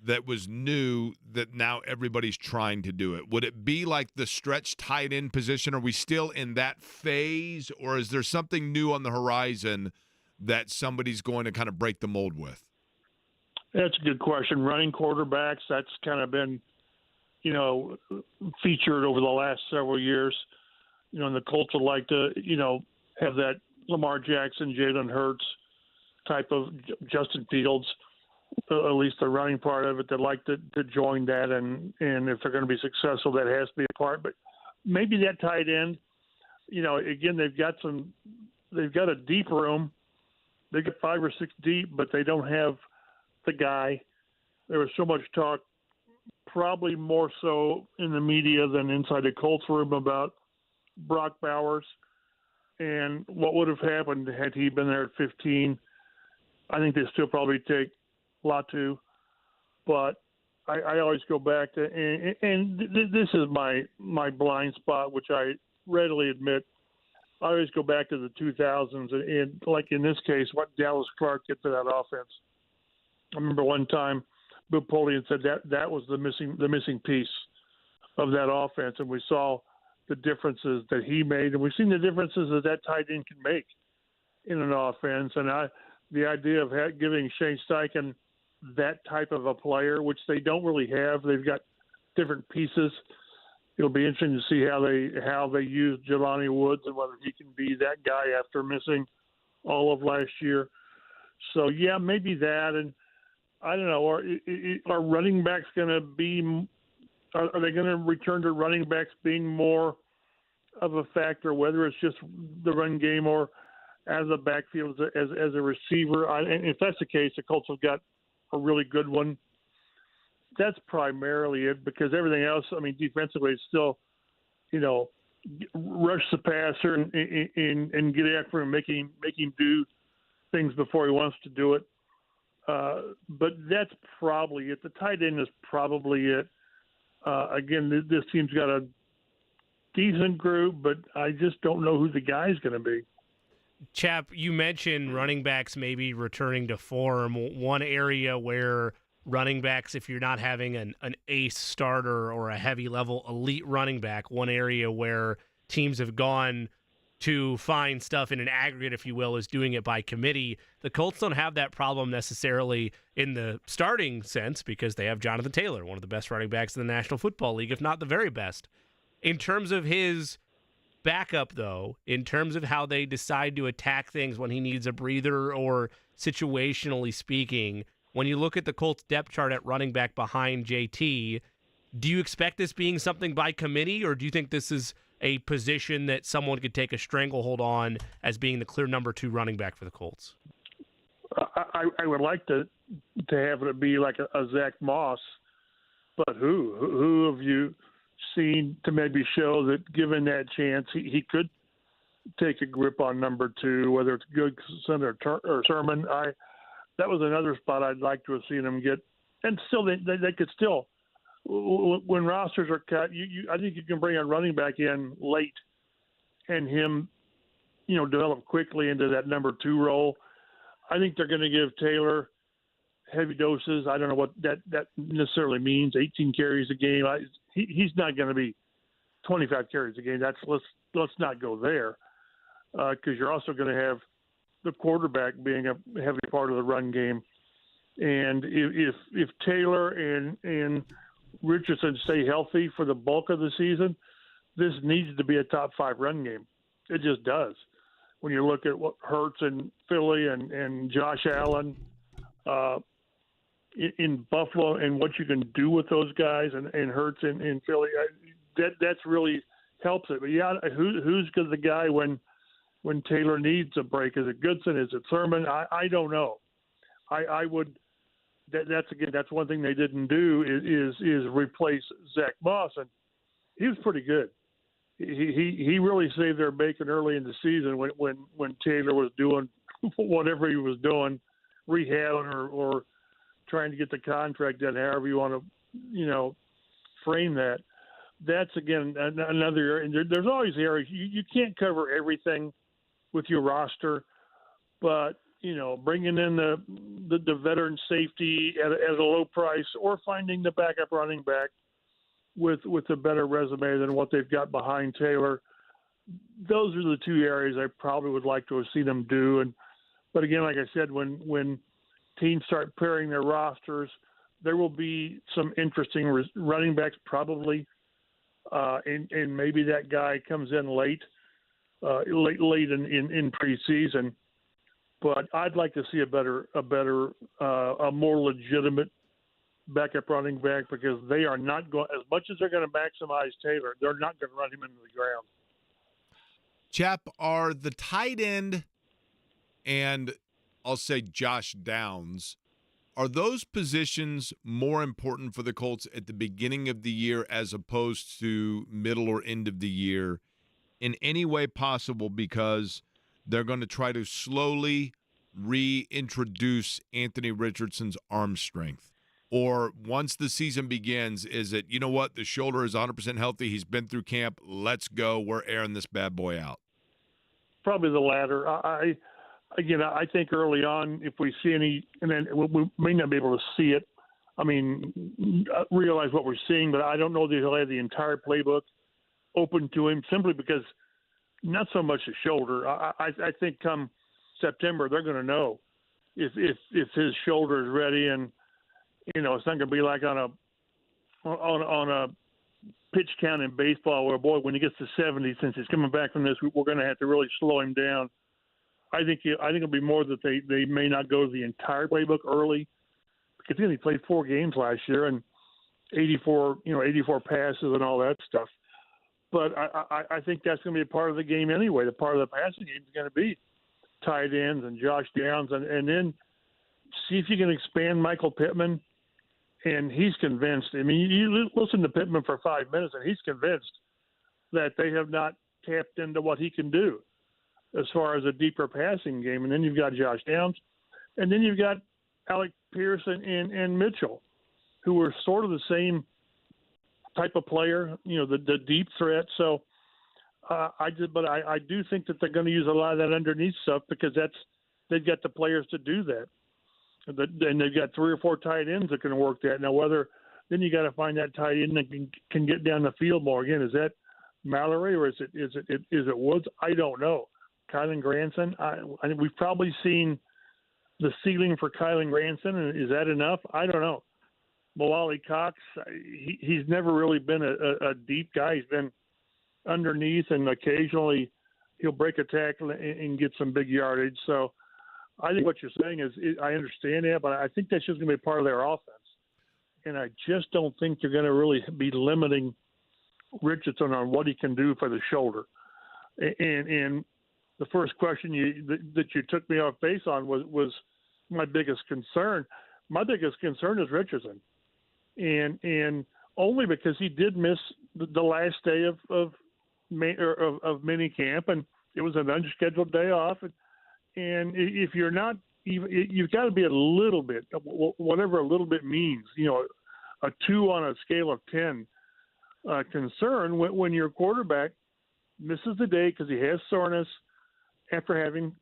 that was new that now everybody's trying to do it? Would it be like the stretch tight end position? Are we still in that phase, or is there something new on the horizon that somebody's going to kind of break the mold with? That's a good question. Running quarterbacks, that's kind of been, featured over the last several years. And the Colts would like to, have that Lamar Jackson, Jalen Hurts type of Justin Fields, at least the running part of it. They'd like to join that, and if they're going to be successful, that has to be a part. But maybe that tight end, again, they've got a deep room. They get 5 or 6 deep, but they don't have the guy. There was so much talk, probably more so in the media than inside the Colts room, about Brock Bowers and what would have happened had he been there at 15. I think they still probably take Latu, but I always go back to, and this is my blind spot, which I readily admit. I always go back to the 2000s, and like in this case, what Dallas Clark did to that offense. I remember one time Bill Polian said that was the missing piece of that offense, and we saw the differences that he made, and we've seen the differences that tight end can make in an offense. And the idea of giving Shane Steichen that type of a player, which they don't really have, they've got different pieces. It'll be interesting to see how they use Jelani Woods and whether he can be that guy after missing all of last year. So yeah, maybe that, and I don't know. Are running backs going to be? Are they going to return to running backs being more of a factor, whether it's just the run game or as a backfield as a receiver? And if that's the case, the Colts have got a really good one. That's primarily it, because everything else, I mean, defensively, it's still, rush the passer and get after him, make him do things before he wants to do it. But that's probably it. The tight end is probably it. Again, this team's got a decent group, but I just don't know who the guy's going to be. Chap, you mentioned running backs maybe returning to form. One area where running backs, if you're not having an ace starter or a heavy-level elite running back, one area where teams have gone to find stuff in an aggregate, if you will, is doing it by committee. The Colts don't have that problem necessarily in the starting sense because they have Jonathan Taylor, one of the best running backs in the National Football League, if not the very best. In terms of his backup, though, in terms of how they decide to attack things when he needs a breather or situationally speaking, when you look at the Colts depth chart at running back behind JT, do you expect this being something by committee, or do you think this is a position that someone could take a stranglehold on as being the clear number 2 running back for the Colts? I would like to have it be like a Zach Moss, but who have you seen to maybe show that given that chance he could take a grip on number 2, whether it's Goodson or Sermon? That was another spot I'd like to have seen him get, and still they could still. When rosters are cut, I think you can bring a running back in late and him, develop quickly into that number 2 role. I think they're going to give Taylor heavy doses. I don't know what that necessarily means. 18 carries a game. He's not going to be 25 carries a game. Let's not go there, because you're also going to have the quarterback being a heavy part of the run game. And if Taylor and Richardson stay healthy for the bulk of the season, this needs to be a top 5 run game. It just does. When you look at what Hurts in Philly and Josh Allen in Buffalo and what you can do with those guys and Hurts in Philly, that's really helps it. But yeah, who's the guy when Taylor needs a break? Is it Goodson? Is it Sermon? I don't know. I would that's one thing they didn't do is replace Zach Moss, and he was pretty good. He really saved their bacon early in the season when Taylor was doing whatever he was doing, rehabbing or trying to get the contract done, however you want to, frame that. That's, again, another area. And there's always areas. You can't cover everything with your roster, but, bringing in the veteran safety at a low price or finding the backup running back with a better resume than what they've got behind Taylor, those are the two areas I probably would like to see them do. But again, like I said, when teams start pairing their rosters, there will be some interesting running backs probably, and maybe that guy comes in late in preseason. But I'd like to see a more legitimate backup running back, because they are not going, as much as they're going to maximize Taylor, they're not going to run him into the ground. Chap, are the tight end and I'll say Josh Downs, are those positions more important for the Colts at the beginning of the year as opposed to middle or end of the year in any way possible, because they're going to try to slowly reintroduce Anthony Richardson's arm strength? Or once the season begins, is it, you know what, the shoulder is 100% healthy, he's been through camp, let's go, we're airing this bad boy out? Probably the latter. I think early on, if we see any, and then we may not be able to see it, realize what we're seeing, but I don't know that he'll have the entire playbook open to him, simply because not so much the shoulder. I think come September, they're going to know if his shoulder is ready, and it's not going to be like on a pitch count in baseball where, boy, when he gets to 70, since he's coming back from this, we're going to have to really slow him down. I think it'll be more that they may not go to the entire playbook early, because he played 4 games last year and 84 passes and all that stuff. But I think that's going to be a part of the game anyway. The part of the passing game is going to be tight ends and Josh Downs, and then see if you can expand Michael Pittman. And he's convinced. You listen to Pittman for 5 minutes, and he's convinced that they have not tapped into what he can do as far as a deeper passing game. And then you've got Josh Downs, and then you've got Alec Pierce and Mitchell, who are sort of the same type of player, the deep threat. So I do think that they're going to use a lot of that underneath stuff, because they've got the players to do that. And they've got 3 or 4 tight ends that can work that. Now, then you got to find that tight end that can get down the field more. Again, is that Mallory or is it Woods? I don't know. Kylan Granson. I think we've probably seen the ceiling for Kylan Granson, and is that enough? I don't know. Malali Cox. He's never really been a deep guy. He's been underneath, and occasionally he'll break a tackle and get some big yardage. So I think what you're saying is, I understand that, but I think that's just going to be part of their offense. And I just don't think they're going to really be limiting Richardson on what he can do for the shoulder. And the first question that you took me off base on was my biggest concern. My biggest concern is Richardson. And only because he did miss the last day of mini camp, and it was an unscheduled day off. And if you're not, you've got to be a little bit, whatever a little bit means, a 2 on a scale of 10 concern when your quarterback misses the day because he has soreness after having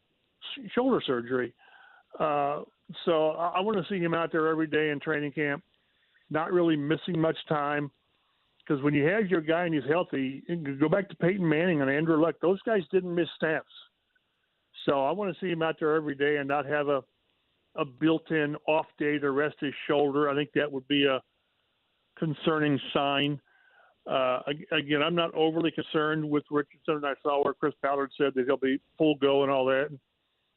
shoulder surgery. So I want to see him out there every day in training camp, not really missing much time. Because when you have your guy and he's healthy, go back to Peyton Manning and Andrew Luck, those guys didn't miss snaps. So I want to see him out there every day and not have a built-in off day to rest his shoulder. I think that would be a concerning sign. Again, I'm not overly concerned with Richardson. I saw where Chris Ballard said that he'll be full go and all that.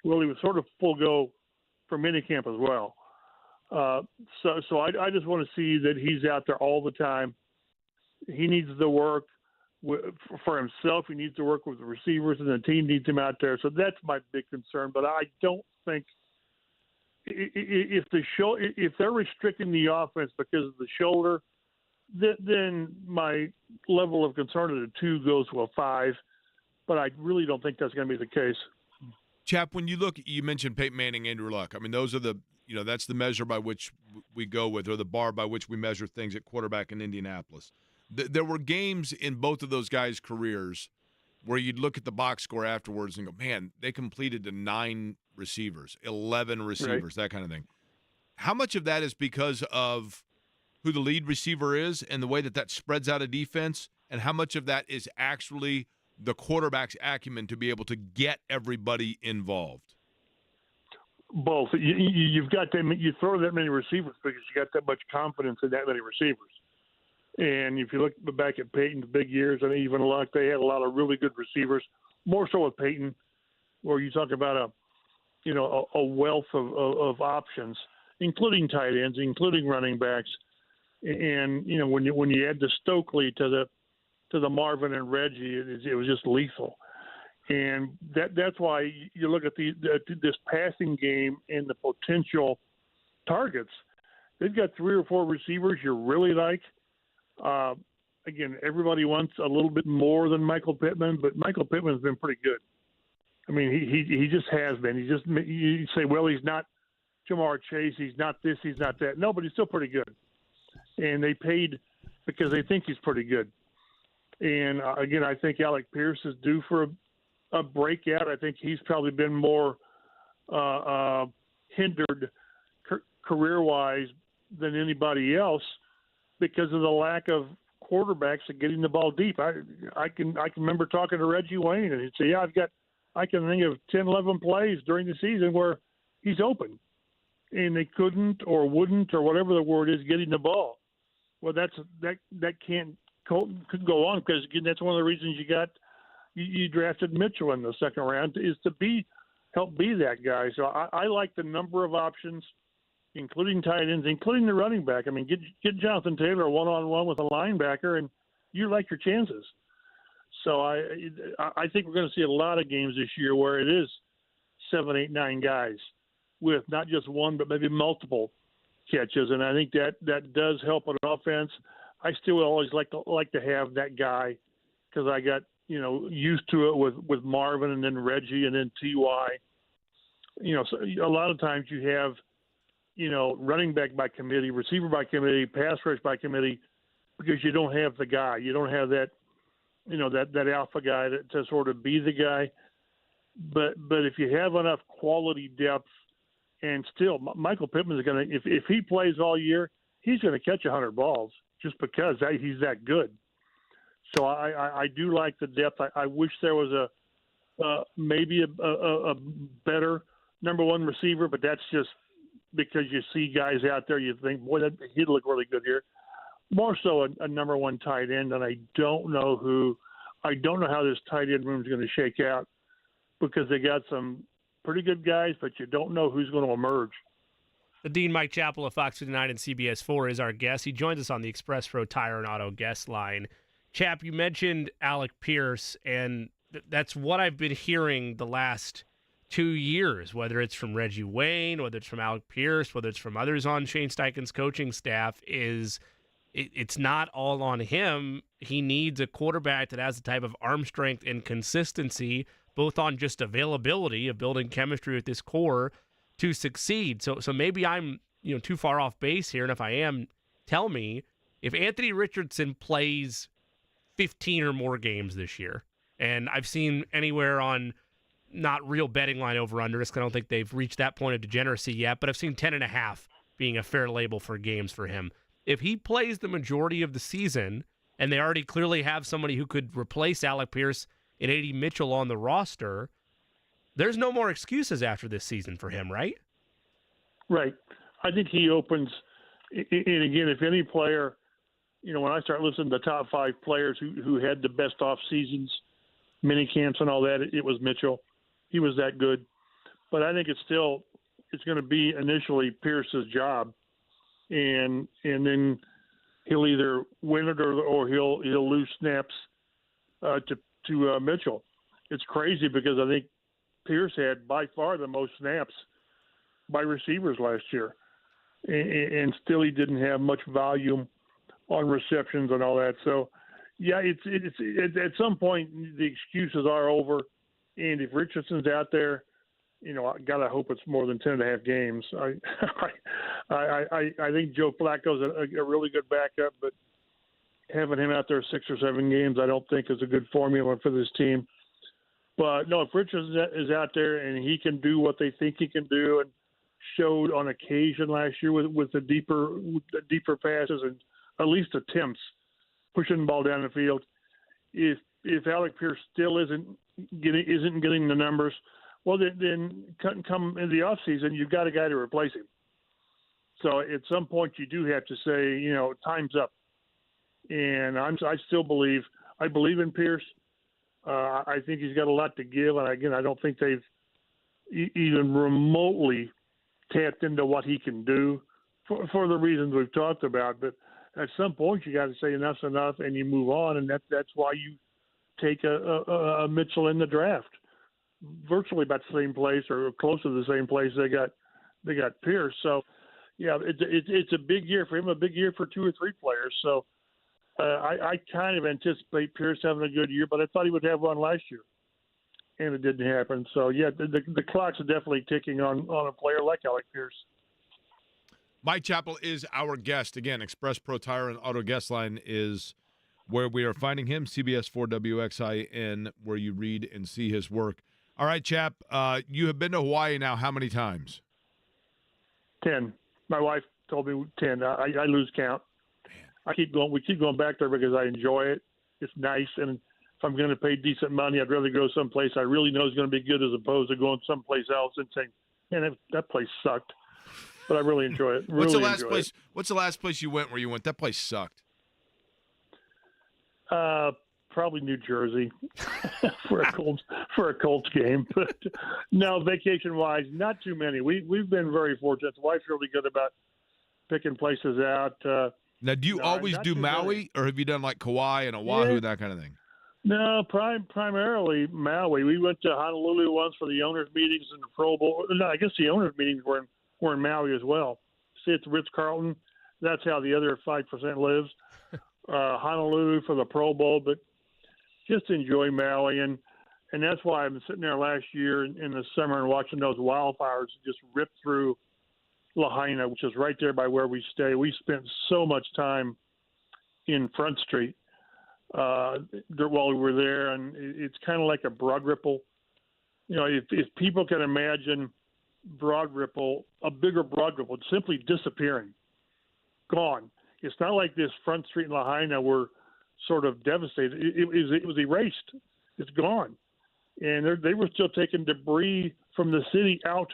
Well, he was sort of full go for minicamp as well. So I just want to see that he's out there all the time. He needs the work for himself. He needs to work with the receivers, and the team needs him out there. So that's my big concern. But I don't think if they're restricting the offense because of the shoulder, then my level of concern at a 2 goes to a 5. But I really don't think that's going to be the case. Chap, when you look, you mentioned Peyton Manning, Andrew Luck. I mean, those are that's the measure by which we go with, or the bar by which we measure things at quarterback in Indianapolis. There were games in both of those guys' careers where you'd look at the box score afterwards and go, man, they completed to 9 receivers, 11 receivers, right, that kind of thing. How much of that is because of who the lead receiver is and the way that spreads out a defense, and how much of that is actually the quarterback's acumen to be able to get everybody involved? Both. You've got them. You throw that many receivers because you got that much confidence in that many receivers. And if you look back at Peyton's big years and even Luck, they had a lot of really good receivers. More so with Peyton, where you talk about a wealth of options, including tight ends, including running backs. And when you add the Stokely to the Marvin and Reggie, it was just lethal. And that's why you look at this passing game and the potential targets. They've got 3 or 4 receivers you really like. Again, everybody wants a little bit more than Michael Pittman, but Michael Pittman's been pretty good. I mean, he just has been. You say, well, he's not Jamar Chase, he's not this, he's not that. No, but he's still pretty good. And they paid because they think he's pretty good. And again, I think Alec Pierce is due for a breakout. I think he's probably been more hindered career-wise than anybody else because of the lack of quarterbacks and getting the ball deep. I can remember talking to Reggie Wayne, and he'd say, "Yeah, I can think of 10, 11 plays during the season where he's open, and they couldn't or wouldn't or whatever the word is getting the ball." Well, that could go on because again, that's one of the reasons you drafted Mitchell in the second round is to help be that guy. So I like the number of options, including tight ends, including the running back. I mean, get Jonathan Taylor one-on-one with a linebacker, and you like your chances. So I think we're going to see a lot of games this year where it is 7, 8, 9 guys with not just one but maybe multiple catches, and I think that does help an offense. I still always like to have that guy because I got used to it with Marvin and then Reggie and then Ty. So a lot of times you have running back by committee, receiver by committee, pass rush by committee, because you don't have the guy. You don't have that that alpha guy to sort of be the guy. But if you have enough quality depth, and still Michael Pittman is going to if he plays all year, he's going to catch 100 balls just because he's that good. So I do like the depth. I wish there was maybe a better number one receiver, but that's just because you see guys out there, you think, boy, he'd look really good here. More so a number one tight end, and I don't know how this tight end room is going to shake out because they got some pretty good guys, but you don't know who's going to emerge. The Dean Mike Chappell of Fox 59 and CBS 4 is our guest. He joins us on the Express Pro Tire and Auto guest line. Chap, you mentioned Alec Pierce, and that's what I've been hearing the last 2 years, whether it's from Reggie Wayne, whether it's from Alec Pierce, whether it's from others on Shane Steichen's coaching staff, is it's not all on him. He needs a quarterback that has the type of arm strength and consistency, both on just availability of building chemistry with this core to succeed. So maybe I'm too far off base here, and if I am, tell me, if Anthony Richardson plays 15 or more games this year, and I've seen anywhere on not real betting line over-under, because I don't think they've reached that point of degeneracy yet, but I've seen 10.5 being a fair label for games for him. If he plays the majority of the season, and they already clearly have somebody who could replace Alec Pierce and A.D. Mitchell on the roster, there's no more excuses after this season for him, right? Right. I think he opens, and again, if any player, when I start listening to the top 5 players who had the best off seasons, mini camps and all that, it was Mitchell. He was that good. But I think it's going to be initially Pierce's job. And then he'll either win it or he'll lose snaps to Mitchell. It's crazy because I think Pierce had by far the most snaps by receivers last year, and still he didn't have much volume on receptions and all that. So, yeah, it's at some point the excuses are over, and if Richardson's out there, I gotta hope it's more than 10.5 games. I think Joe Flacco's a really good backup, but having him out there 6 or 7 games, I don't think is a good formula for this team. But no, if Richardson is out there and he can do what they think he can do, and showed on occasion last year with the deeper passes and at least attempts pushing the ball down the field. If Alec Pierce still isn't getting the numbers, well then come in the offseason, you've got a guy to replace him. So at some point you do have to say, time's up. And I believe in Pierce. I think he's got a lot to give, and again, I don't think they've even remotely tapped into what he can do for the reasons we've talked about. But at some point, you got to say enough's enough, and you move on, and that's why you take a Mitchell in the draft, virtually about the same place or close to the same place they got Pierce. So, yeah, it's a big year for him, a big year for 2 or 3 players. So. I kind of anticipate Pierce having a good year, but I thought he would have one last year, and it didn't happen. So, yeah, the clock's definitely ticking on a player like Alec Pierce. Mike Chappell is our guest. Again, Express Pro Tire and Auto Guest Line is where we are finding him, CBS4WXIN, where you read and see his work. All right, Chap, you have been to Hawaii now how many times? 10. My wife told me 10. I lose count. We keep going back there because I enjoy it. It's nice, and if I'm going to pay decent money, I'd rather go someplace I really know is going to be good as opposed to going someplace else and saying, "Man, that place sucked." But I really enjoy it. What's the last place you went where you went, that place sucked? Probably New Jersey for a Colts game. But no, vacation-wise, not too many. We've been very fortunate. The wife's really good about picking places out. Now, do you always do Maui, or have you done like Kauai and Oahu, that kind of thing? No, primarily Maui. We went to Honolulu once for the owners' meetings and the Pro Bowl. No, I guess the owners' meetings were in Maui as well. See, it's Ritz-Carlton. That's how the other 5% lives. Honolulu for the Pro Bowl, but just enjoy Maui. And that's why I'm sitting there last year in the summer and watching those wildfires just rip through Lahaina, which is right there by where we stay. We spent so much time in Front Street while we were there, and it's kind of like a broad ripple. If people can imagine broad ripple, a bigger broad ripple, simply disappearing, gone. It's not like this Front Street in Lahaina were sort of devastated. It was erased. It's gone. And they were still taking debris from the city out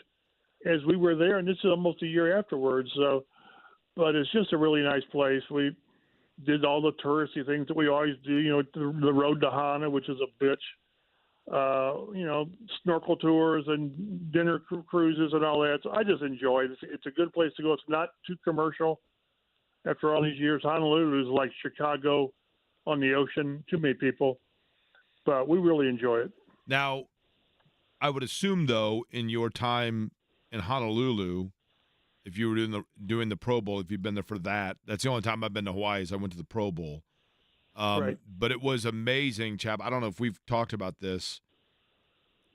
as we were there, and this is almost a year afterwards. So, but it's just a really nice place. We did all the touristy things that we always do. The road to Hana, which is a bitch. Snorkel tours and dinner cruises and all that. So I just enjoy it. It's a good place to go. It's not too commercial. After all these years, Honolulu is like Chicago on the ocean. Too many people, but we really enjoy it. Now, I would assume, though, in your time in Honolulu, if you were doing the Pro Bowl, if you've been there for that's the only time I've been to Hawaii is I went to the Pro Bowl. Right. But it was amazing, Chap. I don't know if we've talked about this.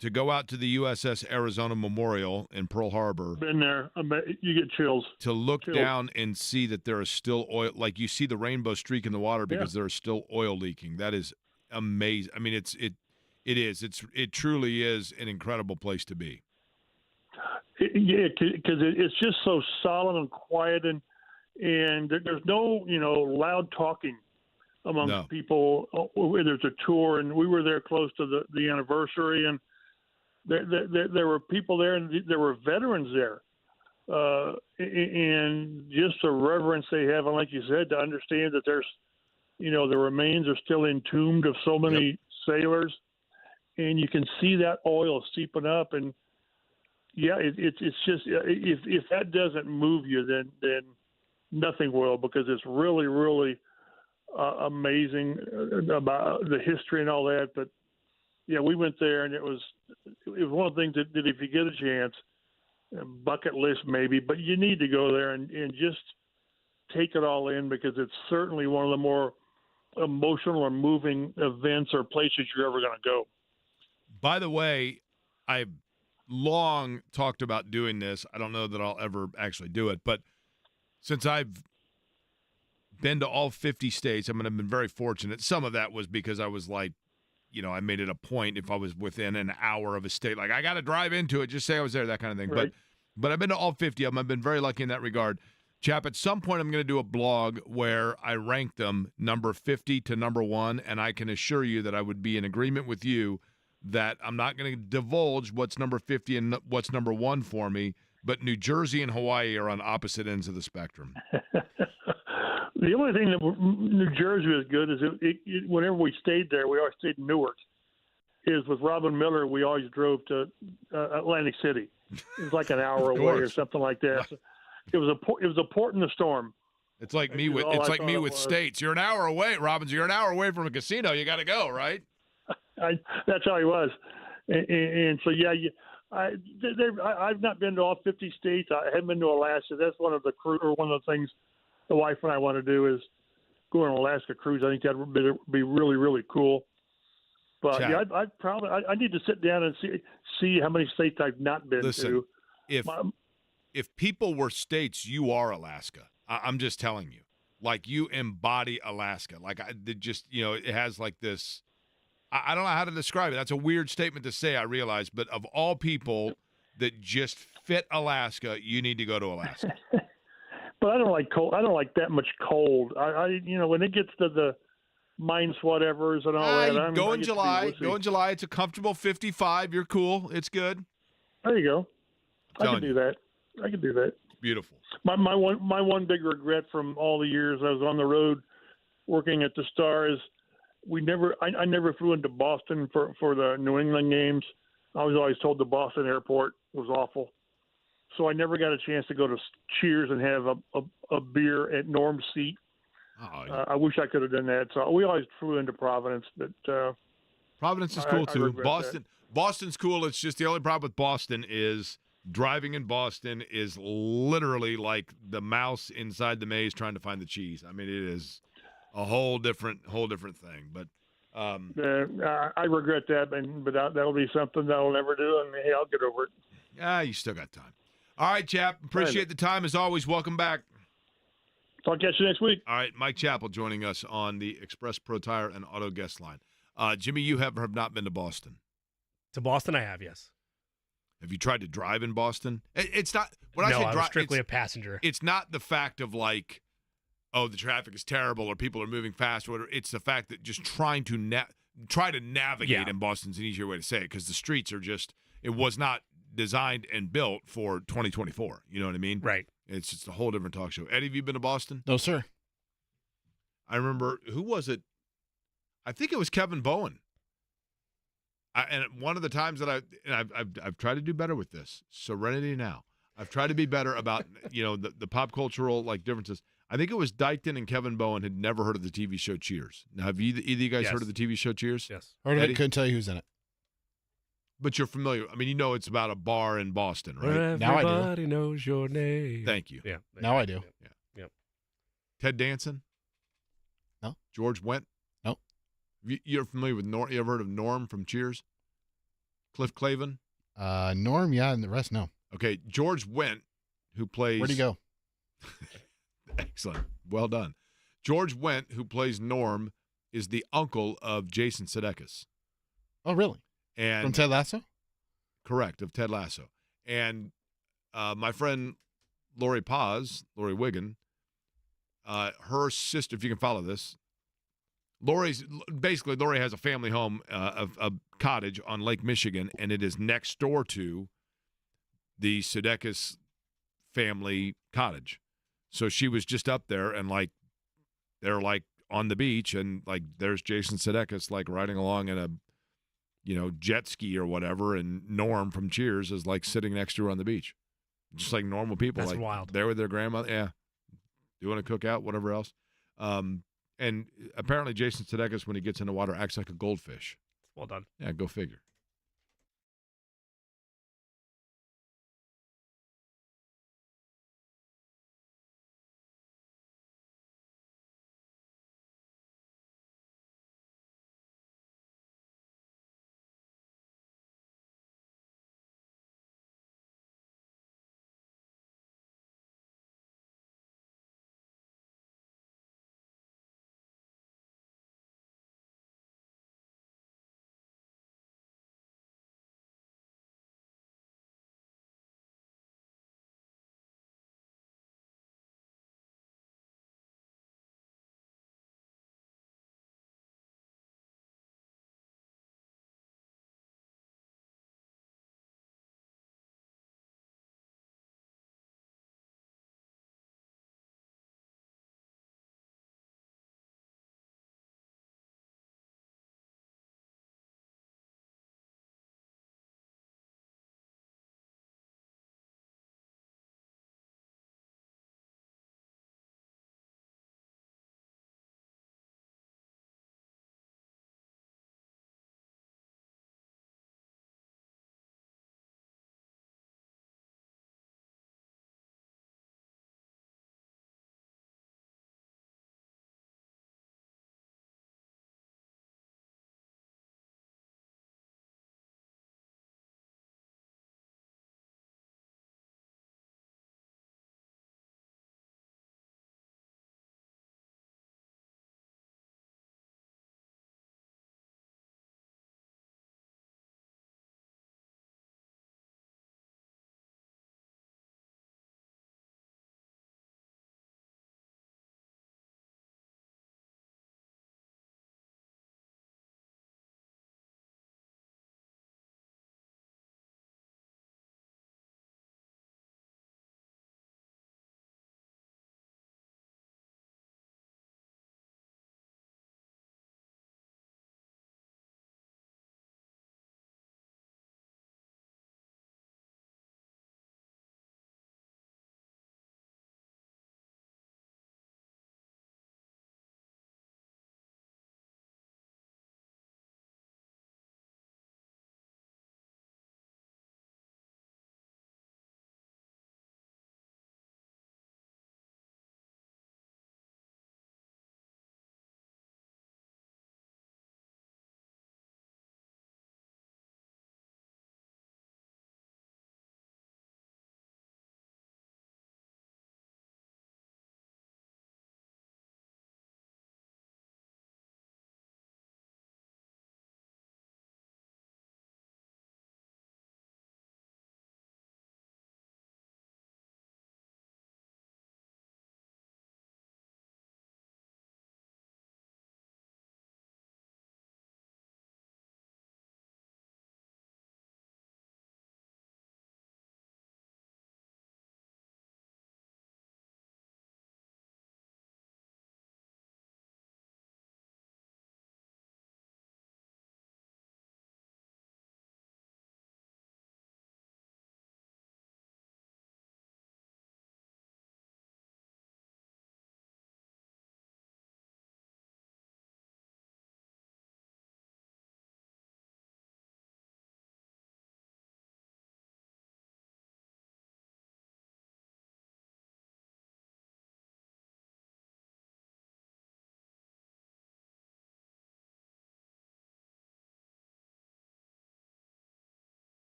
To go out to the USS Arizona Memorial in Pearl Harbor. Been there. You get chills. To look down and see that there is still oil. Like you see the rainbow streak in the water because there is still oil leaking. That is amazing. I mean, it truly is an incredible place to be. Yeah, because it's just so solid and quiet, and there's no loud talking among people. There's a tour, and we were there close to the anniversary, and there were people there, and there were veterans there, and just the reverence they have, and like you said, to understand that there's, the remains are still entombed of so many sailors, and you can see that oil seeping up, and yeah, it's just if that doesn't move you, then nothing will, because it's really, really amazing about the history and all that. But yeah, we went there, and it was one of the things that if you get a chance, bucket list maybe, but you need to go there and just take it all in, because it's certainly one of the more emotional or moving events or places you're ever going to go. By the way, I've long talked about doing this. I don't know that I'll ever actually do it, but since I've been to all 50 states, I mean, I've been very fortunate. Some of that was because I was like, I made it a point if I was within an hour of a state, like I got to drive into it, just say I was there, that kind of thing. Right. But I've been to all 50 of them. I've been very lucky in that regard. Chap, at some point I'm going to do a blog where I rank them number 50 to number 1, and I can assure you that I would be in agreement with you that I'm not going to divulge what's number 50 and what's number 1 for me, but New Jersey and Hawaii are on opposite ends of the spectrum. The only thing that New Jersey is good is whenever we stayed there, we always stayed in Newark. Is with Robin Miller, we always drove to Atlantic City. It was like an hour away or something like that. So it was a port in the storm. It's like me with states. You're an hour away, Robbins. You're an hour away from a casino. You got to go, right? That's how he was, and so yeah. I've not been to all 50 states. I haven't been to Alaska. That's one of the things the wife and I want to do is go on an Alaska cruise. I think that would be really, really cool. But yeah, I need to sit down and see how many states I've not been to. If people were states, you are Alaska. I'm just telling you, like you embody Alaska. Like it has like this. I don't know how to describe it. That's a weird statement to say, I realize. But of all people that just fit Alaska, you need to go to Alaska. But I don't like cold. I don't like that much cold. I when it gets to the minus whatevers and all that. Go in July. Go in July. It's a comfortable 55. You're cool. It's good. There you go. I can do that. Beautiful. My one big regret from all the years I was on the road working at the Star is I never flew into Boston for the New England games. I was always told the Boston airport was awful. So I never got a chance to go to Cheers and have a beer at Norm's seat. I wish I could have done that. So we always flew into Providence, but Providence is cool too. Boston's cool. It's just the only problem with Boston is driving in Boston is literally like the mouse inside the maze trying to find the cheese. I mean, it is a whole different thing. But I regret that, but that'll be something that I'll never do, and hey, I'll get over it. Yeah, you still got time. All right, Chap. Appreciate the time as always. Welcome back. Talk to you next week. All right, Mike Chappell joining us on the Express Pro Tire and Auto Guest Line. Jimmy, you have not been to Boston. To Boston, I have, yes. Have you tried to drive in Boston? It's not. I was strictly a passenger. It's not the fact of like, oh, the traffic is terrible or people are moving fast or whatever. It's the fact that just trying to navigate in Boston's an easier way to say it, because the streets are just. It was not designed and built for 2024. You know what I mean? Right. It's just a whole different talk show. Eddie, have you been to Boston? No, sir. I remember, who was it? I think it was Kevin Bowen. And one of the times that I've tried to do better with this, Serenity Now. I've tried to be better about, the pop cultural like differences. I think it was Dykton and Kevin Bowen had never heard of the TV show Cheers. Now, have either of you guys heard of the TV show Cheers? Yes. Heard of it, couldn't tell you who's in it. But you're familiar. I mean, it's about a bar in Boston, right? Now I do. Everybody knows your name. Thank you. Yeah. Now I do. Yep. Ted Danson? No. George Wendt? No. You're familiar with Norm? You ever heard of Norm from Cheers? Cliff Clavin? Norm, yeah, and the rest, no. Okay, George Wendt, who plays... Where'd he go? Excellent. Well done. George Wendt, who plays Norm, is the uncle of Jason Sudeikis. Oh, really? And from Ted Lasso? Correct, of Ted Lasso. And my friend Lori Wiggin, her sister, if you can follow this, Lori has a family home, a cottage on Lake Michigan, and it is next door to the Sudeikis family cottage. So she was just up there, and like they're like on the beach, and like there's Jason Sudeikis like riding along in a jet ski or whatever, and Norm from Cheers is like sitting next to her on the beach, just like normal people. That's like wild. There with their grandmother, doing a cookout, whatever else. And apparently Jason Sudeikis, when he gets in the water, acts like a goldfish. Well done. Yeah, go figure.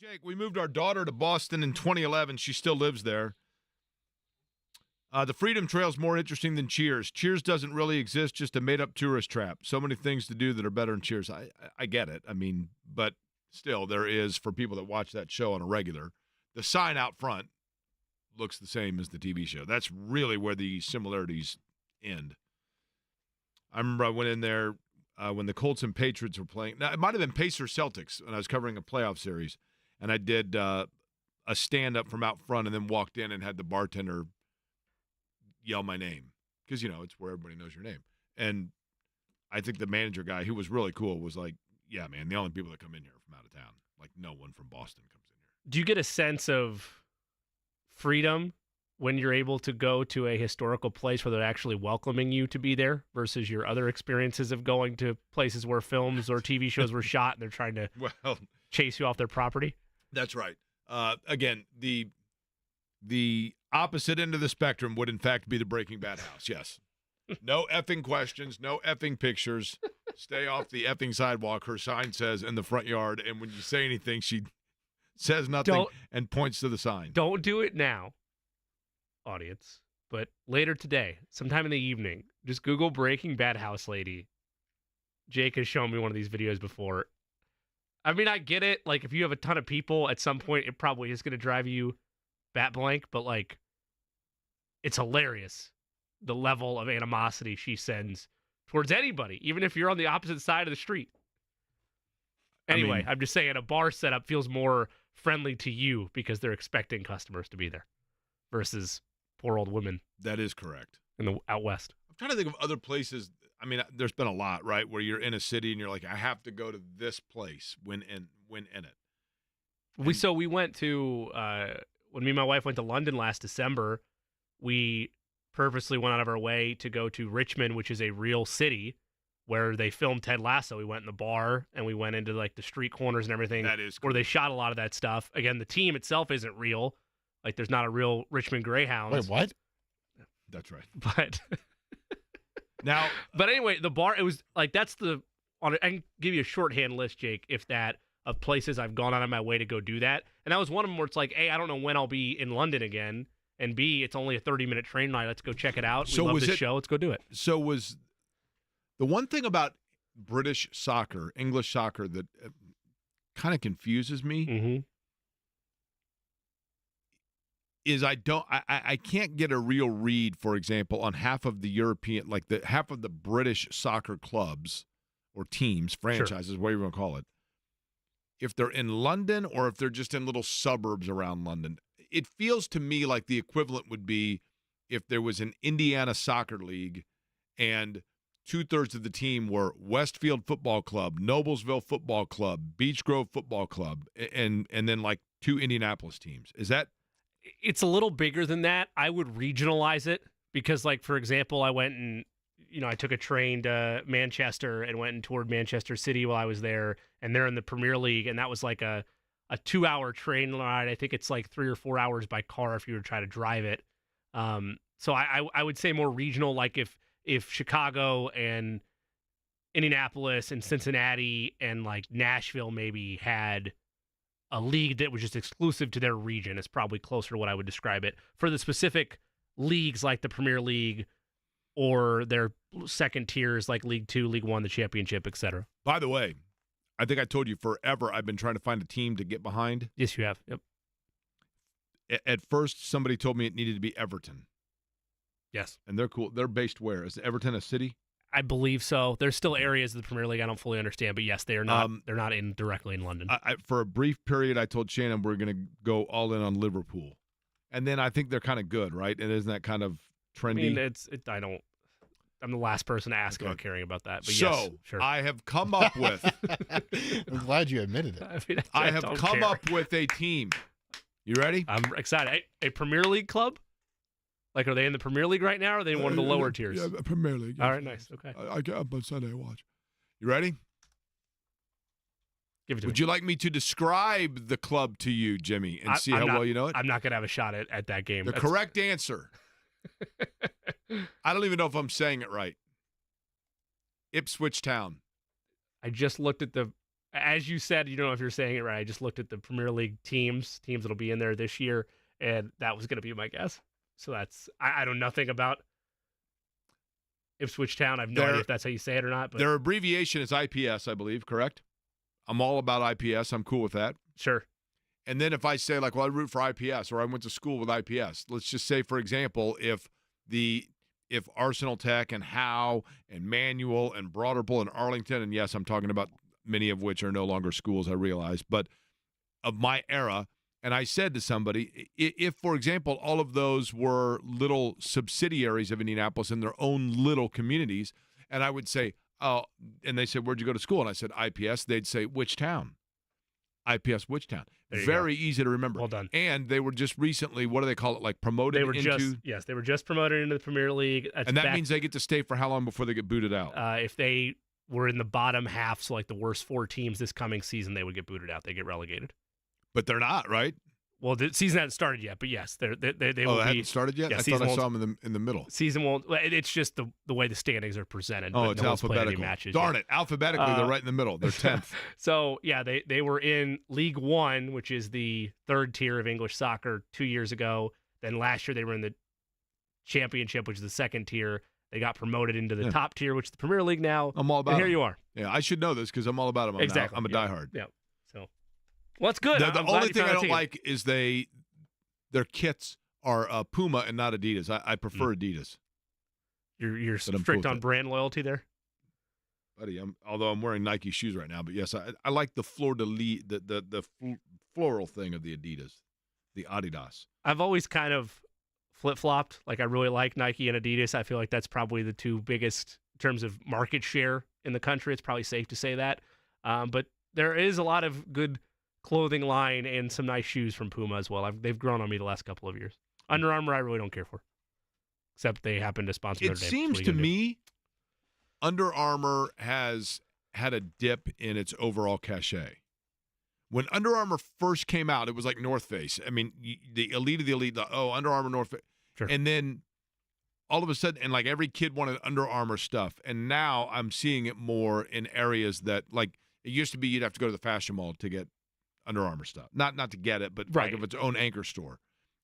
Jake, we moved our daughter to Boston in 2011. She still lives there. The Freedom Trail is more interesting than Cheers. Cheers doesn't really exist, just a made-up tourist trap. So many things to do that are better than Cheers. I get it. I mean, but still, there is, for people that watch that show on a regular, the sign out front looks the same as the TV show. That's really where the similarities end. I remember I went in there when the Colts and Patriots were playing. Now, it might have been Pacers Celtics when I was covering a playoff series, and I did a stand-up from out front and then walked in and had the bartender yell my name because, it's where everybody knows your name. And I think the manager guy, who was really cool, was like, yeah, man, the only people that come in here are from out of town. Like, no one from Boston comes in here. Do you get a sense of freedom when you're able to go to a historical place where they're actually welcoming you to be there versus your other experiences of going to places where films or TV shows were shot and they're trying to chase you off their property? That's right. Again, the opposite end of the spectrum would, in fact, be the Breaking Bad house, yes. No effing questions, no effing pictures. Stay off the effing sidewalk, her sign says, in the front yard. And when you say anything, she says nothing and points to the sign. Don't do it now, audience. But later today, sometime in the evening, just Google Breaking Bad house lady. Jake has shown me one of these videos before. I mean, I get it. Like, if you have a ton of people, at some point, it probably is going to drive you bat blank. But, like, it's hilarious, the level of animosity she sends towards anybody, even if you're on the opposite side of the street. Anyway, I'm just saying a bar setup feels more friendly to you because they're expecting customers to be there versus poor old women. That is correct. Out west. I'm trying to think of other places. I mean, there's been a lot, right, where you're in a city and you're like, I have to go to this place when in it. We went to when me and my wife went to London last December. We purposely went out of our way to go to Richmond, which is a real city where they filmed Ted Lasso. We went in the bar and we went into like the street corners and everything. That is cool. Where they shot a lot of that stuff. Again, the team itself isn't real. Like, there's not a real Richmond Greyhounds. Wait, what? That's right. But but anyway, the bar, it was like, I can give you a shorthand list, Jake, of places I've gone out of my way to go do that. And that was one of them where it's like, A, I don't know when I'll be in London again. And B, it's only a 30-minute train ride. Let's go check it out. We love this show. Let's go do it. So was the one thing about British soccer, English soccer, that kind of confuses me is I can't get a real read, for example, on half of the European, like half of the British soccer clubs or teams, franchises, whatever you want to call it, if they're in London or if they're just in little suburbs around London. It feels to me like the equivalent would be if there was an Indiana soccer league and 2/3 of the team were Westfield Football Club, Noblesville Football Club, Beech Grove Football Club, and then like 2 Indianapolis teams. Is that? It's a little bigger than that. I would regionalize it because, like, for example, I went and, I took a train to Manchester and went and toured Manchester City while I was there, and they're in the Premier League, and that was like a 2-hour train ride. I think it's like 3 or 4 hours by car if you were to try to drive it. So I would say more regional, like if Chicago and Indianapolis and Cincinnati and like Nashville maybe had a league that was just exclusive to their region, is probably closer to what I would describe it. For the specific leagues like the Premier League or their second tiers like League 2, League 1, the Championship, etc. By the way, I think I told you forever I've been trying to find a team to get behind. Yes, you have. Yep. At first, somebody told me it needed to be Everton. Yes. And they're cool. They're based where? Is Everton a city? I believe so. There's still areas of the Premier League I don't fully understand, but yes, they are not. They're not directly in London. For a brief period, I told Shannon we're going to go all in on Liverpool, and then I think they're kind of good, right? And isn't that kind of trendy? I mean, I'm the last person to ask about caring about that. But so yes, sure. I have come up with. I'm glad you admitted it. I have come up with a team. You ready? I'm excited. A Premier League club? Like, are they in the Premier League right now, or are they in one of the lower tiers? Yeah, Premier League. All right, nice. Okay. I get up on Sunday, watch. You ready? Give it to me. Would you like me to describe the club to you, Jimmy, and see how well you know it? I'm not going to have a shot at that game. The correct answer. I don't even know if I'm saying it right. Ipswich Town. I just looked at as you said, you don't know if you're saying it right. I just looked at the Premier League teams that'll be in there this year, and that was going to be my guess. So I know nothing about Ipswich Town. I have no idea if that's how you say it or not. But their abbreviation is IPS, I believe, correct? I'm all about IPS. I'm cool with that. Sure. And then if I say, like, well, I root for IPS or I went to school with IPS, let's just say, for example, if Arsenal Tech and Howe and Manual and Broderpool and Arlington, and yes, I'm talking about many of which are no longer schools, I realize, but of my era, and I said to somebody, if, for example, all of those were little subsidiaries of Indianapolis in their own little communities, and I would say, oh, and they said, where'd you go to school? And I said, IPS. They'd say, which town? IPS, which town? Very easy to remember. Well done. And they were just recently, what do they call it, like promoted into? They were just promoted into the Premier League. And that means they get to stay for how long before they get booted out? If they were in the bottom half, so like the worst 4 teams this coming season, they would get booted out. They get relegated. But they're not, right? Well, the season hasn't started yet, but yes, they will be. Oh, it hasn't started yet? Yeah, I thought I saw them in the middle. Season won't. It's just the way the standings are presented. Oh, it's no one's played any alphabetical. matches Darn yet. it. Alphabetically, they're right in the middle. They're 10th. So, yeah, they were in League One, which is the 3rd tier of English soccer 2 years ago. Then last year they were in the Championship, which is the 2nd tier. They got promoted into the top tier, which is the Premier League now. I'm all about and them. here you are. Yeah, I should know this because I'm all about them. Exactly. I'm a diehard. Yeah. So, well, that's good. The only thing I don't like is their kits are Puma and not Adidas. I prefer Adidas. You're strict on brand loyalty there? Buddy, although I'm wearing Nike shoes right now, but yes, I like the the floral thing of the Adidas, the Adidas. I've always kind of flip-flopped. Like, I really like Nike and Adidas. I feel like that's probably the 2 biggest in terms of market share in the country. It's probably safe to say that. But there is a lot of good clothing line and some nice shoes from Puma as well. They've grown on me the last couple of years. Under Armour, I really don't care for, except they happen to sponsor Notre Dame. It seems to me Under Armour has had a dip in its overall cachet. When Under Armour first came out, it was like North Face. I mean, the elite of the elite, Under Armour, North Face. Sure. And then all of a sudden, and like every kid wanted Under Armour stuff. And now I'm seeing it more in areas that, like, it used to be you'd have to go to the fashion mall to get Under Armour stuff. Not to get it, but right. like of its own anchor store.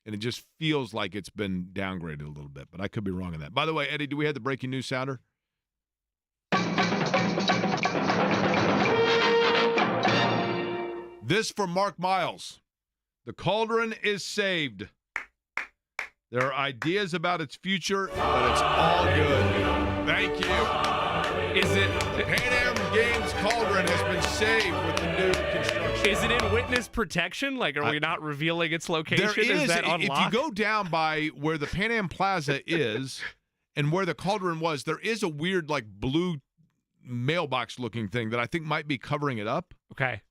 And it just feels like it's been downgraded a little bit, but I could be wrong on that. By the way, Eddie, do we have the breaking news sounder? This from Mark Miles. The Cauldron is saved. There are ideas about its future, but it's all good. Thank you. Is it Pan Am Games Cauldron has been saved with the new construction. Is it in witness protection? Like, are we not revealing its location? There is. that If you unlocked? go down by where the Pan Am Plaza is and where the Cauldron was, there is a weird, like, blue mailbox-looking thing that I think might be covering it up. Okay.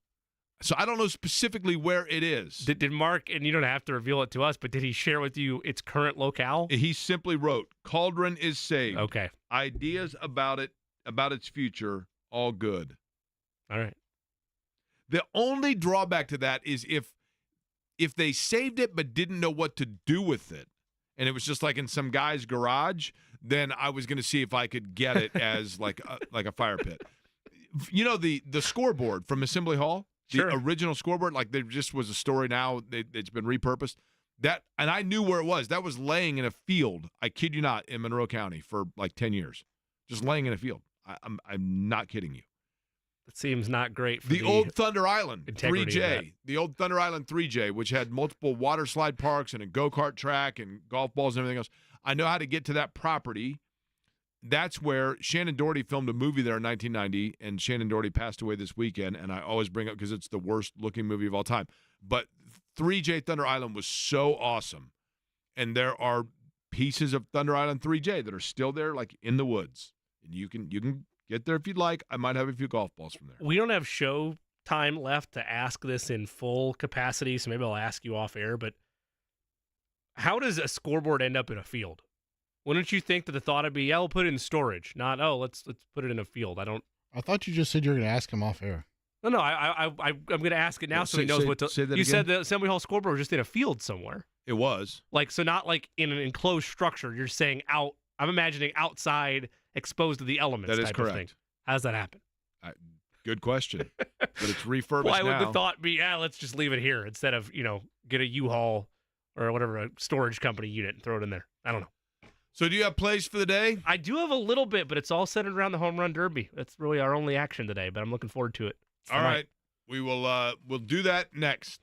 So I don't know specifically where it is. Did Mark, and you don't have to reveal it to us, but did he share with you its current locale? He simply wrote, Cauldron is saved. Okay. Ideas about its future, all good. All right. The only drawback to that is if they saved it but didn't know what to do with it, and it was just like in some guy's garage, then I was going to see if I could get it as like a fire pit. You know, the scoreboard from Assembly Hall? The Sure. original scoreboard, like there just was a story now. It's been repurposed. And I knew where it was. That was laying in a field, I kid you not, in Monroe County for like 10 years. Just laying in a field. I'm not kidding you. It seems not great for The old Thunder Island integrity of that. 3J. The old Thunder Island 3J, which had multiple water slide parks and a go-kart track and golf balls and everything else. I know how to get to that property. That's where Shannon Doherty filmed a movie there in 1990, and Shannon Doherty passed away this weekend, and I always bring up because it's the worst-looking movie of all time. But 3J Thunder Island was so awesome, and there are pieces of Thunder Island 3J that are still there, like in the woods. And you can get there if you'd like. I might have a few golf balls from there. We don't have show time left to ask this in full capacity, so maybe I'll ask you off air, but how does a scoreboard end up in a field? Wouldn't you think that the thought would be, yeah, we'll put it in storage, not, let's put it in a field? I thought you just said you were going to ask him off air. No, I'm going to ask it now so he knows what to. Say that you again? said the Assembly Hall scoreboard was just in a field somewhere. It was. Like, so not like in an enclosed structure. You're saying out. I'm imagining outside, exposed to the elements. That is type of correct. thing. How does that happen? Good question. But it's refurbished Why would now. the thought be, let's just leave it here instead of, get a U-Haul or whatever, a storage company unit and throw it in there? I don't know. So do you have plays for the day? I do have a little bit, but it's all centered around the home run derby. That's really our only action today, but I'm looking forward to it. All right. We will we'll do that next.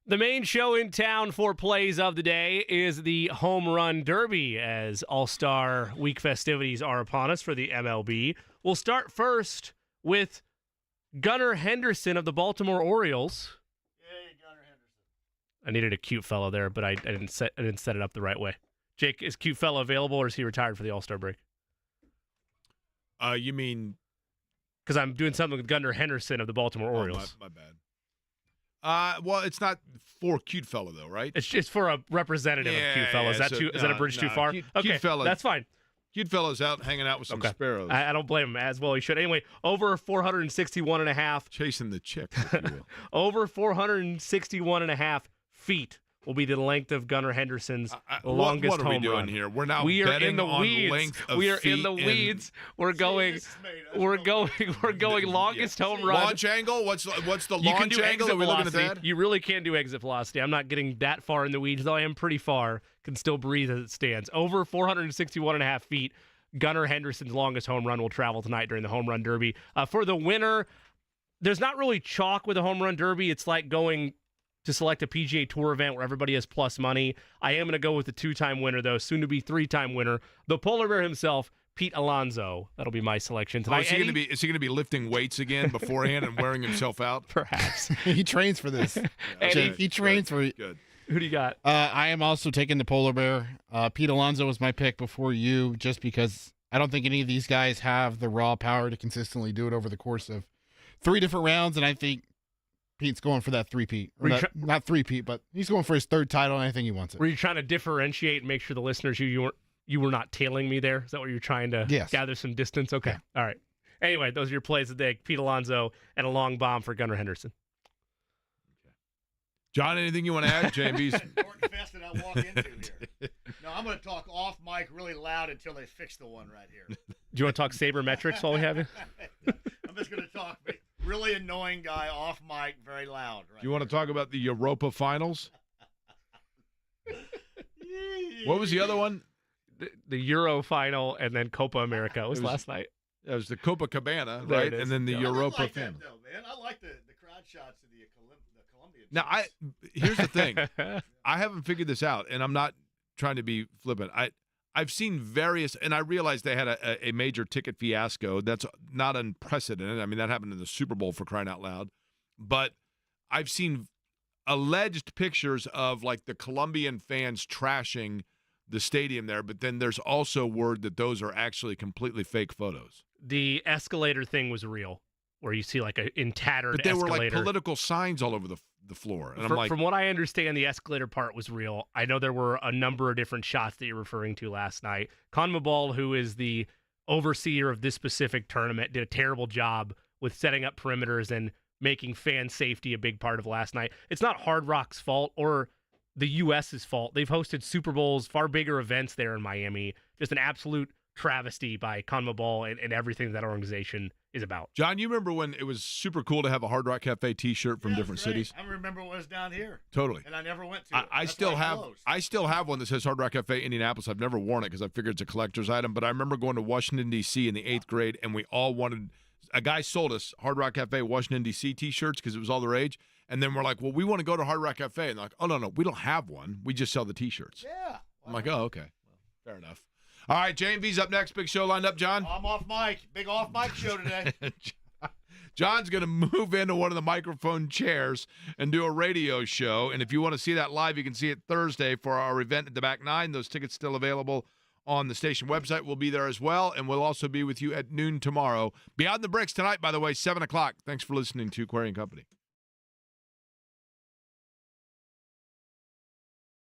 The main show in town for plays of the day is the Home Run Derby, as All-Star Week festivities are upon us for the MLB. We'll start first with Gunnar Henderson of the Baltimore Orioles. Yay, Gunnar Henderson. I needed a cute fellow there, but I didn't set it up the right way. Jake, is cute fellow available, or is he retired for the All-Star break? You mean? Because I'm doing something with Gunnar Henderson of the Baltimore Orioles. My bad. Well, it's not for cute fellow though, right? It's just for a representative of cute fellow. Is that is that a bridge too far? Cute Okay, fella, that's fine. Cute fellow's out hanging out with some sparrows. I don't blame him, as well he should. Anyway, over 461.5. Chasing the chick, if you will. Over 461.5 feet will be the length of Gunnar Henderson's longest what are we home doing run. here? We're now we are betting in the on weeds. length of We are feet in the weeds. We're going longest home run. Launch angle? What's the You can launch do angle? exit Are we looking velocity. at that? You really can do exit velocity. I'm not getting that far in the weeds, though I am pretty far. Can still breathe as it stands. Over 461.5 feet. Gunnar Henderson's longest home run will travel tonight during the Home Run Derby. For the winner, there's not really chalk with the Home Run Derby. It's like going to select a PGA Tour event where everybody has plus money. I am going to go with the two-time winner, though, soon-to-be three-time winner, the polar bear himself, Pete Alonso. That'll be my selection tonight. Is he going to be lifting weights again beforehand and wearing himself out? Perhaps. He trains for this. Jake, he trains for it. Good. Who do you got? I am also taking the polar bear. Pete Alonso was my pick before you, just because I don't think any of these guys have the raw power to consistently do it over the course of 3 different rounds, and I think Pete's going for that three-peat. Not three-peat, but he's going for his third title, and I think he wants it. Were you trying to differentiate and make sure the listeners you were not tailing me there? Is that what you're trying to gather some distance? Okay. Yeah. All right. Anyway, those are your plays of the day. Pete Alonso and a long bomb for Gunnar Henderson. John, anything you want to add? JB's Important fest that I walk into here. No, I'm going to talk off mic really loud until they fix the one right here. Do you want to talk sabermetrics while we have you? I'm just going to talk really annoying guy off mic very loud. Right. Do you want to talk about the Europa Finals? What was the other one? The Euro final and then Copa America. It was last night. It was the Copacabana, right? And then the Europa Finals. Man, I like the crowd shots of the Colombian. Now, here's the thing. I haven't figured this out, and I'm not trying to be flippant. I've seen various, and I realized they had a major ticket fiasco. That's not unprecedented. I mean, that happened in the Super Bowl, for crying out loud. But I've seen alleged pictures of, like, the Colombian fans trashing the stadium there, but then there's also word that those are actually completely fake photos. The escalator thing was real, where you see, like, in tattered But they escalator. were, like, political signs all over the floor. And I'm like, from what I understand, the escalator part was real. I know there were a number of different shots that you're referring to last night. CONMEBOL, who is the overseer of this specific tournament, did a terrible job with setting up perimeters and making fan safety a big part of last night. It's not Hard Rock's fault or the U.S.'s fault. They've hosted Super Bowls, far bigger events there in Miami. Just an absolute travesty by CONMEBOL and everything that organization is about. John, you remember when it was super cool to have a Hard Rock Cafe T-shirt from different cities? I remember when it was down here. Totally. And I never went to it. I still have one that says Hard Rock Cafe Indianapolis. I've never worn it because I figured it's a collector's item. But I remember going to Washington, D.C. in the 8th grade, and we all wanted – a guy sold us Hard Rock Cafe Washington, D.C. T-shirts because it was all the rage. And then we're like, well, we want to go to Hard Rock Cafe. And they're like, oh, no, we don't have one. We just sell the T-shirts. Yeah. I'm like, oh, okay. Well, fair enough. All right, J&B's up next. Big show lined up, John. I'm off mic. Big off mic show today. John's going to move into one of the microphone chairs and do a radio show. And if you want to see that live, you can see it Thursday for our event at the Back 9. Those tickets still available on the station website. We'll be there as well. And we'll also be with you at noon tomorrow. Beyond the Bricks tonight, by the way, 7 o'clock. Thanks for listening to Query & Company.